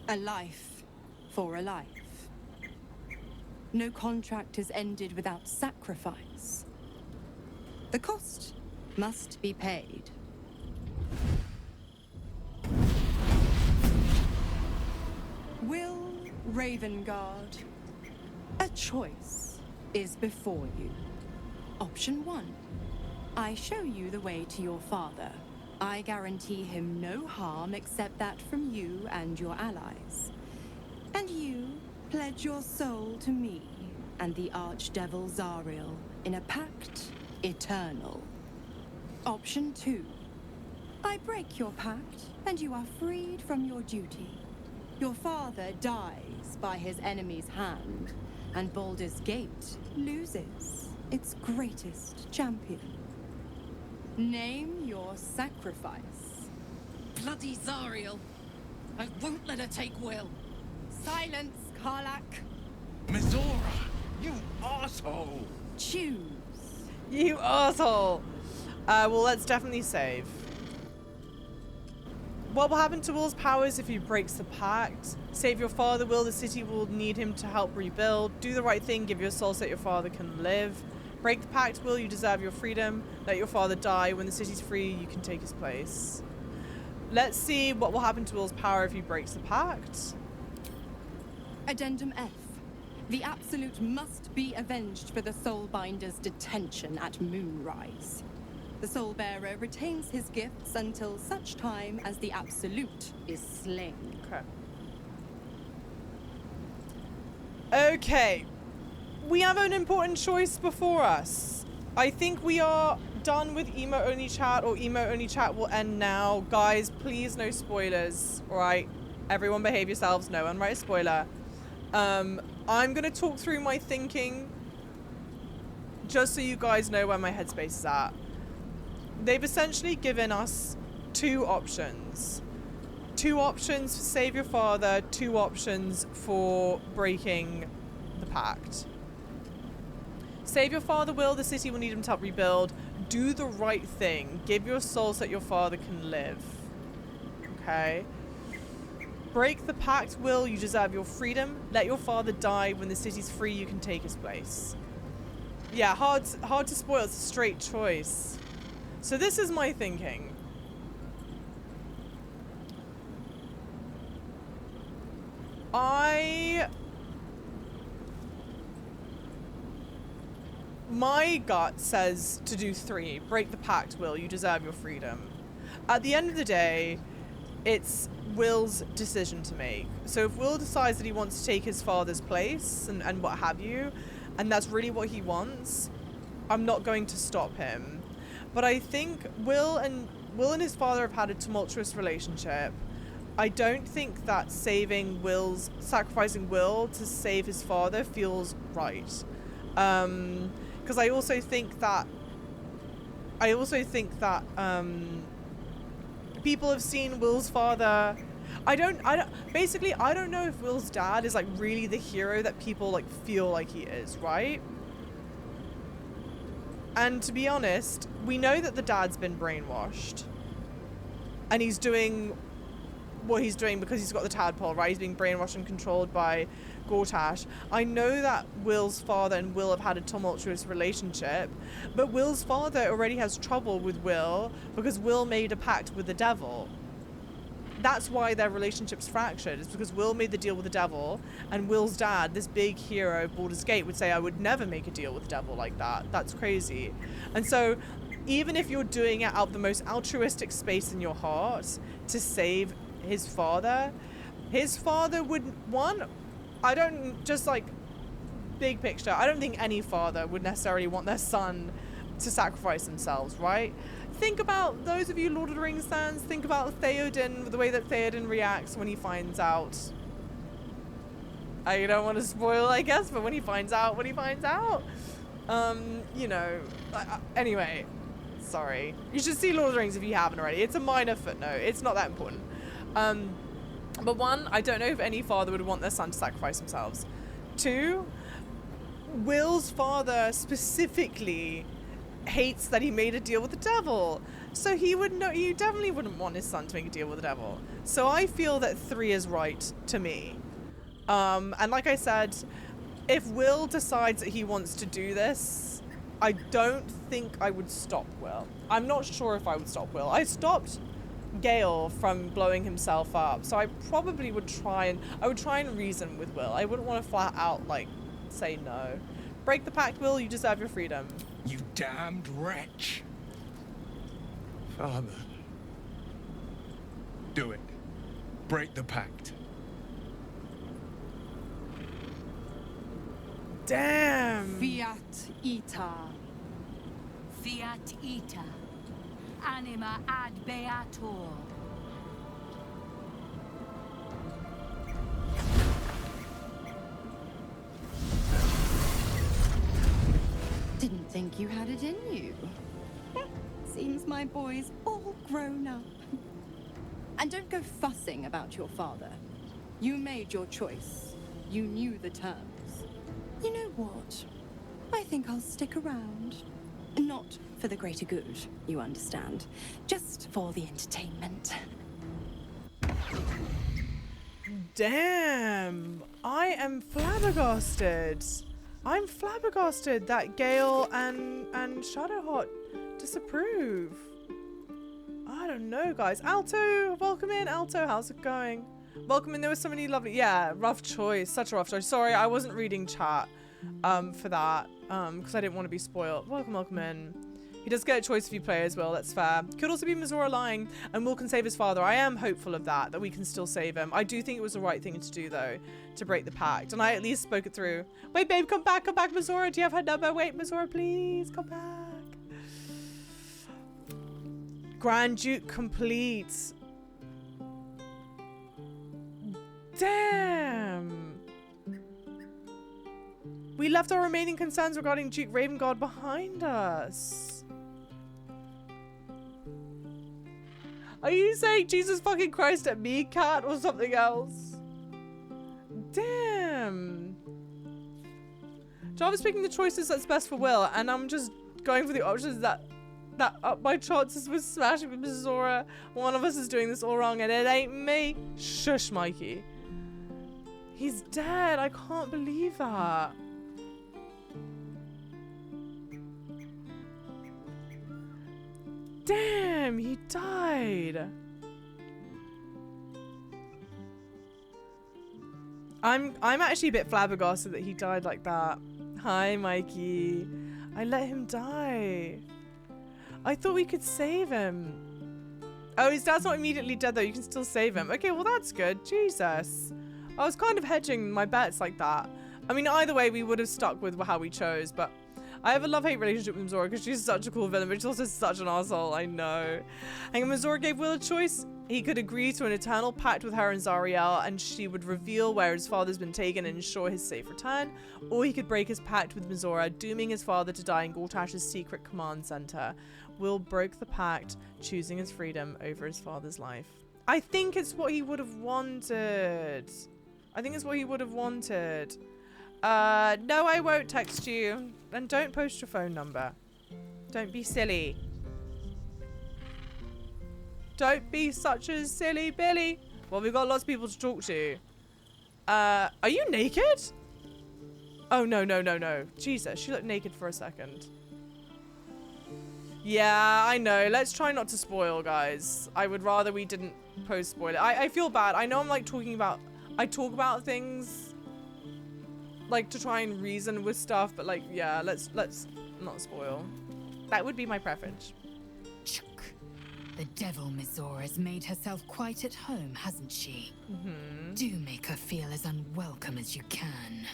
A life for a life. No contract is ended without sacrifice. The cost must be paid. Wyll Ravengard, a choice is before you. Option 1. I show you the way to your father. I guarantee him no harm except that from you and your allies. And you pledge your soul to me and the archdevil Zariel in a pact eternal. Option 2. I break your pact and you are freed from your duty. Your father dies by his enemy's hand, and Baldur's Gate loses its greatest champion. Name your sacrifice. Bloody Zariel. I won't let her take Wyll. Silence, Karlach. Mizora, you arsehole! Choose. You arsehole! Well, let's definitely save. What will happen to Wyll's powers if he breaks the pact? Save your father, Wyll. The city will need him to help rebuild. Do the right thing. Give your soul so that your father can live. Break the pact, Wyll. You deserve your freedom. Let your father die. When the city's free, you can take his place. Let's see what will happen to Wyll's power if he breaks the pact. Addendum F. The Absolute must be avenged for the Soulbinder's detention at Moonrise. The Soulbearer retains his gifts until such time as the Absolute is slain. Okay. We have an important choice before us. I think we are done with emo only chat, or emo only chat will end now. Guys, please no spoilers. Alright? Everyone behave yourselves. No one write a spoiler. I'm gonna talk through my thinking just so you guys know where my headspace is at. They've essentially given us two options. Two options for save your father, two options for breaking the pact. Save your father, Wyll. The city will need him to help rebuild. Do the right thing. Give your soul so that your father can live. Okay? Break the pact, Wyll. You deserve your freedom. Let your father die. When the city's free, you can take his place. Yeah, hard to spoil. It's a straight choice. So this is my thinking. My gut says to do 3. Break the pact, Wyll. You deserve your freedom. At the end of the day, it's Wyll's decision to make. So if Wyll decides that he wants to take his father's place and what have you, and that's really what he wants, I'm not going to stop him. But I think Wyll and his father have had a tumultuous relationship. I don't think that sacrificing Wyll to save his father feels right. Because I also think that people have seen Wyll's father. I don't know if Wyll's dad is like really the hero that people like feel like he is, right? And to be honest, we know that the dad's been brainwashed. And he's doing what he's doing because he's got the Tadpole, right? He's being brainwashed and controlled by Gortash. I know that Wyll's father and Wyll have had a tumultuous relationship, but Wyll's father already has trouble with Wyll because Wyll made a pact with the devil. That's why their relationship's fractured. It's because Wyll made the deal with the devil, and Wyll's dad, this big hero of Baldur's Gate, would say, I would never make a deal with the devil like that. That's crazy. And so even if you're doing it out of the most altruistic space in your heart to save his father would, one, I don't, just like big picture, I don't think any father would necessarily want their son to sacrifice themselves, right? Think about those of you Lord of the Rings fans, think about Theoden, the way that Theoden reacts when he finds out. I don't want to spoil, I guess, but when he finds out. You know, anyway, sorry. You should see Lord of the Rings if you haven't already. It's a minor footnote. It's not that important. But one, I don't know if any father would want their son to sacrifice themselves. Two, Wyll's father specifically hates that he made a deal with the devil. So he definitely wouldn't want his son to make a deal with the devil. So I feel that 3 is right to me. And like I said, if Wyll decides that he wants to do this, I don't think I would stop Wyll. I'm not sure if I would stop Wyll. I stopped Gale from blowing himself up, so I probably would try and reason with Wyll. I wouldn't want to flat out like say no. Break the pact, Wyll, you deserve your freedom. You damned wretch. Father. Do it. Break the pact. Damn. Fiat ita. Fiat ita. Anima ad beator. Didn't think you had it in you. Seems my boy's all grown up. And don't go fussing about your father. You made your choice. You knew the terms. You know what? I think I'll stick around. Not for the greater good, you understand. Just for the entertainment. Damn. I am flabbergasted. I'm flabbergasted that Gale and Shadowheart disapprove. I don't know, guys. Alto, welcome in. Alto, how's it going? Welcome in. There was so many lovely... Yeah, rough choice. Such a rough choice. Sorry, I wasn't reading chat for that because I didn't want to be spoiled. Welcome in. He does get a choice if you play as well. That's fair. Could also be Mizora lying and Wyll can save his father. I am hopeful of that we can still save him. I do think it was the right thing to do, though, to break the pact. And I at least spoke it through. Wait, babe, come back, Mizora. Do you have her number? Wait, Mizora, please, come back. Grand Duke complete. Damn. We left our remaining concerns regarding Duke Ravengard behind us. Are you saying Jesus fucking Christ at me, cat, or something else? Damn. Jarvis picking the choices that's best for Wyll, and I'm just going for the options that up my chances with smashing with Mizora. One of us is doing this all wrong, and it ain't me. Shush, Mikey. He's dead. I can't believe that. Damn, he died. I'm actually a bit flabbergasted that he died like that. Hi, Mikey. I let him die. I thought we could save him. Oh, his dad's not immediately dead though. You can still save him. Okay, well that's good. Jesus. I was kind of hedging my bets like that. I mean, either way, we would have stuck with how we chose, but I have a love-hate relationship with Mizora because she's such a cool villain, but she's also such an asshole. I know. And Mizora gave Wyll a choice. He could agree to an eternal pact with her and Zariel, and she would reveal where his father's been taken and ensure his safe return, or he could break his pact with Mizora, dooming his father to die in GORTASH'S secret command center. Wyll broke the pact, choosing his freedom over his father's life. I think it's what he would have wanted. I think it's what he would have wanted. No, I won't text you. And don't post your phone number. Don't be silly. Don't be such a silly Billy. Well, we've got lots of people to talk to. Are you naked? Oh, no, no, no, no. Jesus, she looked naked for a second. Yeah, I know. Let's try not to spoil, guys. I would rather we didn't post-spoil it. I feel bad. I know I'm like talking about... I talk about things like to try and reason with stuff, but like, yeah, let's not spoil. That would be my preference. The devil Mizora has made herself quite at home, hasn't she? Mm-hmm. Do make her feel as unwelcome as you can.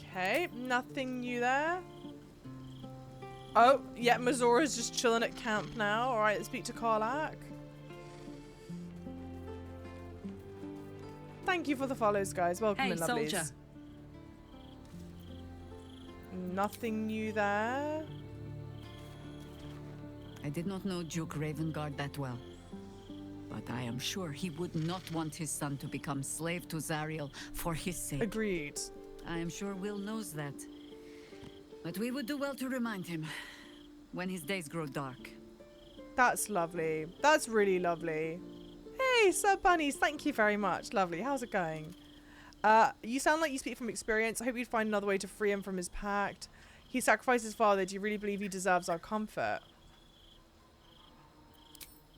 Okay, nothing new there. Oh, yeah, Mizora's just chilling at camp now. Alright, let's speak to Karlach. Thank you for the follows, guys. Welcome in, lovelies. Soldier. Nothing new there. I did not know Duke Ravengard that well, but I am sure he would not want his son to become slave to Zariel for his sake. Agreed. I am sure Wyll knows that, but we would do well to remind him when his days grow dark. That's lovely. That's really lovely. Hey, Sir Bunnies, thank you very much. Lovely. How's it going? You sound like you speak from experience. I hope you'd find another way to free him from his pact. He sacrificed his father. Do you really believe he deserves our comfort?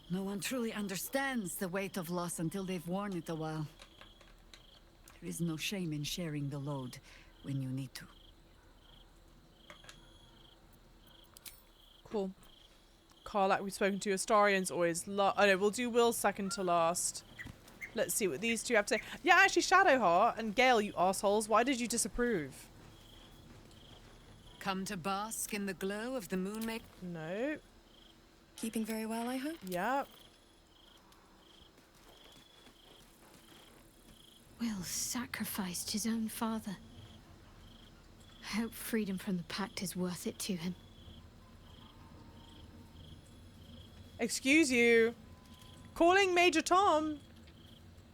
No one truly understands the weight of loss until they've worn it a while. There is no shame in sharing the load when you need to. Cool. Karlach, we've spoken to. Astarian's always oh no, we'll do Wyll second to last. Let's see what these two have to say. Yeah, actually, Shadowheart and Gale, you assholes, why did you disapprove? Come to bask in the glow of the moon make. No. Keeping very well, I hope? Yep. Wyll sacrificed his own father. I hope freedom from the pact is worth it to him. Excuse you. Calling Major Tom.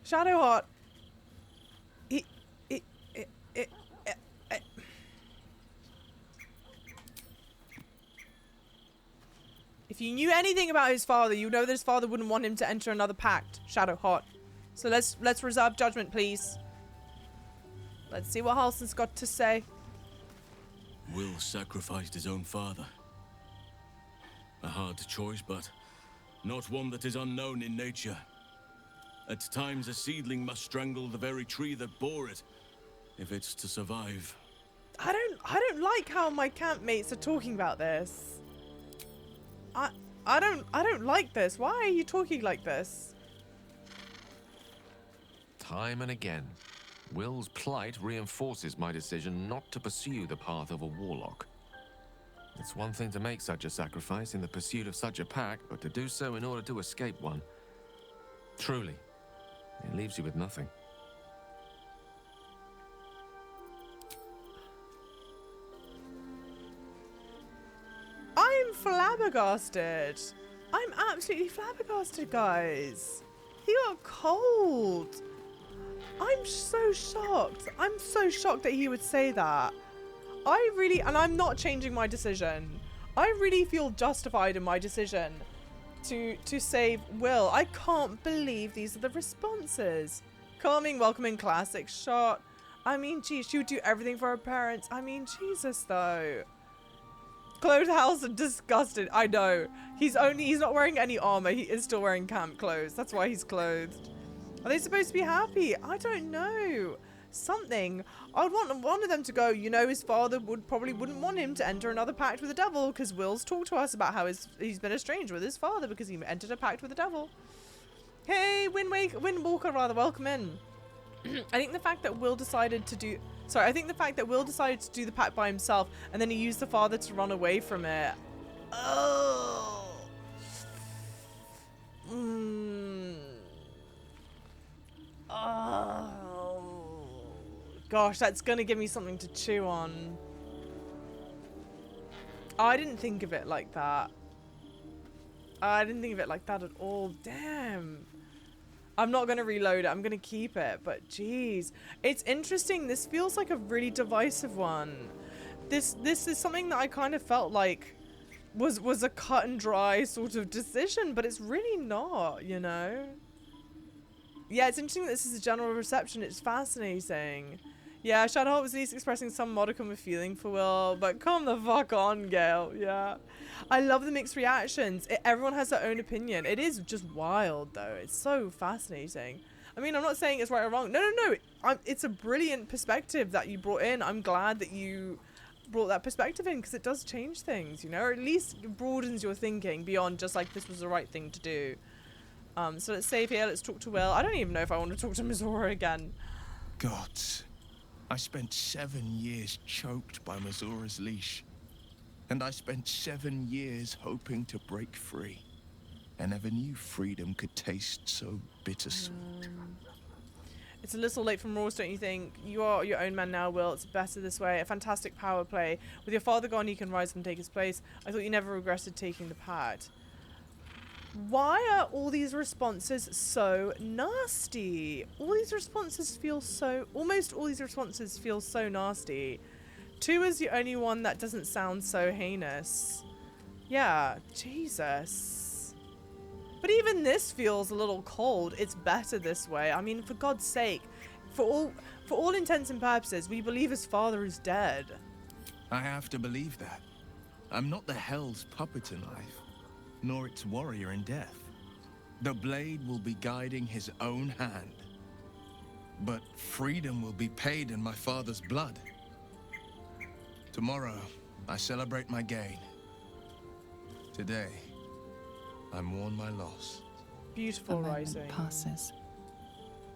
Shadowheart. If you knew anything about his father, you know that his father wouldn't want him to enter another pact, Shadowheart. So let's reserve judgment, please. Let's see what Halson's got to say. Wyll sacrificed his own father. A hard choice, but not one that is unknown in nature. At times, a seedling must strangle the very tree that bore it, if it's to survive. I don't like how my campmates are talking about this. I don't like this. Why are you talking like this? Time and again, Wyll's plight reinforces my decision not to pursue the path of a warlock. It's one thing to make such a sacrifice in the pursuit of such a pact, but to do so in order to escape one. Truly, it leaves you with nothing. I'm flabbergasted. I'm absolutely flabbergasted, guys. He got cold. I'm so shocked. I'm so shocked that he would say that. And I'm not changing my decision. I really feel justified in my decision to save Wyll. I can't believe these are the responses. Calming, welcoming, classic shot. I mean, geez, she would do everything for her parents. I mean, Jesus, though. Clothed house and disgusted. I know. He's not wearing any armor. He is still wearing camp clothes. That's why he's clothed. Are they supposed to be happy? I don't know. Something. I'd want one of them to go, you know, his father probably wouldn't want him to enter another pact with the devil, because Wyll's talked to us about how he's been estranged with his father because he entered a pact with the devil. Hey, Windwalker, rather, welcome in. I think the fact that Wyll decided to do the pact by himself and then he used the father to run away from it. Oh. Oh. Gosh, that's gonna give me something to chew on. I didn't think of it like that. I didn't think of it like that at all. Damn. I'm not going to reload it. I'm going to keep it. But geez, it's interesting. This feels like a really divisive one. This is something that I kind of felt like was a cut and dry sort of decision, but it's really not, you know? Yeah, it's interesting that this is a general reception. It's fascinating. Yeah, Shadowheart was at least expressing some modicum of feeling for Wyll, but come the fuck on, Gale. Yeah. I love the mixed reactions. Everyone has their own opinion. It is just wild, though. It's so fascinating. I mean, I'm not saying it's right or wrong. No. It's a brilliant perspective that you brought in. I'm glad that you brought that perspective in, because it does change things, you know? Or at least broadens your thinking beyond just like, this was the right thing to do. So let's save here. Let's talk to Wyll. I don't even know if I want to talk to Mizora again. Gods. I spent 7 years choked by Mizora's leash. And I spent 7 years hoping to break free. I never knew freedom could taste so bittersweet. It's a little late from Ross, don't you think? You are your own man now, Wyll. It's better this way. A fantastic power play. With your father gone, you can rise and take his place. I thought you never regretted taking the pact. Why are all these responses so nasty? All these responses feel so... Almost all these responses feel so nasty. 2 is the only one that doesn't sound so heinous. Yeah, Jesus. But even this feels a little cold. It's better this way. I mean, for God's sake. For all intents and purposes, we believe his father is dead. I have to believe that. I'm not the Hell's puppet in life, nor its warrior in death. The blade will be guiding his own hand. But freedom will be paid in my father's blood. Tomorrow, I celebrate my gain. Today, I mourn my loss. Beautiful rising. The moment passes.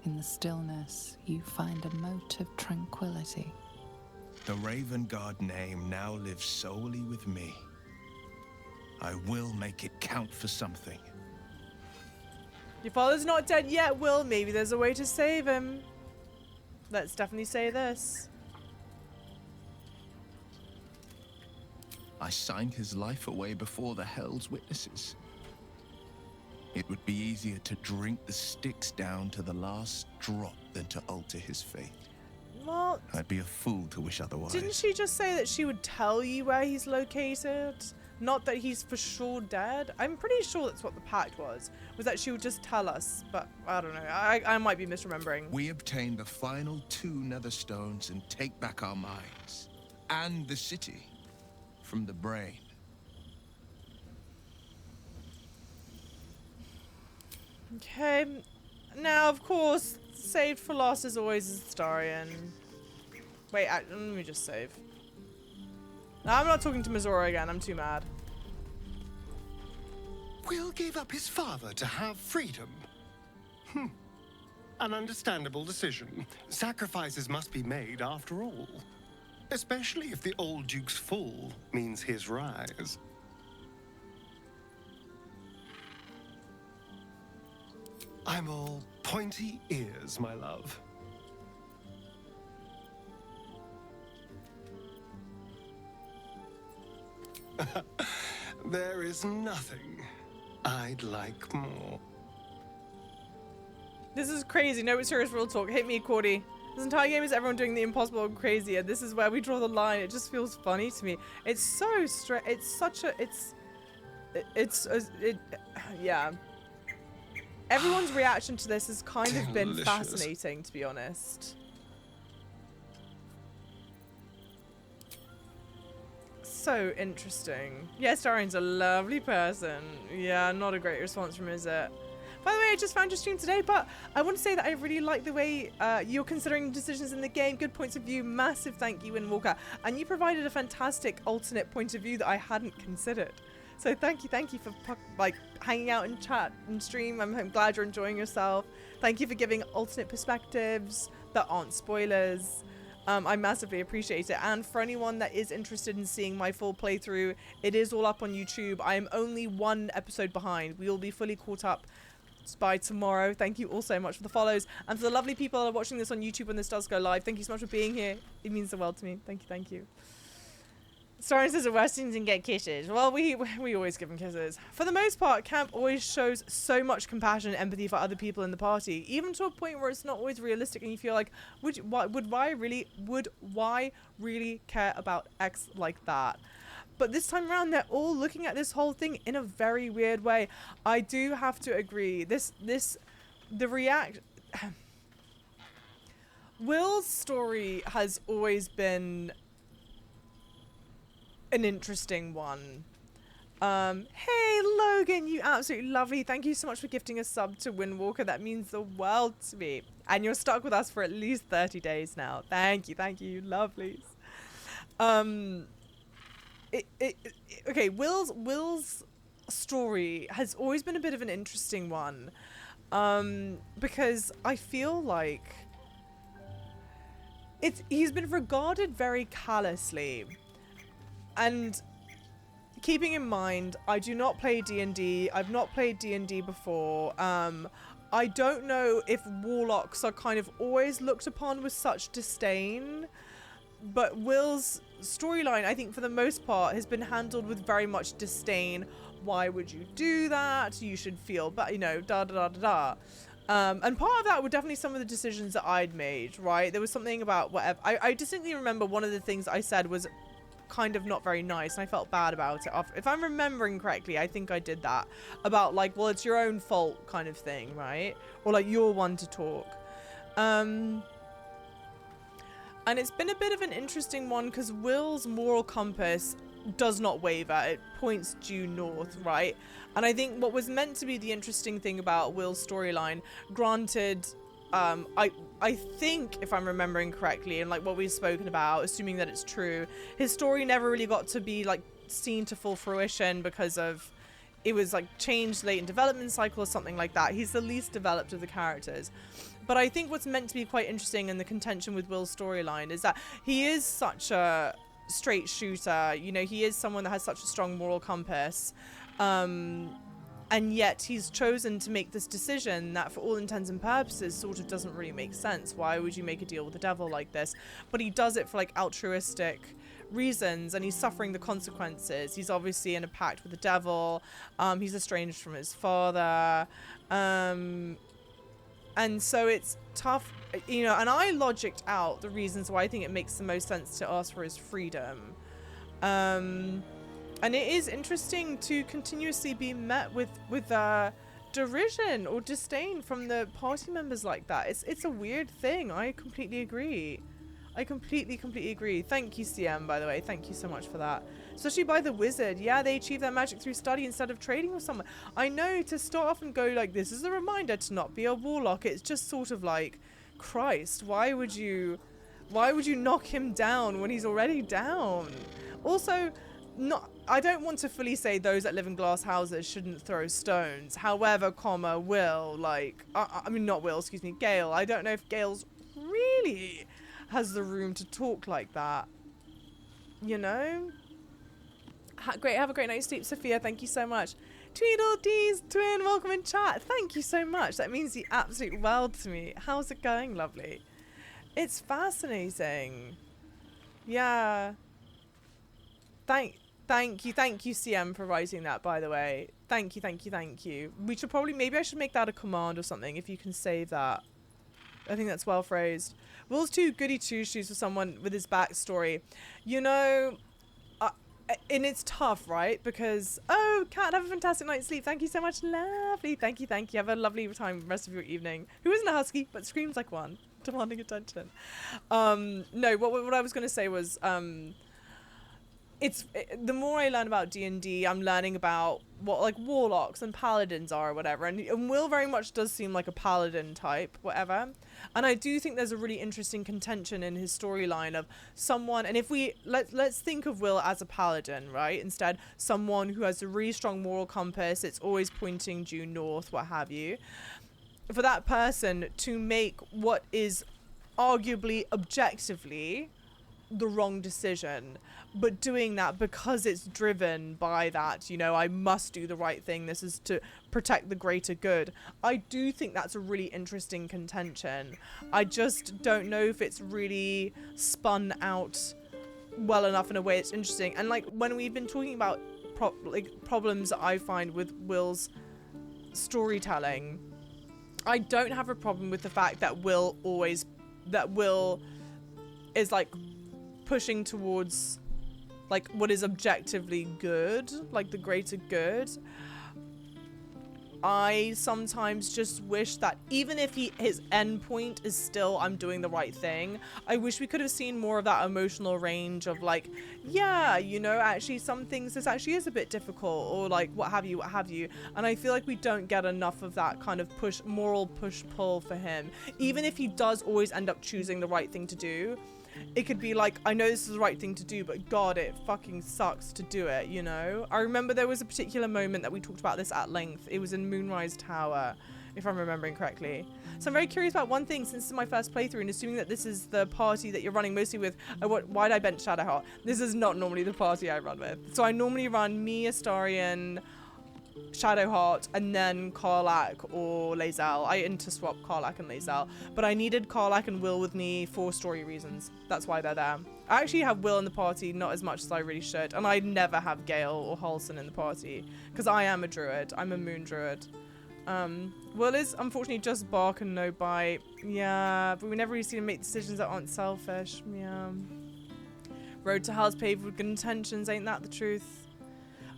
In the stillness, you find a mote of tranquility. The Raven Guard name now lives solely with me. I will make it count for something. Your father's not dead yet, Wyll. Maybe there's a way to save him. Let's definitely say this. I signed his life away before the Hell's witnesses. It would be easier to drink the sticks down to the last drop than to alter his fate. What? I'd be a fool to wish otherwise. Didn't she just say that she would tell you where he's located? Not that he's for sure dead? I'm pretty sure that's what the pact was that she would just tell us, but I don't know. I might be misremembering. We obtain the final 2 nether stones and take back our minds. And the city from the brain. Okay. Now, of course, saved for last as always is Starion. Wait, let me just save. No, I'm not talking to Mizora again. I'm too mad. Wyll gave up his father to have freedom. An understandable decision. Sacrifices must be made after all. Especially if the old Duke's fall means his rise. I'm all pointy ears, my love. There is nothing I'd like more. This is crazy. No, it's serious real talk. Hit me, Cordy. This entire game is everyone doing the impossible and crazier. This is where we draw the line. It just feels funny to me. It's so straight. It's such a... yeah. Everyone's reaction to this has kind of been fascinating, to be honest. So interesting. Yes, Darion's a lovely person. Yeah, not a great response from is it? By the way, I just found your stream today, but I want to say that I really like the way you're considering decisions in the game. Good points of view. Massive thank you, Walker. And you provided a fantastic alternate point of view that I hadn't considered. So thank you for like hanging out in chat and stream. I'm glad you're enjoying yourself. Thank you for giving alternate perspectives that aren't spoilers. I massively appreciate it. And for anyone that is interested in seeing my full playthrough, it is all up on YouTube. I am only 1 episode behind. We will be fully caught up by tomorrow. Thank you all so much for the follows, and for the lovely people that are watching this on YouTube when this does go live, thank you so much for being here. It means the world to me. Thank you. Starring says the Westerners and get kisses. Well, we always give them kisses. For the most part, camp always shows so much compassion and empathy for other people in the party, even to a point where it's not always realistic, and you feel like, would Y really care about X like that? But this time around, they're all looking at this whole thing in a very weird way. I do have to agree. Wyll's story has always been an interesting one. Hey Logan, you absolutely lovely. Thank you so much for gifting a sub to Windwalker. That means the world to me. And you're stuck with us for at least 30 days now. Thank you, you lovelies. Okay, Wyll's story has always been a bit of an interesting one. Because I feel like he's been regarded very callously. And keeping in mind, I do not play D&D. I've not played D&D before. I don't know if warlocks are kind of always looked upon with such disdain. But Wyll's storyline, I think for the most part, has been handled with very much disdain. Why would you do that? You should feel, but da-da-da-da-da. And part of that were definitely some of the decisions that I'd made, right? There was something about whatever. I distinctly remember one of the things I said was kind of not very nice, and I felt bad about it. If I'm remembering correctly, I think I did that. About like, well, it's your own fault kind of thing, right? Or like, you're one to talk. And it's been a bit of an interesting one because Wyll's moral compass does not waver. It points due north, right? And I think what was meant to be the interesting thing about Wyll's storyline, granted, I think, if I'm remembering correctly, and like what we've spoken about, assuming that it's true, his story never really got to be like seen to full fruition because of it was like changed late in development cycle or something like that. He's the least developed of the characters. But I think what's meant to be quite interesting in the contention with Wyll's storyline is that he is such a straight shooter. You know, he is someone that has such a strong moral compass. And yet he's chosen to make this decision that for all intents and purposes sort of doesn't really make sense. Why would you make a deal with the devil like this? But he does it for like altruistic reasons, and he's suffering the consequences. He's obviously in a pact with the devil. He's estranged from his father. And so it's tough, you know, and I logicked out the reasons why I think it makes the most sense to ask for his freedom. And it is interesting to continuously be met with derision or disdain from the party members like that. It's a weird thing. I completely agree. I completely agree. Thank you, CM, by the way. Thank you so much for that. Especially by the wizard. Yeah, they achieve their magic through study instead of trading with someone. I know, to start off and go like, this is a reminder to not be a warlock. It's just sort of like, Christ, why would you knock him down when he's already down? Also, I don't want to fully say those that live in glass houses shouldn't throw stones. However, Wyll, like, I mean, not Wyll, excuse me, Gale. I don't know if Gale's really has the room to talk like that. You know? Great, have a great night's sleep, Sophia. Thank you so much. Tweedledees, twin, welcome in chat. Thank you so much. That means the absolute world to me. How's it going, lovely? It's fascinating. Yeah. Thank you, CM, for writing that, by the way. Thank you. We should probably, maybe I should make that a command or something, if you can save that. I think that's well phrased. Wyll's too goody two-shoes for someone with his backstory. You know, and it's tough, right? Because, oh, Kat, have a fantastic night's sleep. Thank you so much, lovely. Thank you. Have a lovely time rest of your evening. Who isn't a husky, but screams like one, demanding attention. No, what I was going to say was, the more I learn about D&D, I'm learning about what like warlocks and paladins are or whatever, and Wyll very much does seem like a paladin type, whatever. And I do think there's a really interesting contention in his storyline of someone, and if we let's think of Wyll as a paladin, right? Instead, someone who has a really strong moral compass, it's always pointing due north, what have you. For that person to make what is arguably objectively the wrong decision, but doing that because it's driven by that, you know, I must do the right thing, this is to protect the greater good. I do think that's a really interesting contention. I just don't know if it's really spun out well enough in a way it's interesting. And like when we've been talking about problems that I find with Wyll's storytelling, I don't have a problem with the fact that Wyll is like pushing towards like what is objectively good, like the greater good, I sometimes just wish that even if his end point is still I'm doing the right thing, I wish we could have seen more of that emotional range of like, yeah, you know, actually some things this actually is a bit difficult, or like what have you. And I feel like we don't get enough of that kind of moral push-pull for him. Even if he does always end up choosing the right thing to do, it could be like, I know this is the right thing to do, but God, it fucking sucks to do it, you know? I remember there was a particular moment that we talked about this at length. It was in Moonrise Tower, if I'm remembering correctly. So I'm very curious about one thing, since this is my first playthrough, and assuming that this is the party that you're running mostly with. Why'd I bench Shadowheart? This is not normally the party I run with. So I normally run me, Astarion, Shadowheart, and then Karlach or Lae'zel. I interswap Karlach and Lae'zel, but I needed Karlach and Wyll with me for story reasons. That's why they're there. I actually have Wyll in the party, not as much as I really should, and I never have Gale or Halson in the party because I am a druid. I'm a moon druid. Wyll is unfortunately just bark and no bite. Yeah, but we never really see him make decisions that aren't selfish. Yeah. Road to hell's paved with good intentions, ain't that the truth?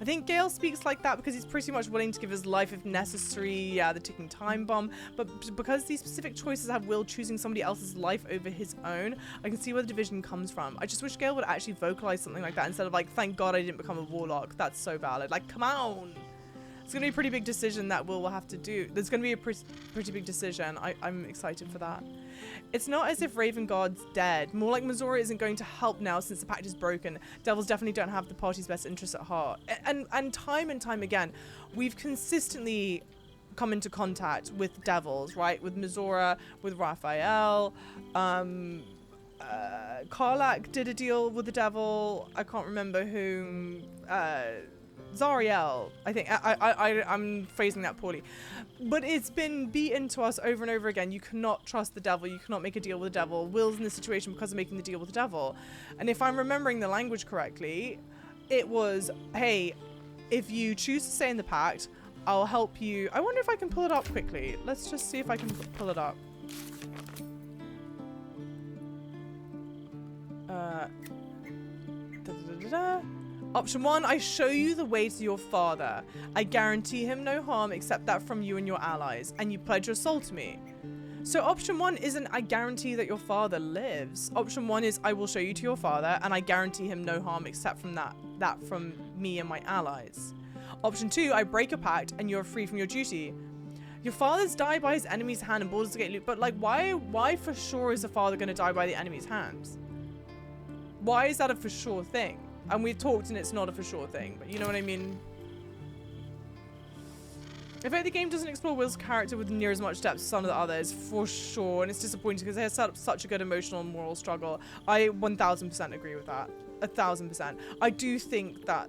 I think Gale speaks like that because he's pretty much willing to give his life if necessary, yeah, the ticking time bomb, but because these specific choices have Wyll choosing somebody else's life over his own, I can see where the division comes from. I just wish Gale would actually vocalize something like that instead of like, thank God I didn't become a warlock. That's so valid. Like, come on. It's going to be a pretty big decision that Wyll will have to do. There's going to be a pretty big decision. I'm excited for that. It's not as if Ravengard's dead. More like Missouri isn't going to help now since the pact is broken. Devils definitely don't have the party's best interests at heart. And time again, we've consistently come into contact with devils, right? With Missouri, with Raphael. Karlach did a deal with the devil. I can't remember whom. Zariel, I think. I'm phrasing that poorly. But it's been beaten to us over and over again. You cannot trust the devil. You cannot make a deal with the devil. Will's in this situation because of making the deal with the devil. And if I'm remembering the language correctly, it was, hey, if you choose to stay in the pact, I'll help you. I wonder if I can pull it up quickly. Let's just see if I can pull it up. Option 1, I show you the way to your father. I guarantee him no harm except that from you and your allies, and you pledge your soul to me. So option 1 isn't I guarantee that your father lives. Option 1 is I will show you to your father, and I guarantee him no harm except from that from me and my allies. Option 2, I break a pact, and you're free from your duty. Your father's died by his enemy's hand and Baldur's Gate loot, but like why for sure is the father going to die by the enemy's hands? Why is that a for sure thing? And we've talked and it's not a for sure thing, but you know what I mean? I think the game doesn't explore Will's character with near as much depth as some of the others, for sure, and it's disappointing because they have set up such a good emotional and moral struggle. I 1000% agree with that. 1000%. I do think that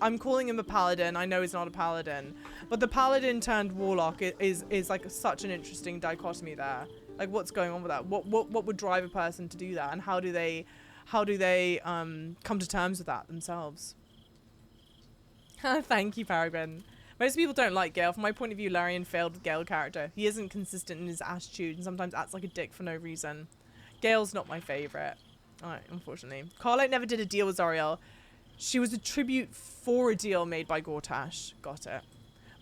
I'm calling him a paladin. I know he's not a paladin, but the paladin turned warlock is like such an interesting dichotomy there. Like, what's going on with that? What would drive a person to do that, and how do they come to terms with that themselves? Thank you, Paragon. Most people don't like Gale. From my point of view, Larian failed with Gale character. He isn't consistent in his attitude and sometimes acts like a dick for no reason. Gale's not my favorite. Alright, unfortunately. Karlach never did a deal with Zariel. She was a tribute for a deal made by Gortash. Got it.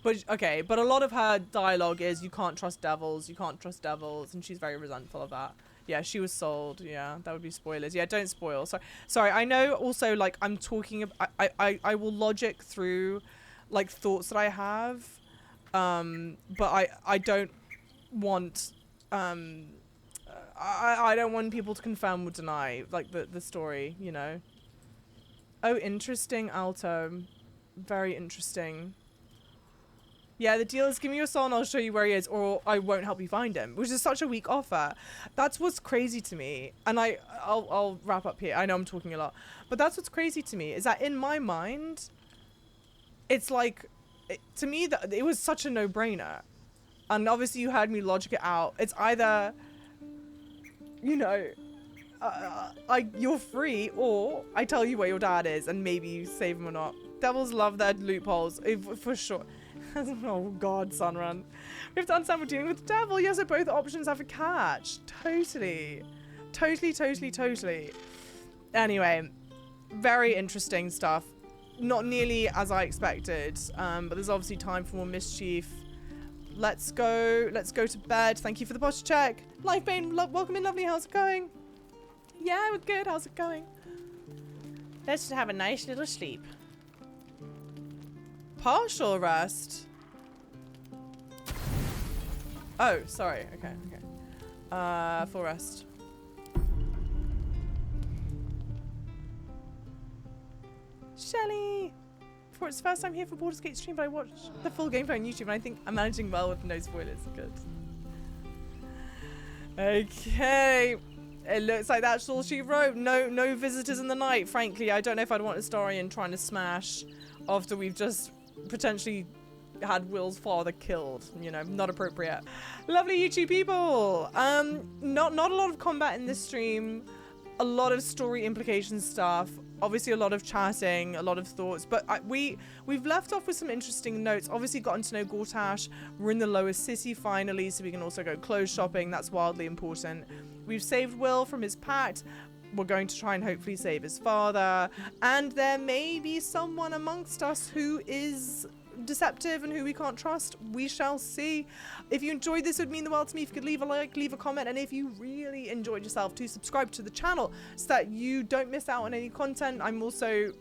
But okay, but a lot of her dialogue is you can't trust devils, and she's very resentful of that. Yeah, she was sold. Yeah, that would be spoilers. Yeah, don't spoil. Sorry, I know also, like, I'm talking about, I will logic through, like, thoughts that I have, but I don't want, I don't want people to confirm or deny, like, the story, you know. Oh, interesting, Alto. Very interesting. Yeah, the deal is give me your soul and I'll show you where he is, or I won't help you find him, which is such a weak offer. That's what's crazy to me. And I'll wrap up here. I know I'm talking a lot, but that's what's crazy to me is that in my mind, it's like, to me, that it was such a no-brainer. And obviously you heard me logic it out. It's either, you know, you're free, or I tell you where your dad is and maybe you save him or not. Devils love their loopholes, for sure. Oh god, Sunrun. We have to understand we're dealing with the devil. Yes, so both options have a catch. Totally. Anyway, Very interesting stuff. Not nearly as I expected, but there's obviously time for more mischief. Let's go to bed. Thank you for the posture check. Lifebane, welcome in, lovely. How's it going? Yeah, we're good. How's it going? Let's just have a nice little sleep. Partial rest. Oh, sorry. Okay. Full rest. Shelly! For its first time here for Baldur's Gate stream, but I watched the full gameplay on YouTube and I think I'm managing well with no spoilers. Good. Okay. It looks like that's all she wrote. No visitors in the night. Frankly, I don't know if I'd want a historian trying to smash after we've just potentially had Wyll's father killed. You know, not appropriate. Lovely YouTube people. Not a lot of combat in this stream. A lot of story implication stuff. Obviously a lot of chatting, a lot of thoughts, but we've left off with some interesting notes. Obviously gotten to know Gortash. We're in the lower city finally, so we can also go clothes shopping. That's wildly important. We've saved Wyll from his pact. We're going to try and hopefully save his father. And there may be someone amongst us who is deceptive and who we can't trust. We shall see. If you enjoyed this, it would mean the world to me if you could leave a like, leave a comment, and if you really enjoyed yourself, to subscribe to the channel so that you don't miss out on any content. I'm also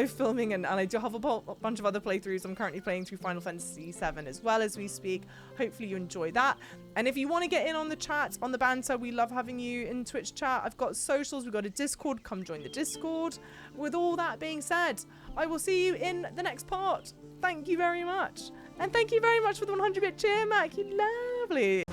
filming and I do have a bunch of other playthroughs. I'm currently playing through Final Fantasy VII as well as we speak. Hopefully you enjoy that. And if you want to get in on the chat, on the banter, we love having you in Twitch chat. I've got socials, we've got a Discord. Come join the Discord. With all that being said, I will see you in the next part. Thank you very much. And thank you very much for the 100-bit cheer, Mac. You lovely.